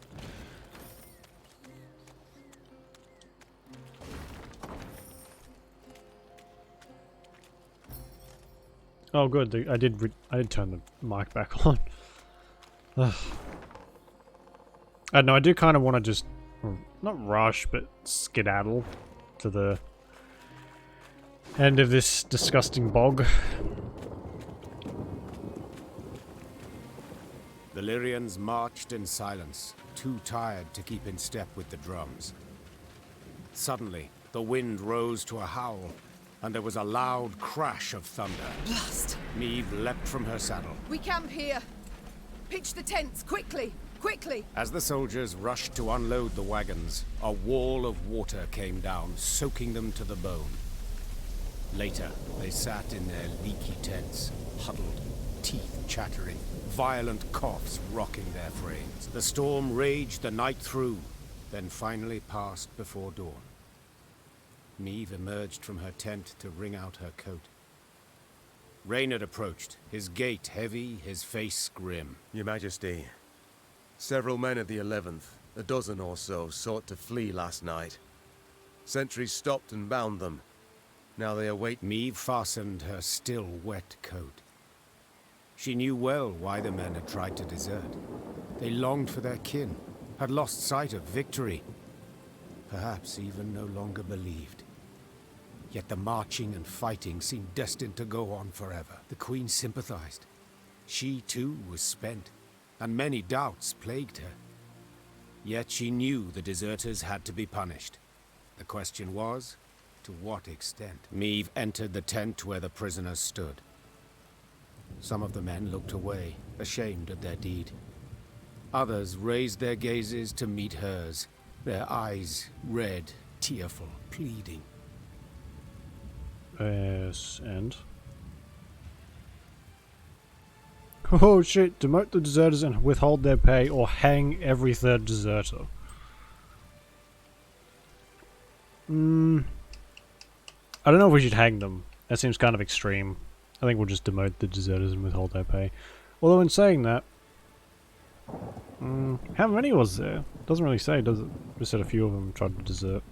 Oh, good. I did turn the mic back on. Ugh. I don't know. I do kind of want to just not rush, but skedaddle to the end of this disgusting bog. The Lyrians marched in silence, too tired to keep in step with the drums. Suddenly, the wind rose to a howl, and there was a loud crash of thunder. Blast! Meve leapt from her saddle. We camp here. Pitch the tents, quickly! Quickly! As the soldiers rushed to unload the wagons, a wall of water came down, soaking them to the bone. Later, they sat in their leaky tents, huddled, teeth chattering, violent coughs rocking their frames. The storm raged the night through, then finally passed before dawn. Meve emerged from her tent to wring out her coat. Reynard approached, his gait heavy, his face grim. Your Majesty, several men of the 11th, a dozen or so, sought to flee last night. Sentries stopped and bound them. Now they await. Meve fastened her still wet coat. She knew well why the men had tried to desert. They longed for their kin, had lost sight of victory. Perhaps even no longer believed. Yet the marching and fighting seemed destined to go on forever. The Queen sympathized. She too was spent, and many doubts plagued her. Yet she knew the deserters had to be punished. The question was, to what extent? Meve entered the tent where the prisoners stood. Some of the men looked away, ashamed of their deed. Others raised their gazes to meet hers, their eyes red, tearful, pleading. Yes, and? Oh shit, demote the deserters and withhold their pay or hang every third deserter. I don't know if we should hang them. That seems kind of extreme. I think we'll just demote the deserters and withhold their pay. Although in saying that, how many was there? Doesn't really say, does it? Just said a few of them tried to desert.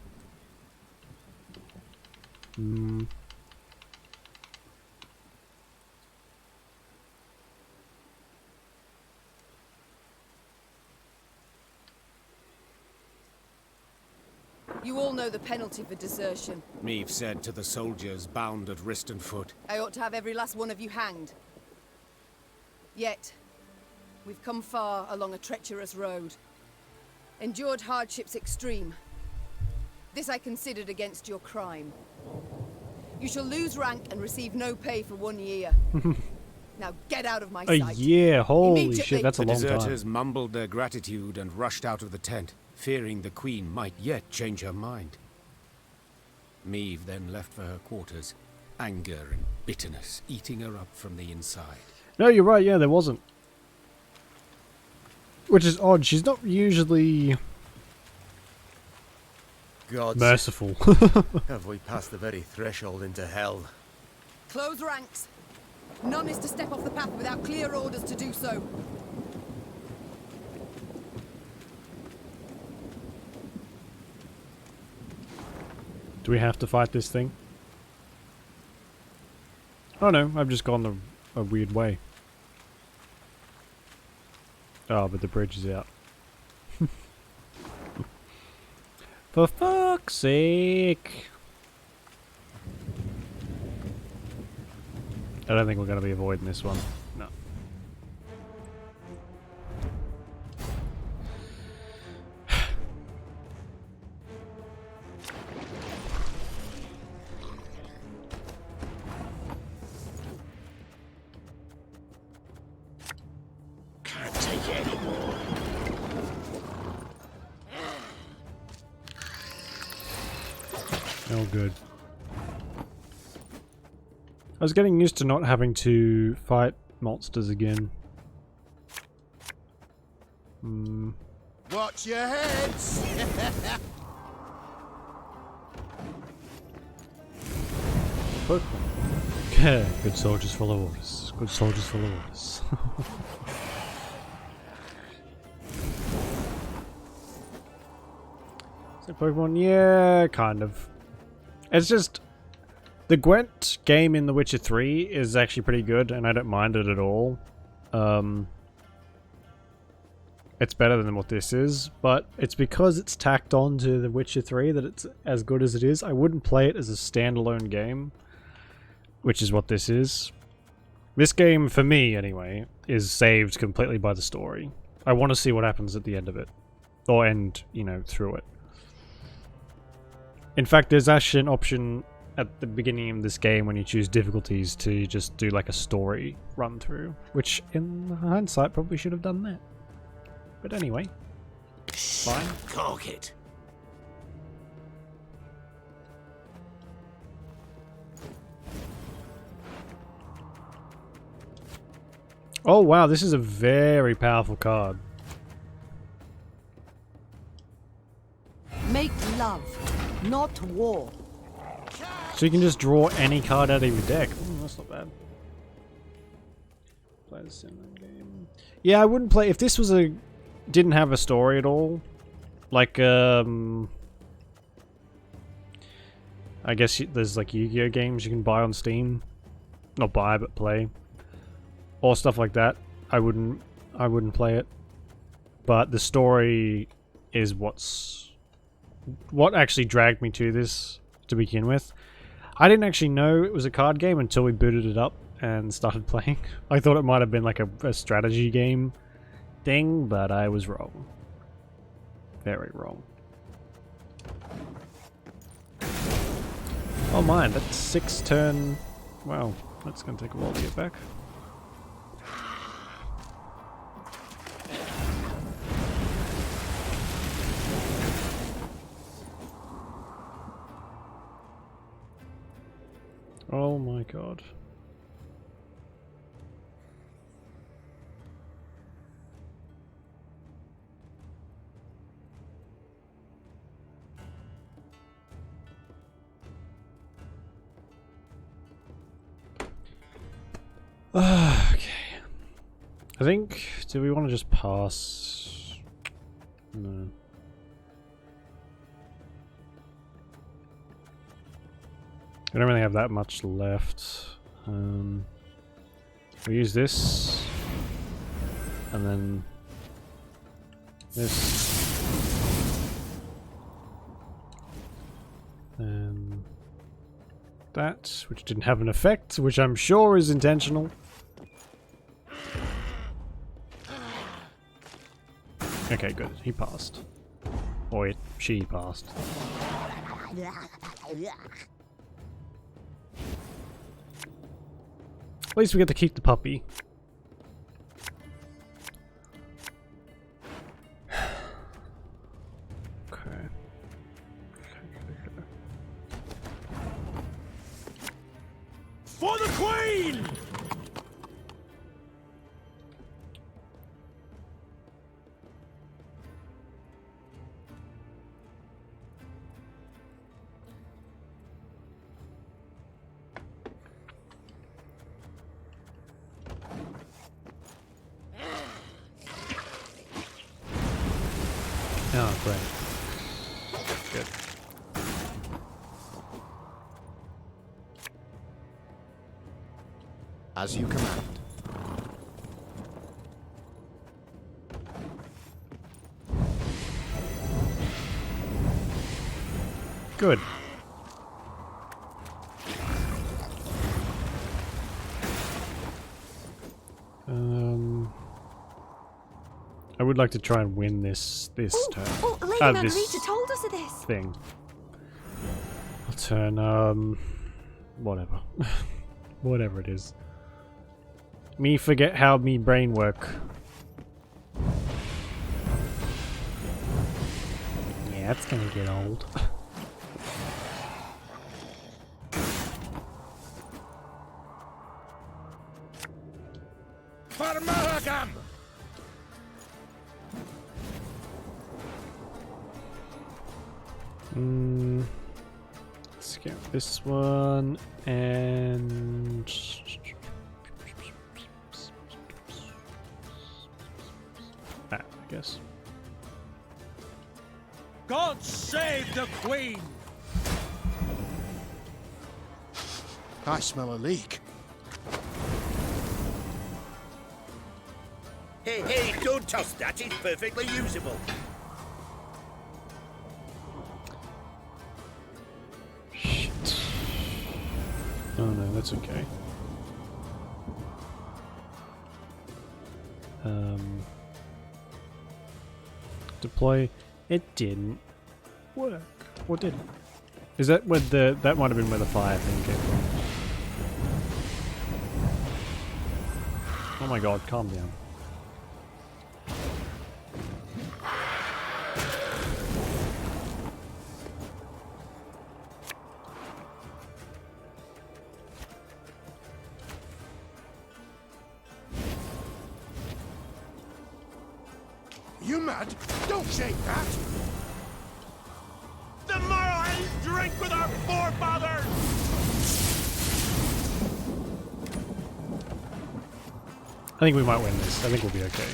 You all know the penalty for desertion. Meave said to the soldiers bound at wrist and foot. I ought to have every last one of you hanged. Yet, we've come far along a treacherous road. Endured hardships extreme. This I considered against your crime. You shall lose rank and receive no pay for 1 year. Now get out of my sight. A year? Holy shit, that's a long The time. deserters mumbled their gratitude and rushed out of the tent, fearing the Queen might yet change her mind. Meave then left for her quarters, anger and bitterness eating her up from the inside. No, you're right, yeah, there wasn't. Which is odd, she's not usually Gods. merciful. Have we passed the very threshold into hell? Close ranks. None is to step off the path without clear orders to do so. Do we have to fight this thing? Oh no, I've just gone a weird way. Oh, but the bridge is out. For fuck's sake! I don't think we're going to be avoiding this one. No. Can't take it anymore. Oh, good. I was getting used to not having to fight monsters again. Watch your heads! Pokemon. Yeah, good soldiers follow orders. Good soldiers follow orders. Is it Pokemon? Yeah, kind of. It's just... The Gwent game in The Witcher 3 is actually pretty good, and I don't mind it at all. It's better than what this is, but it's because it's tacked on to The Witcher 3 that it's as good as it is. I wouldn't play it as a standalone game, which is what this is. This game, for me anyway, is saved completely by the story. I want to see what happens at the end of it. Or end, you know, through it. In fact, there's actually an option at the beginning of this game when you choose difficulties to just do like a story run through, which in hindsight probably should have done that. But anyway, fine. Cork it. Oh wow, this is a very powerful card. Make love, not war. So you can just draw any card out of your deck. Ooh, that's not bad. Play this in that game. Yeah, I wouldn't play if this was a didn't have a story at all. Like I guess there's like Yu-Gi-Oh games you can buy on Steam. Not buy, but play. Or stuff like that. I wouldn't play it. But the story is what actually dragged me to this to begin with. I didn't actually know it was a card game until we booted it up and started playing. I thought it might have been like a strategy game thing, but I was wrong. Very wrong. Oh man, that's 6 turn. Wow, that's gonna take a while to get back. Oh my god. Okay. I think, do we want to just pass? No. We don't really have that much left. We use this, and then this, and that, which didn't have an effect, which I'm sure is intentional. Okay, good. He passed. Or it, she passed. At least we get to keep the puppy. Okay. For the Queen! Oh, great. Good. As you command. Good. I would like to try and win this turn. Oh, Lady Margarita told us of this. Thing. I'll turn, whatever. Whatever it is. Me forget how me brain work. Yeah, it's gonna get old. Let's get this one and that, I guess. God save the Queen! I smell a leak. Hey, hey, don't toss that. It's perfectly usable. Shit. Oh no, that's okay. Deploy. It didn't work. Or did it? Is that where that might have been where the fire thing came from? Oh my god, calm down. You mad? Don't shake that! The morrow drink with our forefathers! I think we might win this. I think we'll be okay.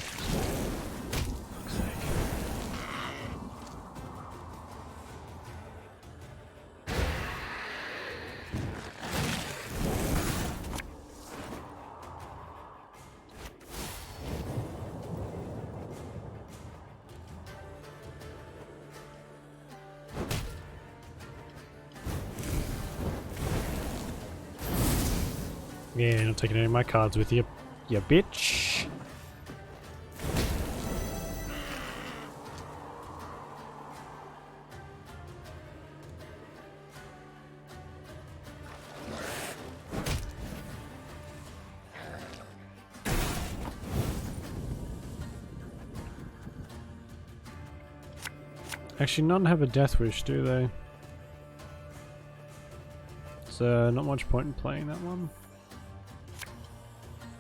Yeah, not taking any of my cards with you, you bitch. Actually, none have a death wish, do they? So, not much point in playing that one.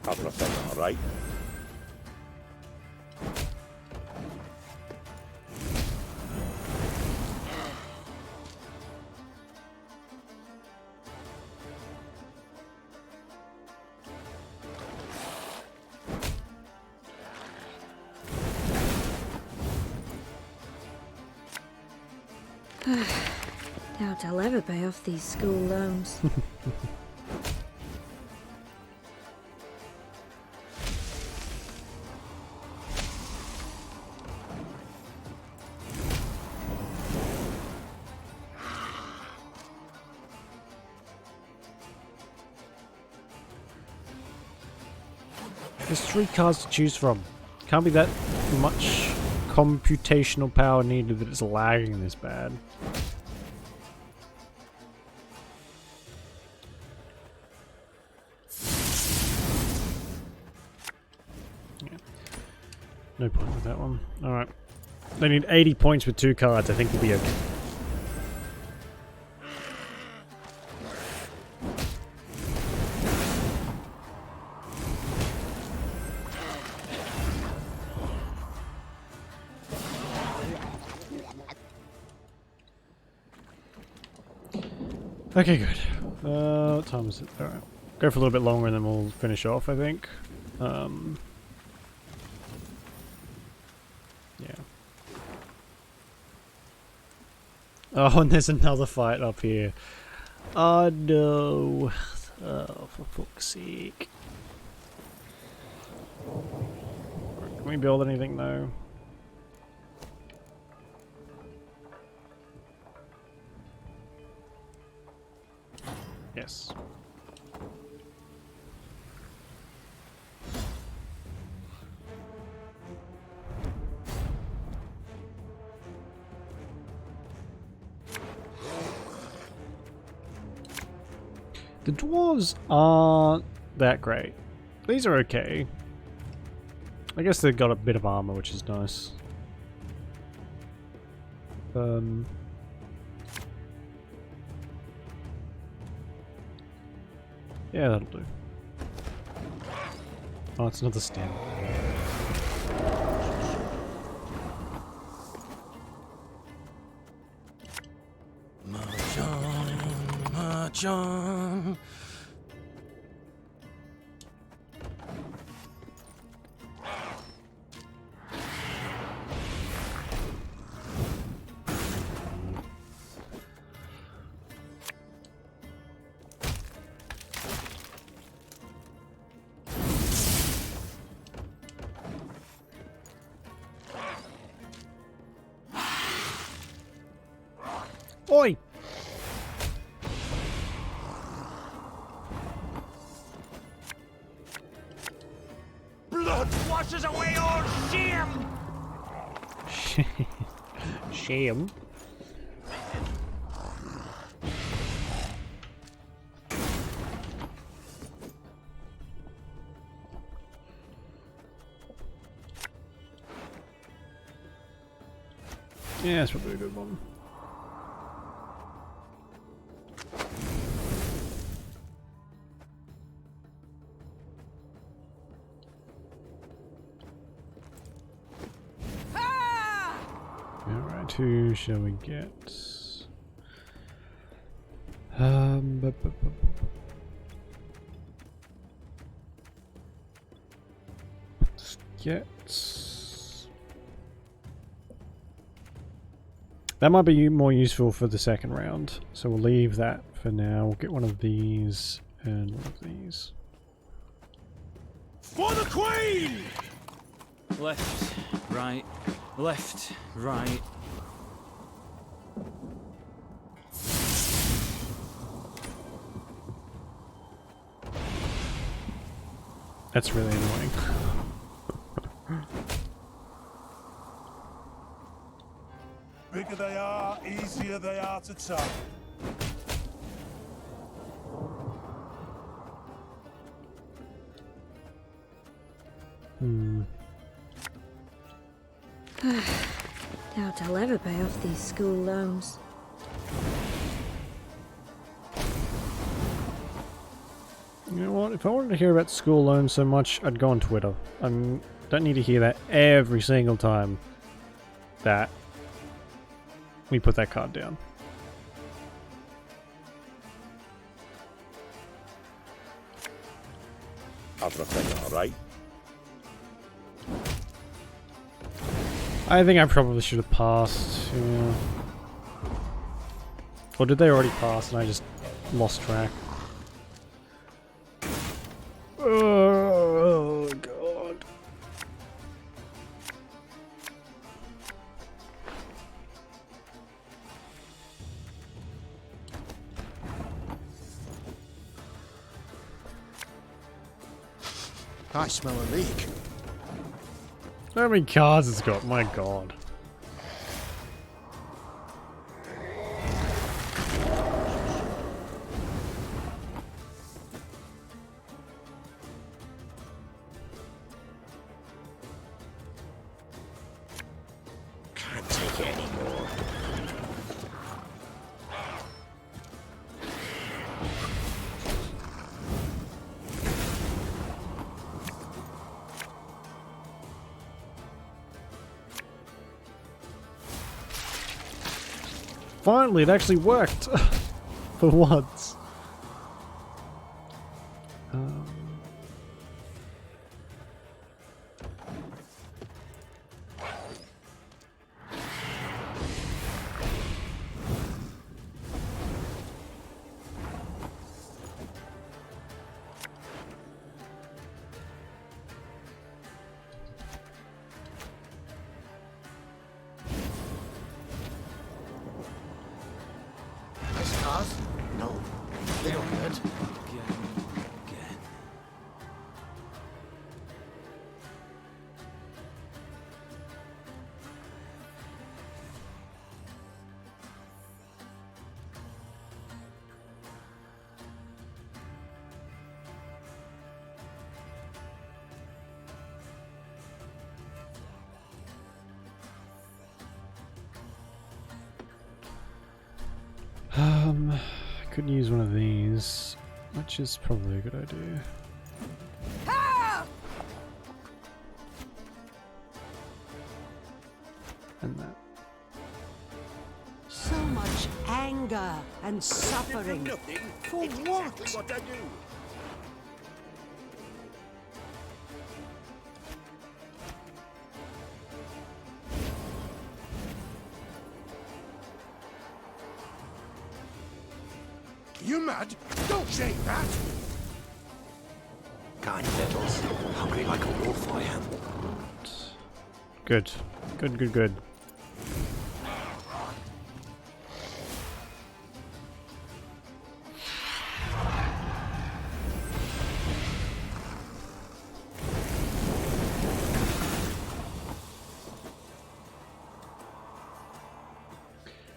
Everything all right? Doubt I'll ever pay off these school loans. There's 3 cards to choose from. Can't be that much computational power needed that it's lagging this bad. Yeah. No point with that one. Alright. They need 80 points with 2 cards. I think we'll be okay. Okay, good. What time is it? Alright. Go for a little bit longer and then we'll finish off, I think. Yeah. Oh, and there's another fight up here. Oh no. Oh, for fuck's sake. Can we build anything though? Yes. The dwarves aren't that great. These are okay. I guess they've got a bit of armor, which is nice. Yeah, that'll do. Oh, it's another stem. Mahjong. Oi! Blood washes away all shame! Shame? Yeah, that's probably a good one. Alright, who shall we get? Let's get... That might be more useful for the second round, so we'll leave that for now. We'll get one of these and one of these. For the Queen! Left, right, left, right. That's really annoying. Bigger they are, easier they are to target. Doubt I'll ever pay off these school loans. You know what? If I wanted to hear about school loans so much, I'd go on Twitter. I don't need to hear that every single time that we put that card down. Everything all right? I think I probably should have passed. Yeah. Or did they already pass and I just lost track? Oh god. I smell a leak. How many cards it's got? My god. Can't take it anymore. Finally, it actually worked! For once. Scars? No, they don't hurt. I could use one of these, which is probably a good idea. And that. So much anger and suffering. For what? Exactly what I do. You mad? Don't say that! Got any victuals? Hungry like a wolf I am. Good. Good, good, good.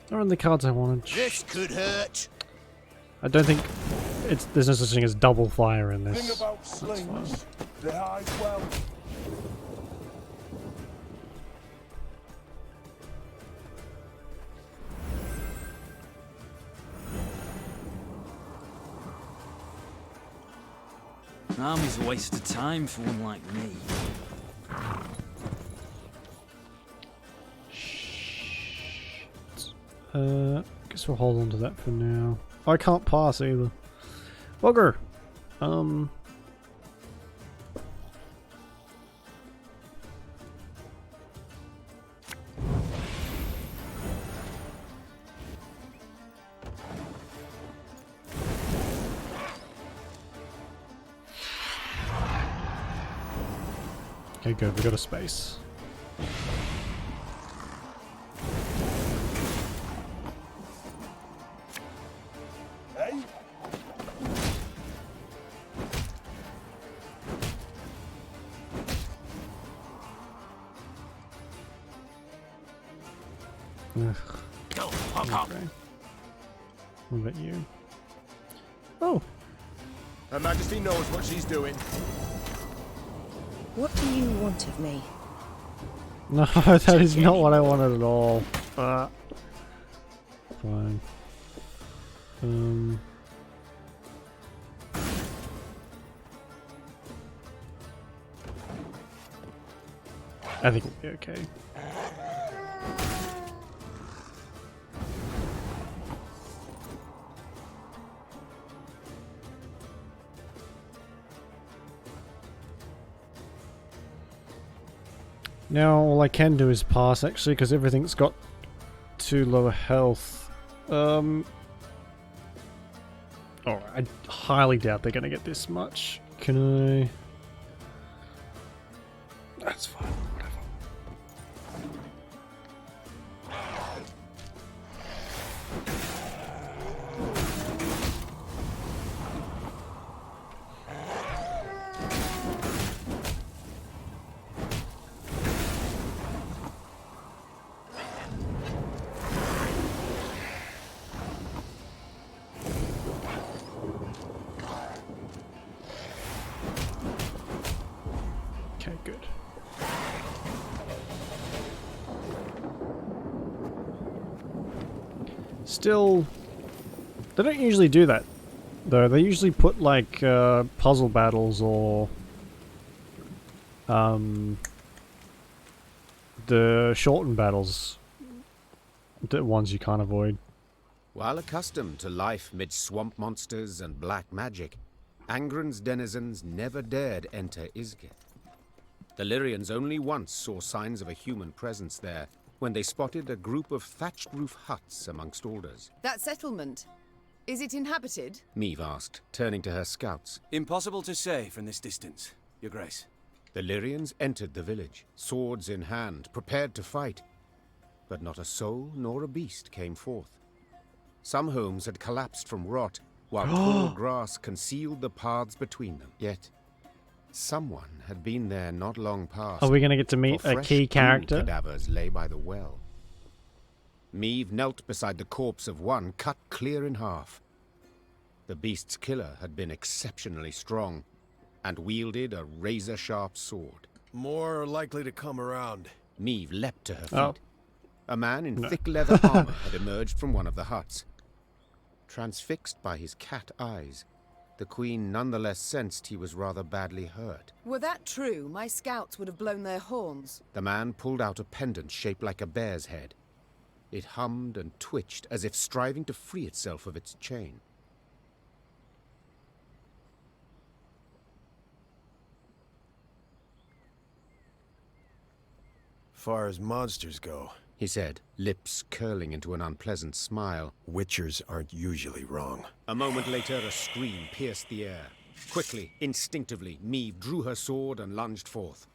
They're on the cards I wanted. This could hurt. I don't think there's no such thing as double fire in this. Thing about slings, they hide well. An army's a waste of time for one like me. Guess we'll hold on to that for now. I can't pass either. Bugger! Okay, good. We got a space. Hey? Ugh. Go, fuck off. Okay. What about you? Oh! Her Majesty knows what she's doing. What do you want of me? No, that is not what I wanted at all. Fine. I think we'll be okay. Now all I can do is pass actually because everything's got too low a health. Alright, I highly doubt they're going to get this much. Can I... That's fine, whatever. Okay, good. Still, they don't usually do that, though. They usually put, like, puzzle battles or the shortened battles, the ones you can't avoid. While accustomed to life mid swamp monsters and black magic, Angren's denizens never dared enter Isgith. The Lyrians only once saw signs of a human presence there, when they spotted a group of thatched roof huts amongst alders. That settlement, is it inhabited? Meve asked, turning to her scouts. Impossible to say from this distance, Your Grace. The Lyrians entered the village, swords in hand, prepared to fight. But not a soul nor a beast came forth. Some homes had collapsed from rot, while tall grass concealed the paths between them. Yet, someone had been there not long past. Are we going to get to meet a key character? Cadavers lay by the well. Meve knelt beside the corpse of one cut clear in half. The beast's killer had been exceptionally strong, and wielded a razor-sharp sword. More likely to come around. Meve leapt to her feet. Oh. A man in thick leather armor had emerged from one of the huts. Transfixed by his cat eyes, the Queen nonetheless sensed he was rather badly hurt. Were that true, my scouts would have blown their horns. The man pulled out a pendant shaped like a bear's head. It hummed and twitched as if striving to free itself of its chain. Far as monsters go, he said, lips curling into an unpleasant smile. Witchers aren't usually wrong. A moment later, a scream pierced the air. Quickly, instinctively, Meve drew her sword and lunged forth.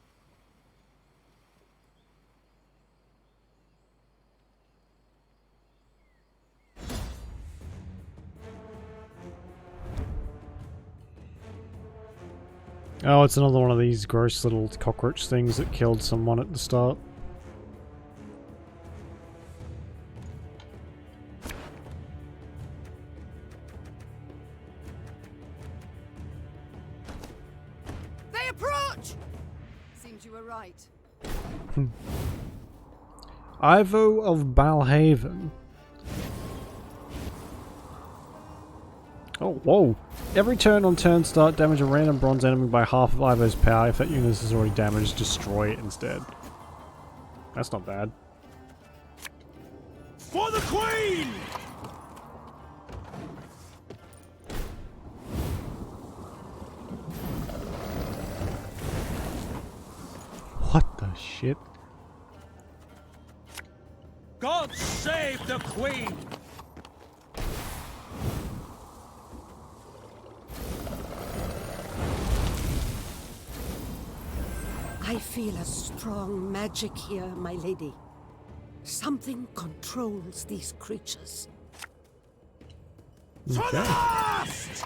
Oh, it's another one of these gross little cockroach things that killed someone at the start. They approach! Seems you were right. Ivo of Balhaven. Oh, whoa. Every turn on turn start, damage a random bronze enemy by half of Ivo's power. If that unit is already damaged, destroy it instead. That's not bad. For the Queen! What the shit? God save the Queen! I feel a strong magic here, my lady. Something controls these creatures. For the last!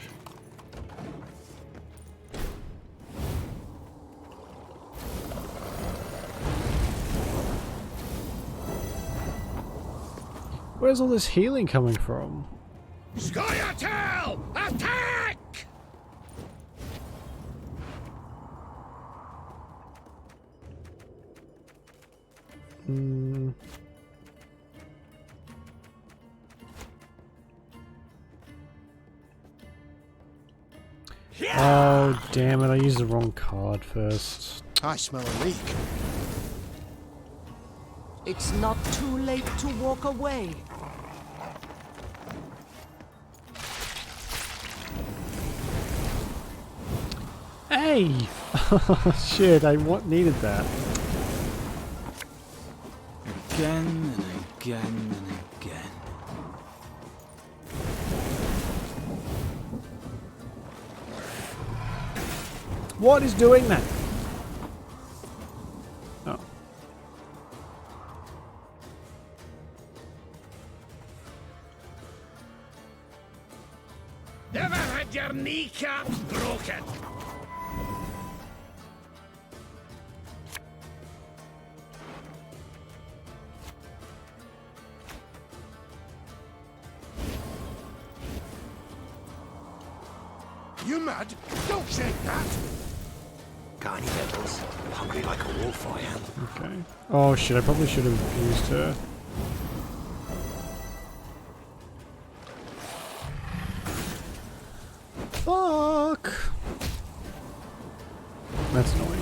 Where's all this healing coming from? Scoia'tael! Attack! Oh, damn it. I used the wrong card first. I smell a leak. It's not too late to walk away. Hey! Shit, I needed that. Again and again and again. What is doing that? Oh. Never had your kneecaps broken. You mad? Don't shake that! Got any victuals? Hungry like a wolf, I am. Okay. Oh shit, I probably should have used her. Fuck! That's annoying.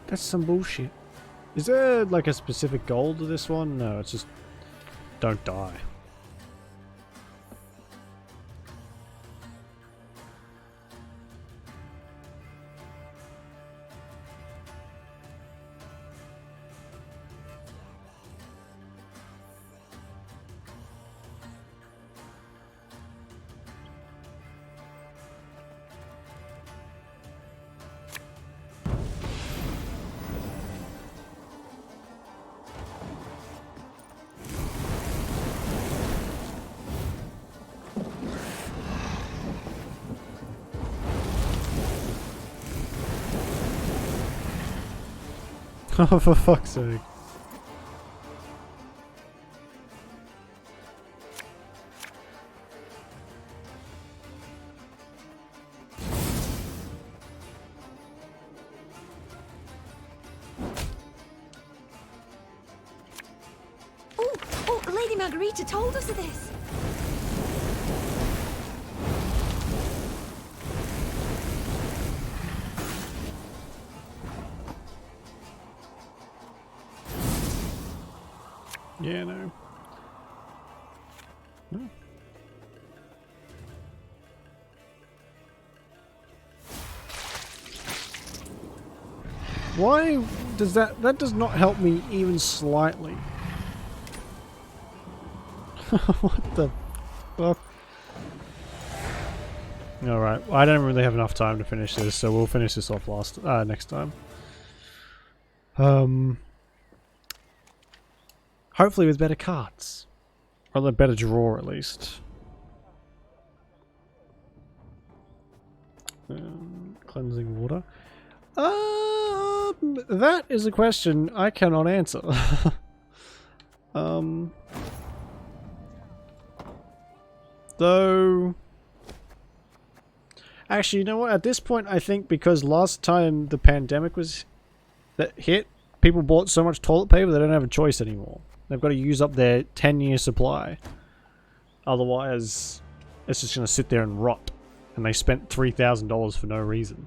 That's some bullshit. Is there like a specific goal to this one? No, it's just don't die. Oh, for fuck's sake. Oh, Lady Margarita told us of this. Yeah, no. No. Why does that does not help me even slightly? What the fuck? Alright, I don't really have enough time to finish this, so we'll finish this off next time. Hopefully with better cards. Or a better draw at least. Cleansing water. That is a question I cannot answer. Though... Actually, you know what? At this point, I think because last time the pandemic was hit, people bought so much toilet paper they don't have a choice anymore. They've got to use up their 10-year supply. Otherwise, it's just going to sit there and rot. And they spent $3,000 for no reason.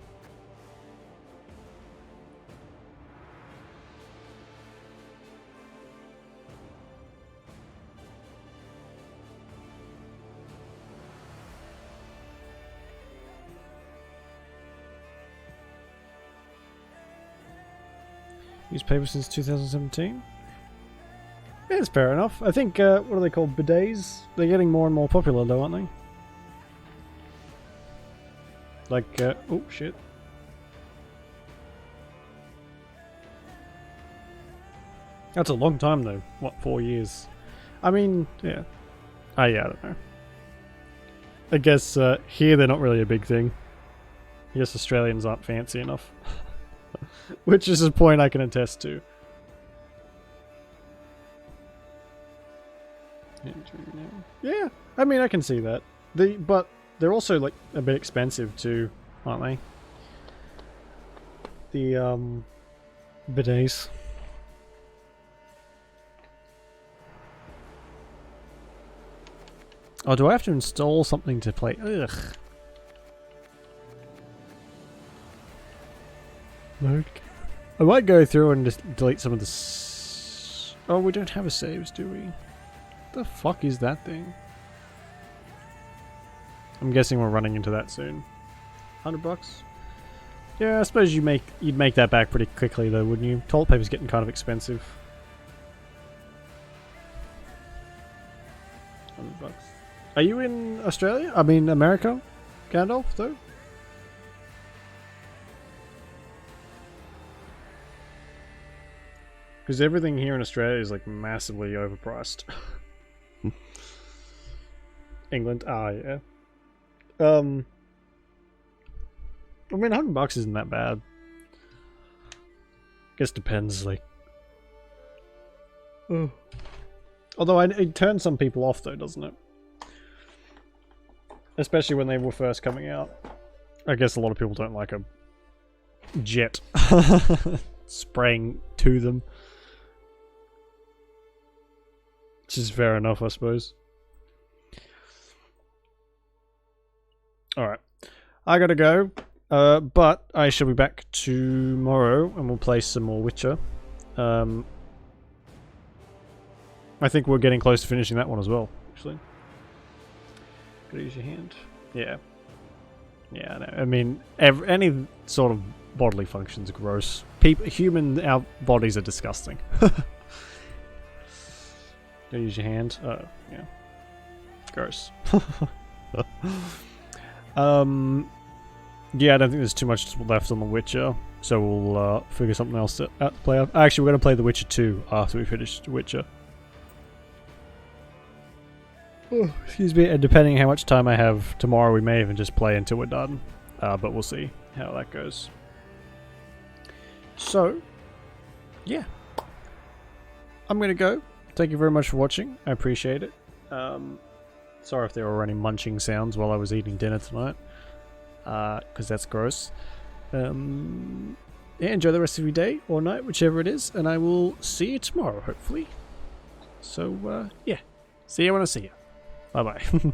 Used paper since 2017? Yeah, it's fair enough. I think, what are they called? Bidets? They're getting more and more popular though, aren't they? Like, oh shit. That's a long time though. What, 4 years? I mean, yeah. Yeah, I don't know. I guess, here they're not really a big thing. I guess Australians aren't fancy enough. Which is a point I can attest to. Yeah, I mean, I can see that. But they're also like a bit expensive too, aren't they? The bidets. Oh, do I have to install something to play? Ugh. Mode. I might go through and just delete some of the. Oh, we don't have a saves, do we? The fuck is that thing? I'm guessing we're running into that soon. $100? Yeah, I suppose you'd make that back pretty quickly though, wouldn't you? Toilet paper's getting kind of expensive. $100. Are you in Australia? I mean America? Gandalf though? Because everything here in Australia is like massively overpriced. England, yeah. I mean, $100 isn't that bad. Guess depends, like. Although it turns some people off, though, doesn't it? Especially when they were first coming out. I guess a lot of people don't like a jet spraying to them. Which is fair enough, I suppose. Alright. I gotta go. But I shall be back tomorrow and we'll play some more Witcher. I think we're getting close to finishing that one as well, actually. Gotta use your hand. Yeah. Yeah, no, I mean, any sort of bodily function's gross. Our bodies are disgusting. Gotta use your hand. Oh, yeah. Gross. Yeah, I don't think there's too much left on The Witcher, so we'll figure something else out to play. Actually, we're going to play The Witcher 2 after we finish The Witcher. Oh, excuse me, and depending how much time I have tomorrow, we may even just play until we're done. But we'll see how that goes. So, yeah. I'm going to go. Thank you very much for watching. I appreciate it. Sorry if there were any munching sounds while I was eating dinner tonight. Because that's gross. Yeah, enjoy the rest of your day or night, whichever it is, and I will see you tomorrow, hopefully. So, yeah. See you when I see you. Bye-bye.